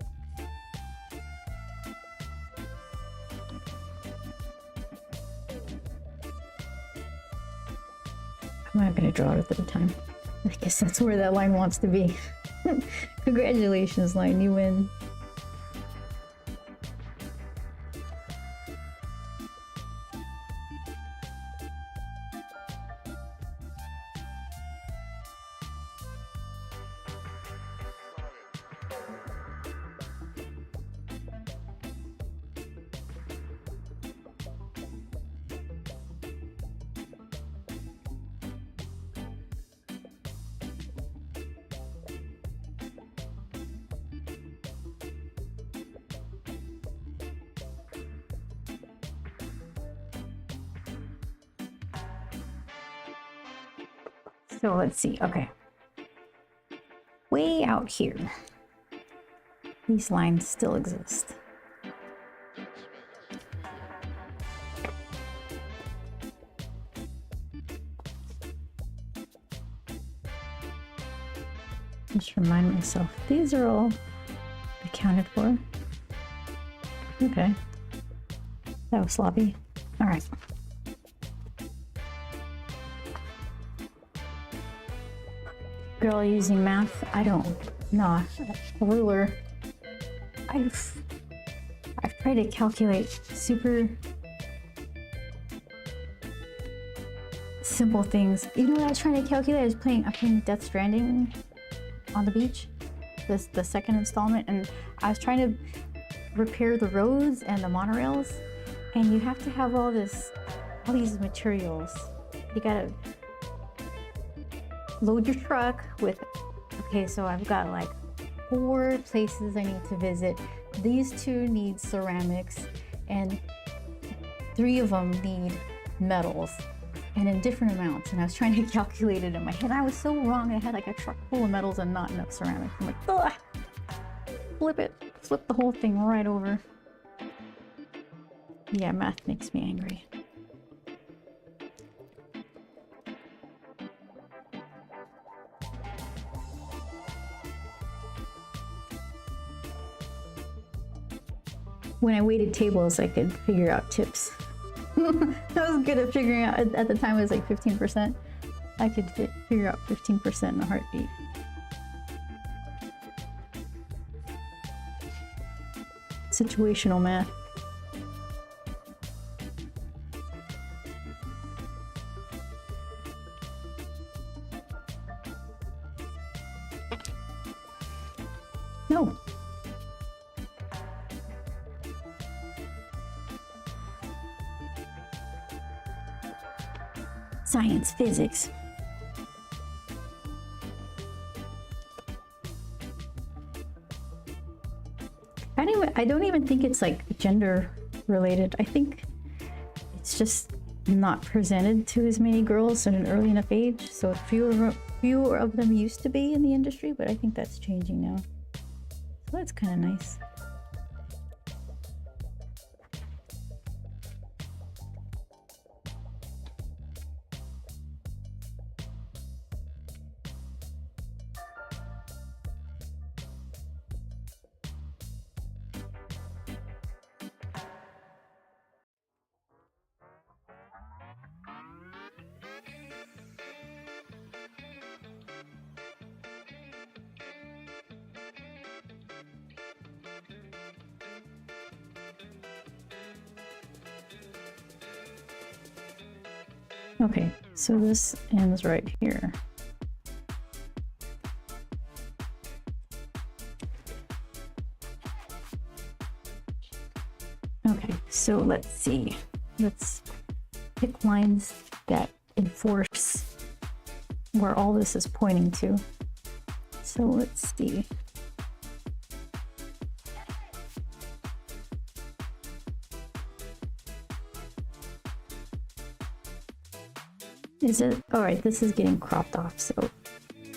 not going to draw it at the time. I guess that's where that line wants to be. Congratulations, line, you win. So let's see, okay. Way out here, these lines still exist. Just remind myself, these are all accounted for. Okay, that was sloppy. All right. Girl using math, I don't know. A ruler. I've tried to calculate super simple things. You know what I was trying to calculate? I'm playing Death Stranding on the beach. The second installment, and I was trying to repair the roads and the monorails, and you have to have all these materials. You gotta load your truck with, okay, so I've got like 4 places I need to visit. These 2 need ceramics, and 3 of them need metals, and in different amounts. And I was trying to calculate it in my head. I was so wrong. I had like a truck full of metals and not enough ceramics. I'm like, ugh, flip the whole thing right over. Yeah, math makes me angry. When I waited tables, I could figure out tips. I was good at figuring out, at the time it was like 15%. I could figure out 15% in a heartbeat. Situational math. No. Science, physics. I don't even think it's like gender related. I think it's just not presented to as many girls at an early enough age. So fewer of them used to be in the industry, but I think that's changing now. So that's kind of nice. Okay, so this ends right here. Okay, so let's see. Let's pick lines that enforce where all this is pointing to. So let's see. Is it? All right, this is getting cropped off, so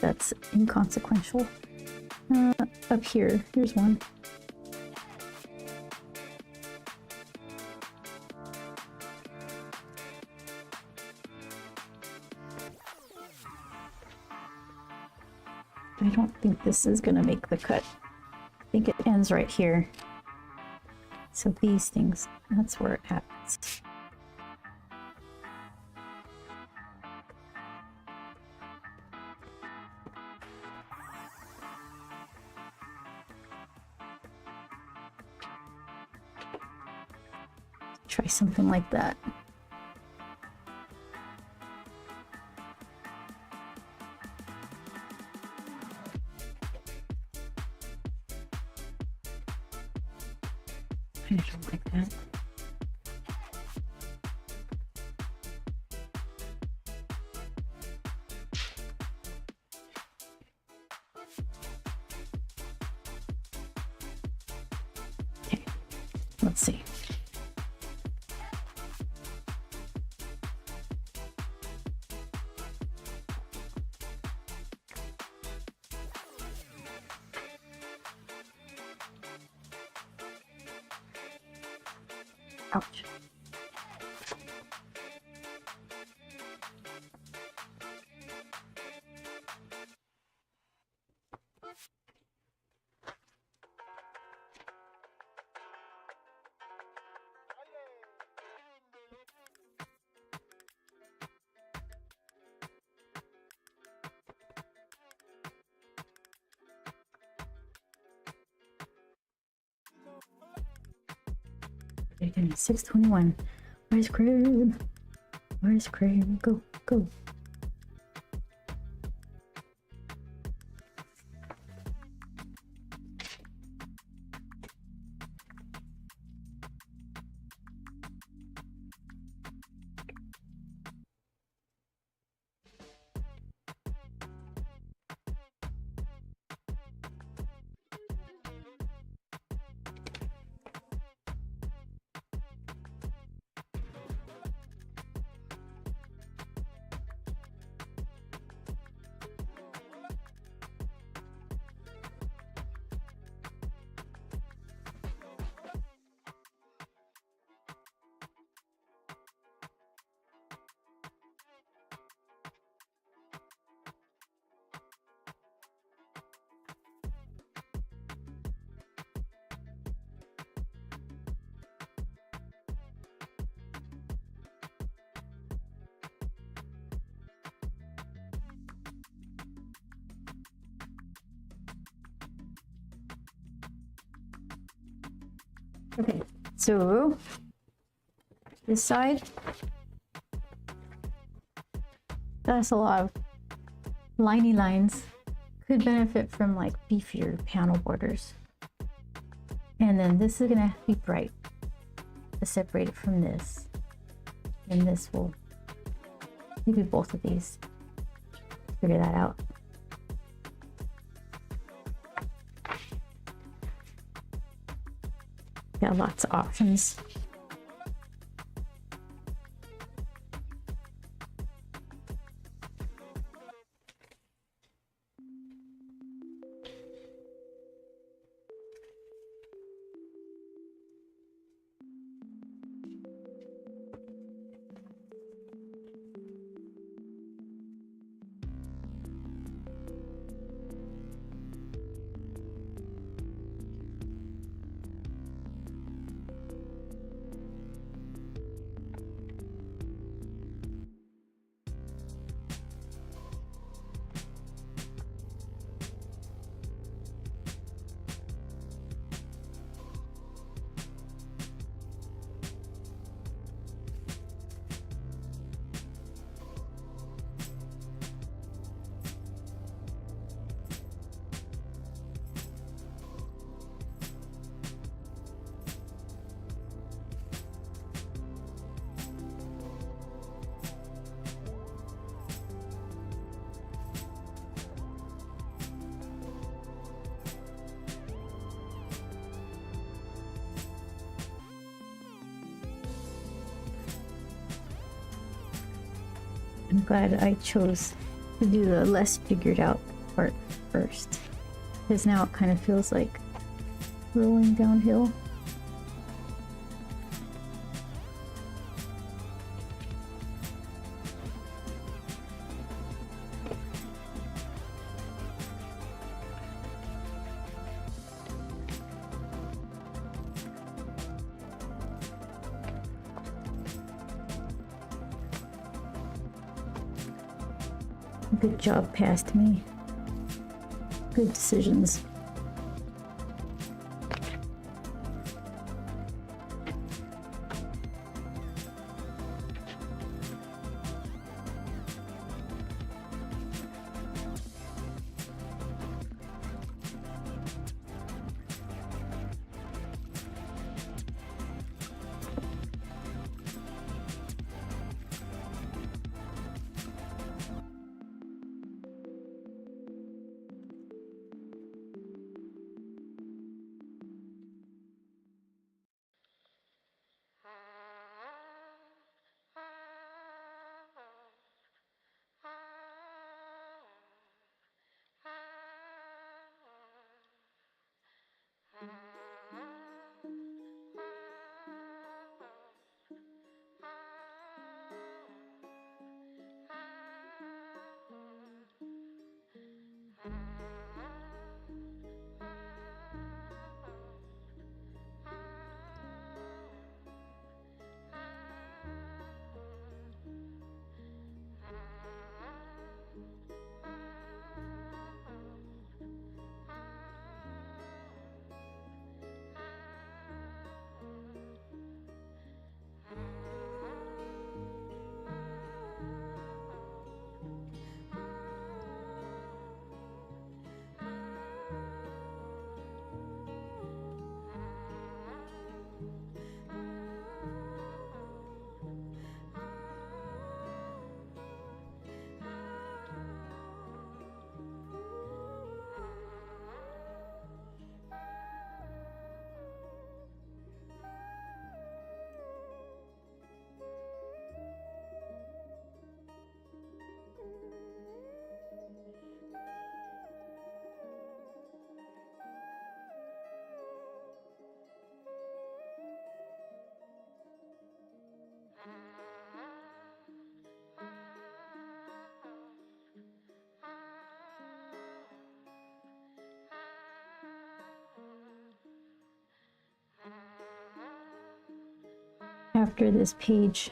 that's inconsequential. Up here, here's one. I don't think this is gonna make the cut. I think it ends right here. So these things, that's where it happens. try something like that. I don't like that. Okay, let's see. Ouch. Okay, 6:21. Where's Crib? Where's Crib? Go, go. Okay, so this side, that's a lot of liney lines. Could benefit from like beefier panel borders. And then this is gonna be bright to separate it from this. And this will maybe both of these. Figure that out. Got lots of options. I'm glad I chose to do the less figured out part first, because now it kind of feels like rolling downhill. Good job, past me. Good decisions. after this page,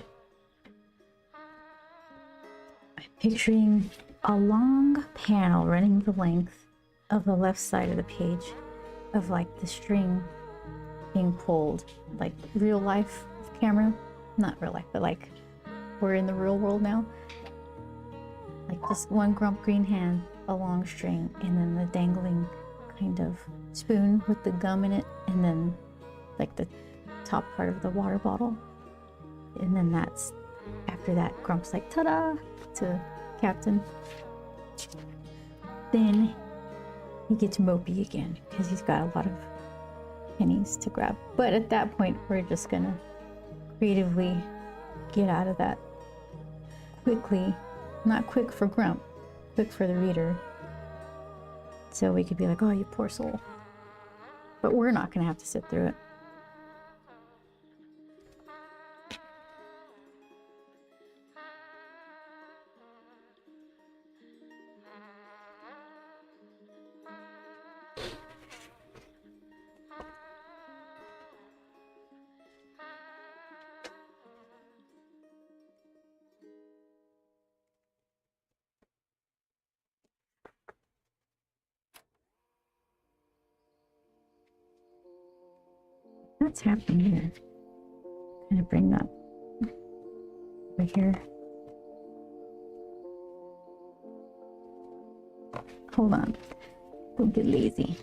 I'm picturing a long panel running the length of the left side of the page of like the string being pulled, like real life camera. Not real life, but like we're in the real world now. Like just one Grump green hand, a long string, and then the dangling kind of spoon with the gum in it, and then like the top part of the water bottle. And then that's, after that, Grump's like, ta-da, to Captain. Then he gets mopey again, because he's got a lot of pennies to grab. But at that point, we're just gonna creatively get out of that quickly. Not quick for Grump, quick for the reader. So we could be like, oh, you poor soul. But we're not gonna have to sit through it. What's happening here? Kind of bring that over here. Hold on. Don't get lazy.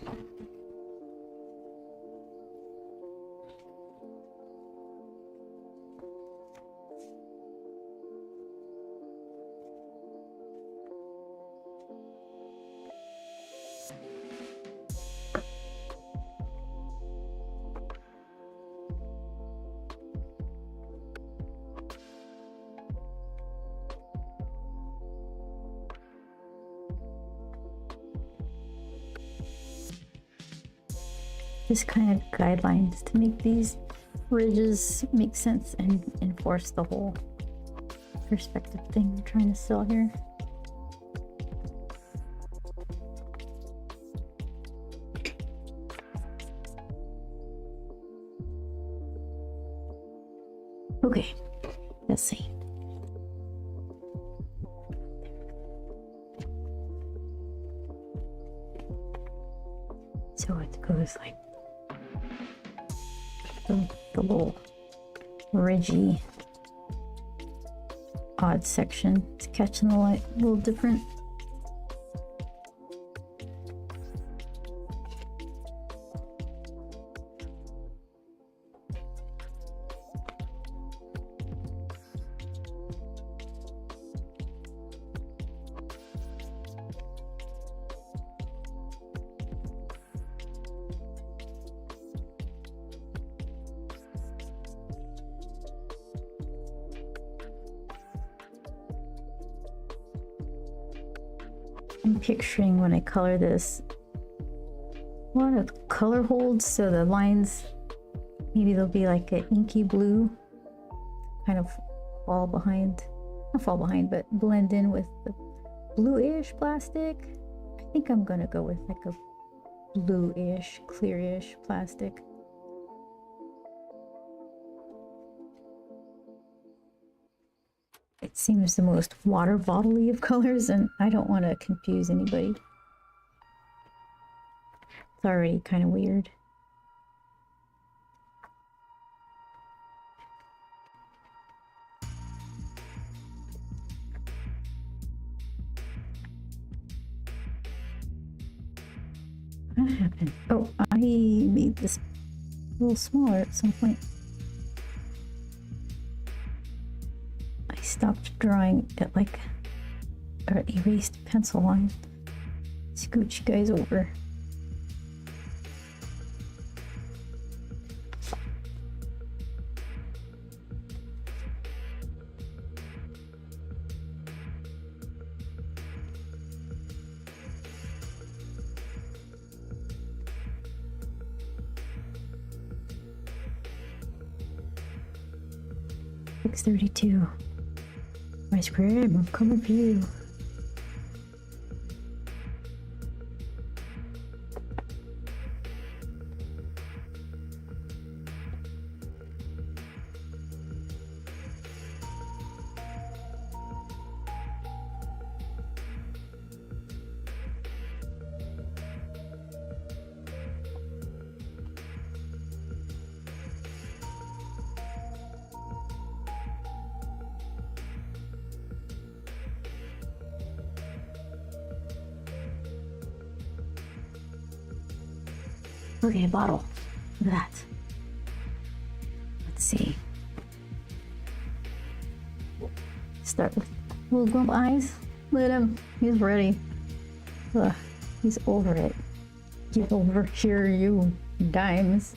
Just kind of guidelines to make these ridges make sense and enforce the whole perspective thing I'm trying to sell here. Okay, let's see. So it goes like the little ridgy odd section. It's catching the light a little different. I'm picturing when I color this, a lot of color holds, so the lines, maybe they'll be like an inky blue, kind of fall behind, not fall behind, but blend in with the bluish plastic. I think I'm gonna go with like a bluish, clearish plastic. It seems the most water bottle-y of colors, and I don't want to confuse anybody. It's already kind of weird. What happened? Oh, I made this a little smaller at some point. I stopped drawing at like an erased pencil line. Scooch you guys over. $6:32. My scram, I'm coming for you. Okay, bottle. Look at that. Let's see. Start with little grump eyes. Look at him. He's ready. Ugh, he's over it. Get over here, you dimes.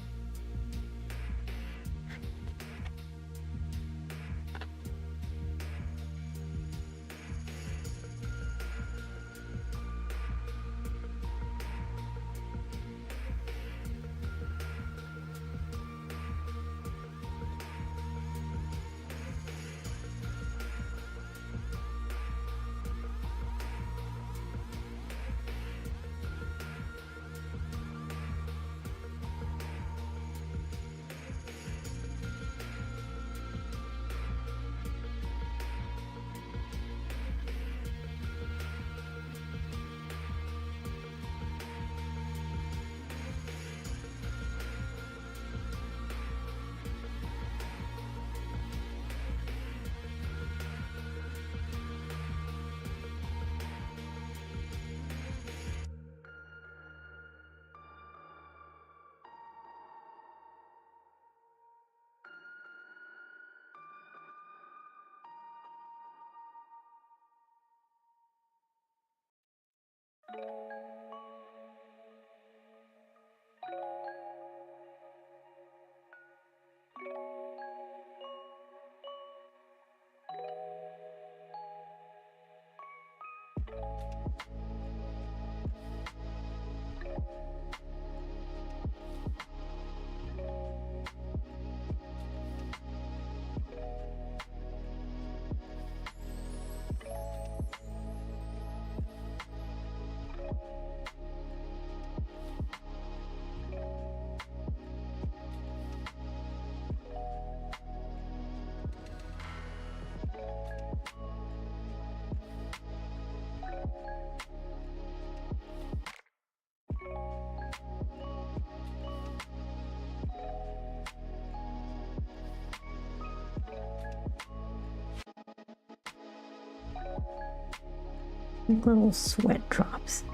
Like little sweat drops.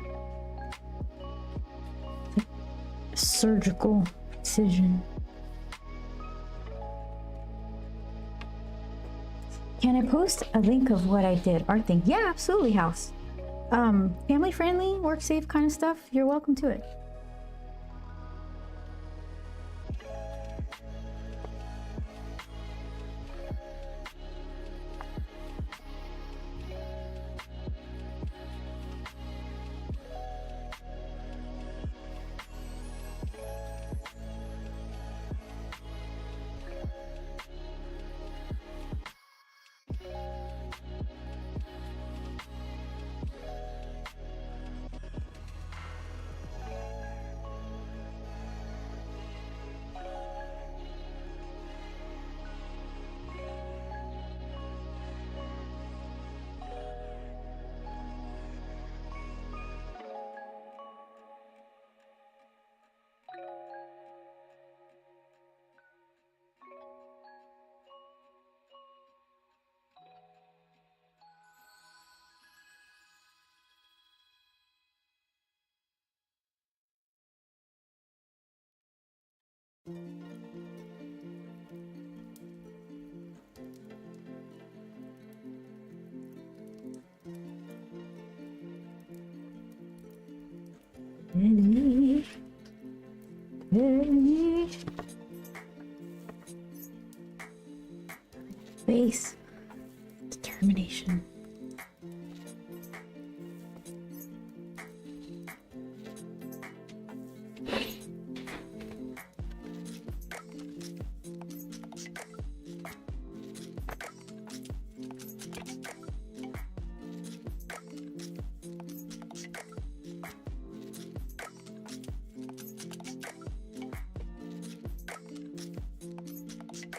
Like surgical precision. Can I post a link of what I did? Art thing? Yeah, absolutely, House. Family friendly, work safe kind of stuff. You're welcome to it. Ready. Ready. Face. Determination.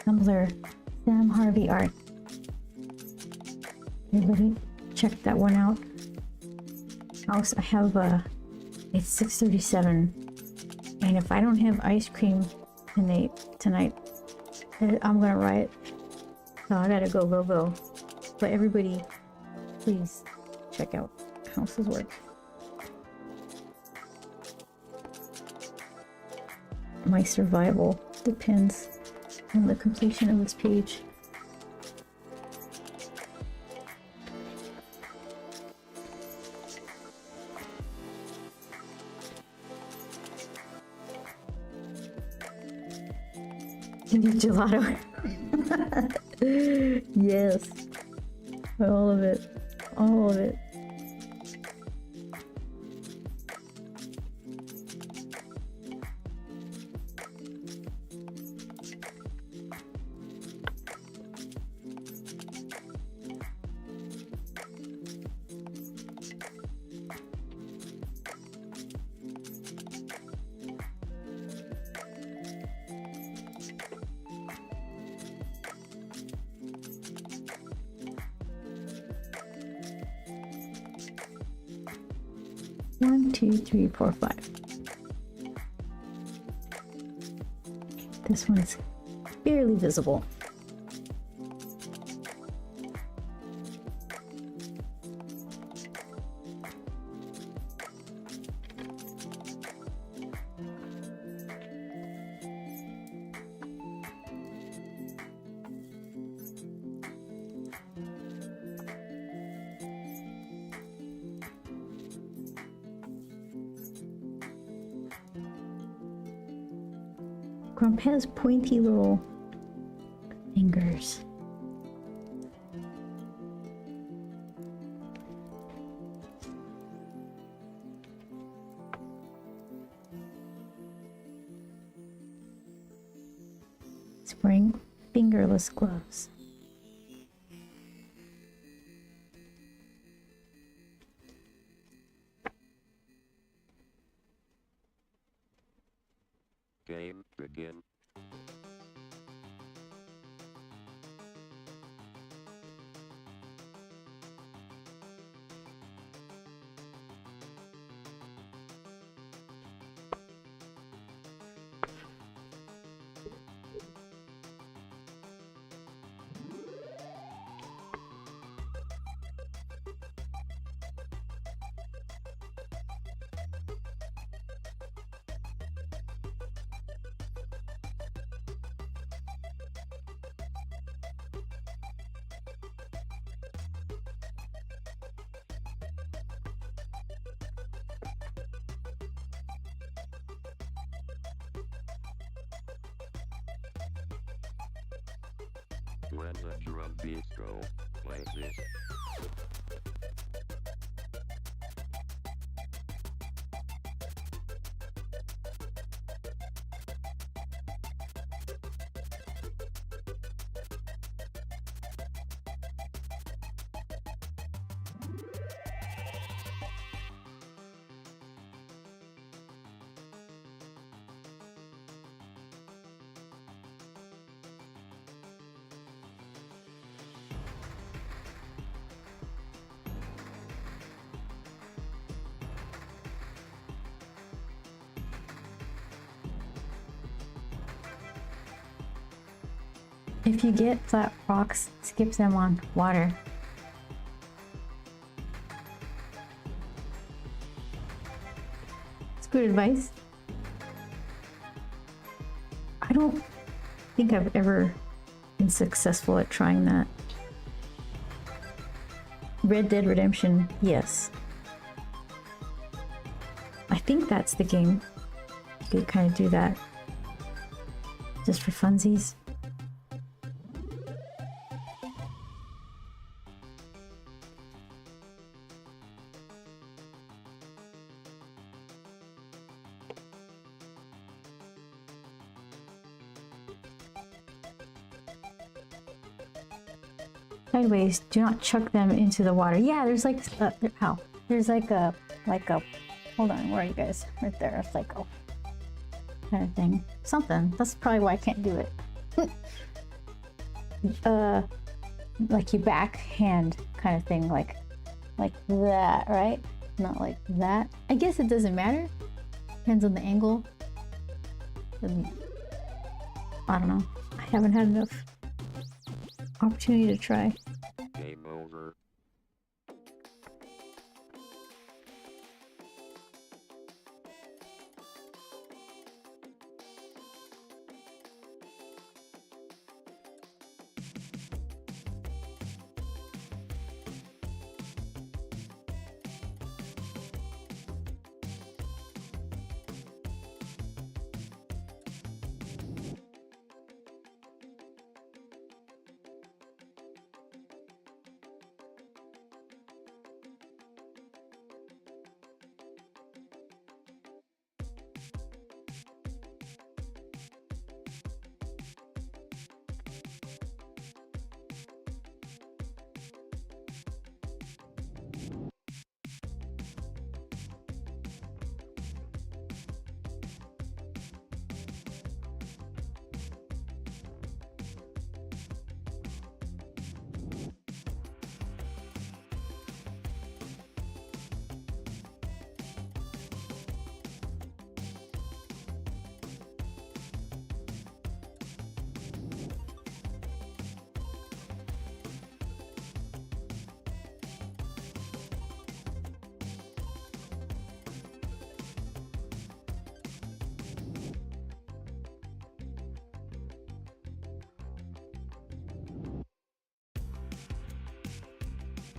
Tumblr, Sam Harvey art. Everybody check that one out. Also, I have it's 6:37, and if I don't have ice cream tonight, I'm gonna riot. So I gotta go. But everybody, please check out House's work. my survival depends on the completion of this page. You need gelato. Yes. All of it. All of it. One, two, three, four, five. This one's barely visible. Grump has pointy little fingers. He's wearing fingerless gloves. Game begin. When the drum beats go like this. If you get flat rocks, skip them on water. It's good advice. I don't think I've ever been successful at trying that. Red Dead Redemption, yes. I think that's the game. You could kind of do that just for funsies. Sideways, do not chuck them into the water. Yeah, there's like how? There's like a hold on, where are you guys? Right there. It's like a kind of thing. Something. That's probably why I can't do it. Like you backhand kind of thing, like that, right? Not like that. I guess it doesn't matter. Depends on the angle. I don't know. I haven't had enough opportunity to try. Game over.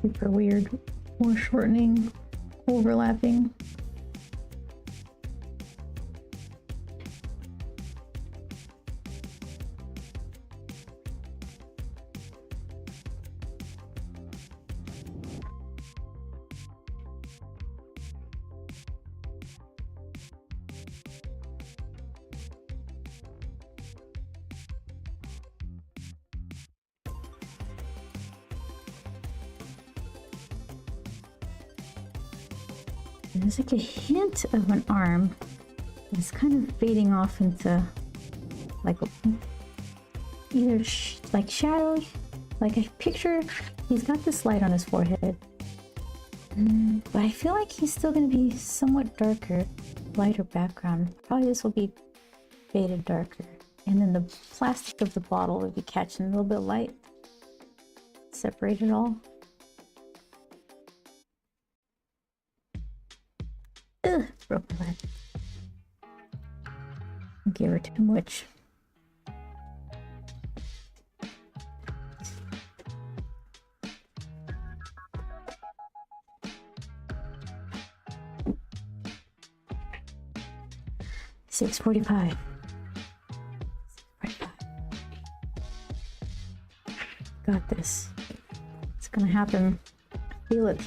super weird. More shortening, overlapping. There's like a hint of an arm. It's kind of fading off into like either like shadow, like I picture he's got this light on his forehead. But I feel like he's still going to be somewhat darker, lighter background. Probably this will be faded darker. And then the plastic of the bottle will be catching a little bit of light. Separate it all. Ugh, broke my leg. Give her too much. $6.45. Got this. It's gonna happen. Feel it.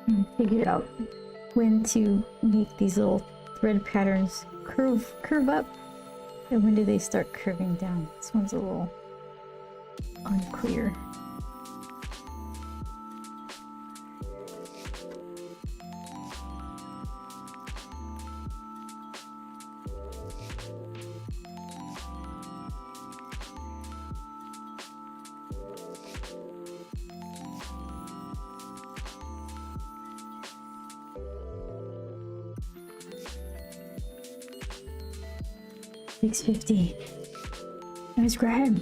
and figured out when to make these little thread patterns curve up, and when do they start curving down. This one's a little unclear. $6.50. Nice grab.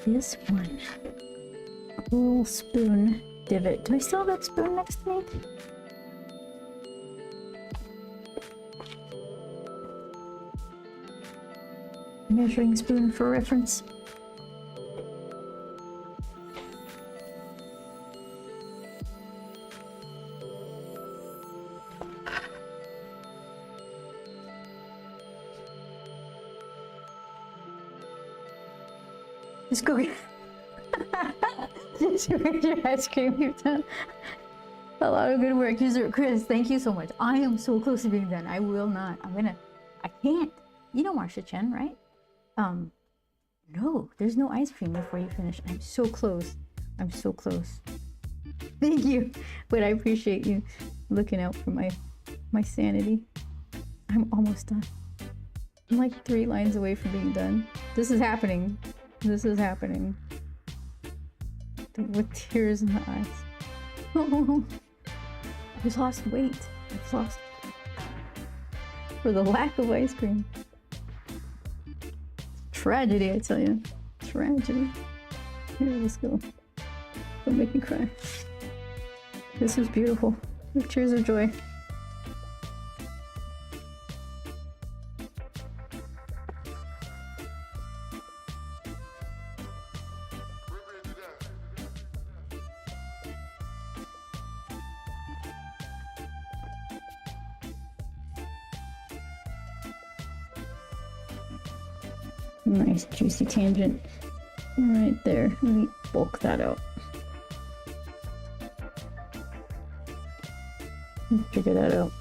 This one, a little spoon divot. Do I still have that spoon next to me? Measuring spoon for reference. Just go get just raise your ice cream. You've done a lot of good work. User Chris, thank you so much. I am so close to being done. I will not. I can't. You know Marsha Chen, right? No, there's no ice cream before you finish. I'm so close. I'm so close. Thank you. But I appreciate you looking out for my sanity. I'm almost done. I'm like 3 lines away from being done. This is happening. This is happening. With tears in the eyes. I just lost weight. I've lost for the lack of ice cream. Tragedy, I tell you. Tragedy. Here, let's go. Don't make me cry. This was beautiful. Tears of joy. Nice juicy tangent right there. Let me bulk that out. Figure that out.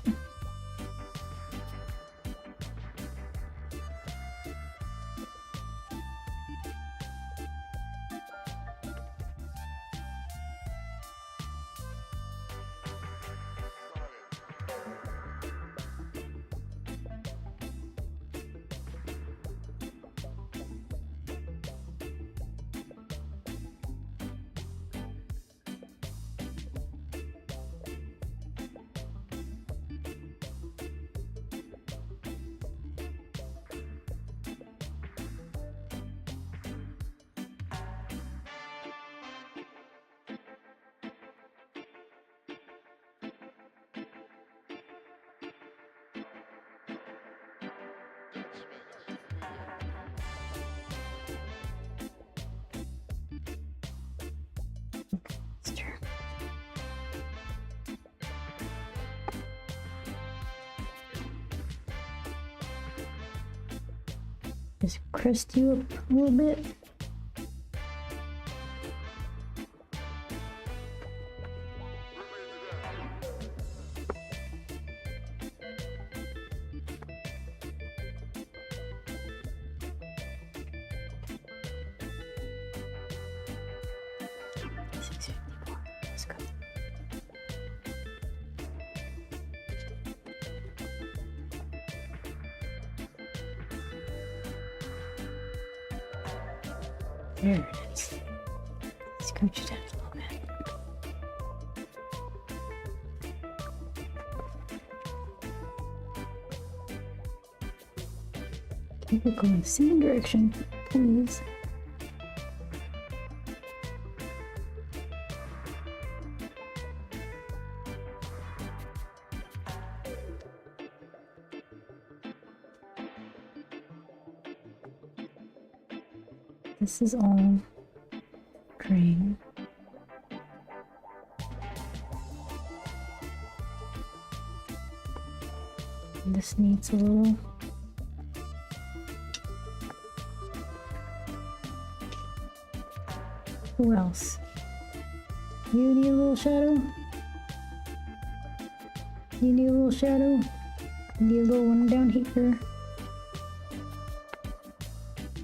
Just crust you up a little bit. Let's go. There it is. Scooch it down a little bit. Keep it going the same direction, please. This is all green. This needs a little. Who else? You need a little shadow? You need a little shadow? Need a little one down here.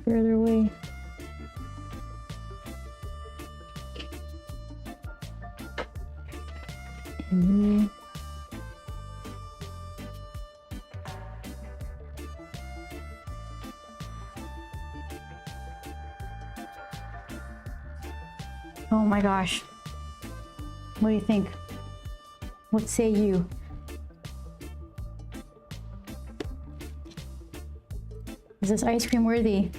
Further away. And you. Oh my gosh. What do you think? What say you? Is this ice cream worthy?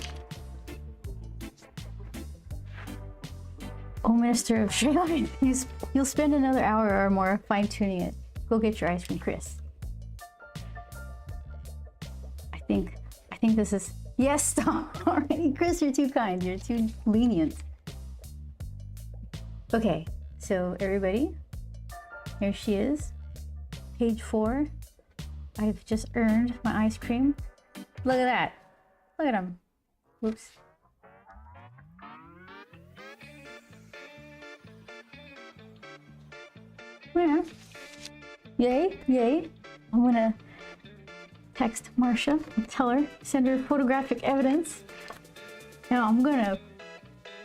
Oh, Minister of Shaylin, you'll spend another hour or more fine-tuning it. Go get your ice cream, Chris. I think this is... Yes, stop already. Chris, you're too kind. You're too lenient. Okay, so everybody, here she is. Page 4. I've just earned my ice cream. Look at that. Look at him. Whoops. Yeah. Yay, yay. I'm gonna text Marcia and tell her, send her photographic evidence. Now I'm gonna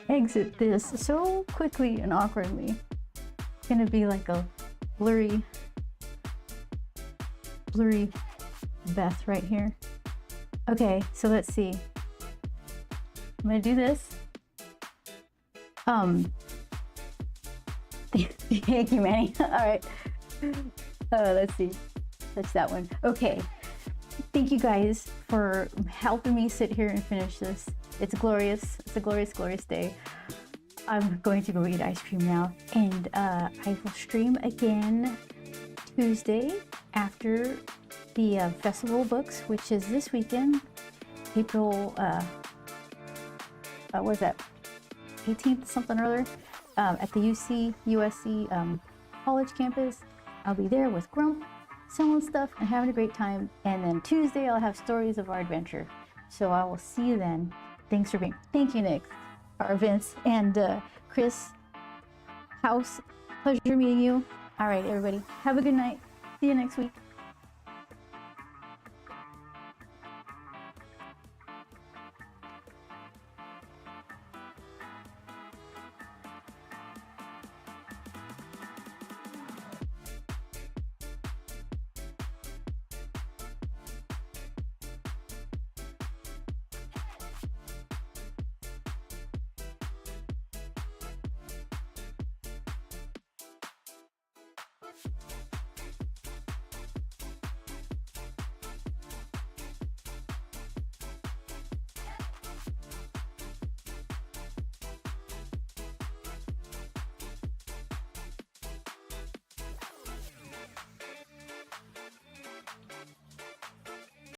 exit this so quickly and awkwardly. It's gonna be like a blurry Beth right here. Okay, so let's see. I'm gonna do this. Thank you, Manny. All right. Let's see. That's that one. Okay. Thank you guys for helping me sit here and finish this. It's glorious. It's a glorious, glorious day. I'm going to go eat ice cream now, and I will stream again Tuesday after the festival books, which is this weekend, April. What was that? 18th, something or other, at the USC college campus. I'll be there with Grump, selling stuff and having a great time. And then Tuesday, I'll have stories of our adventure. So I will see you then. Thanks for being. Thank you, Nick, our Vince, and Chris. House, pleasure meeting you. All right, everybody, have a good night. See you next week.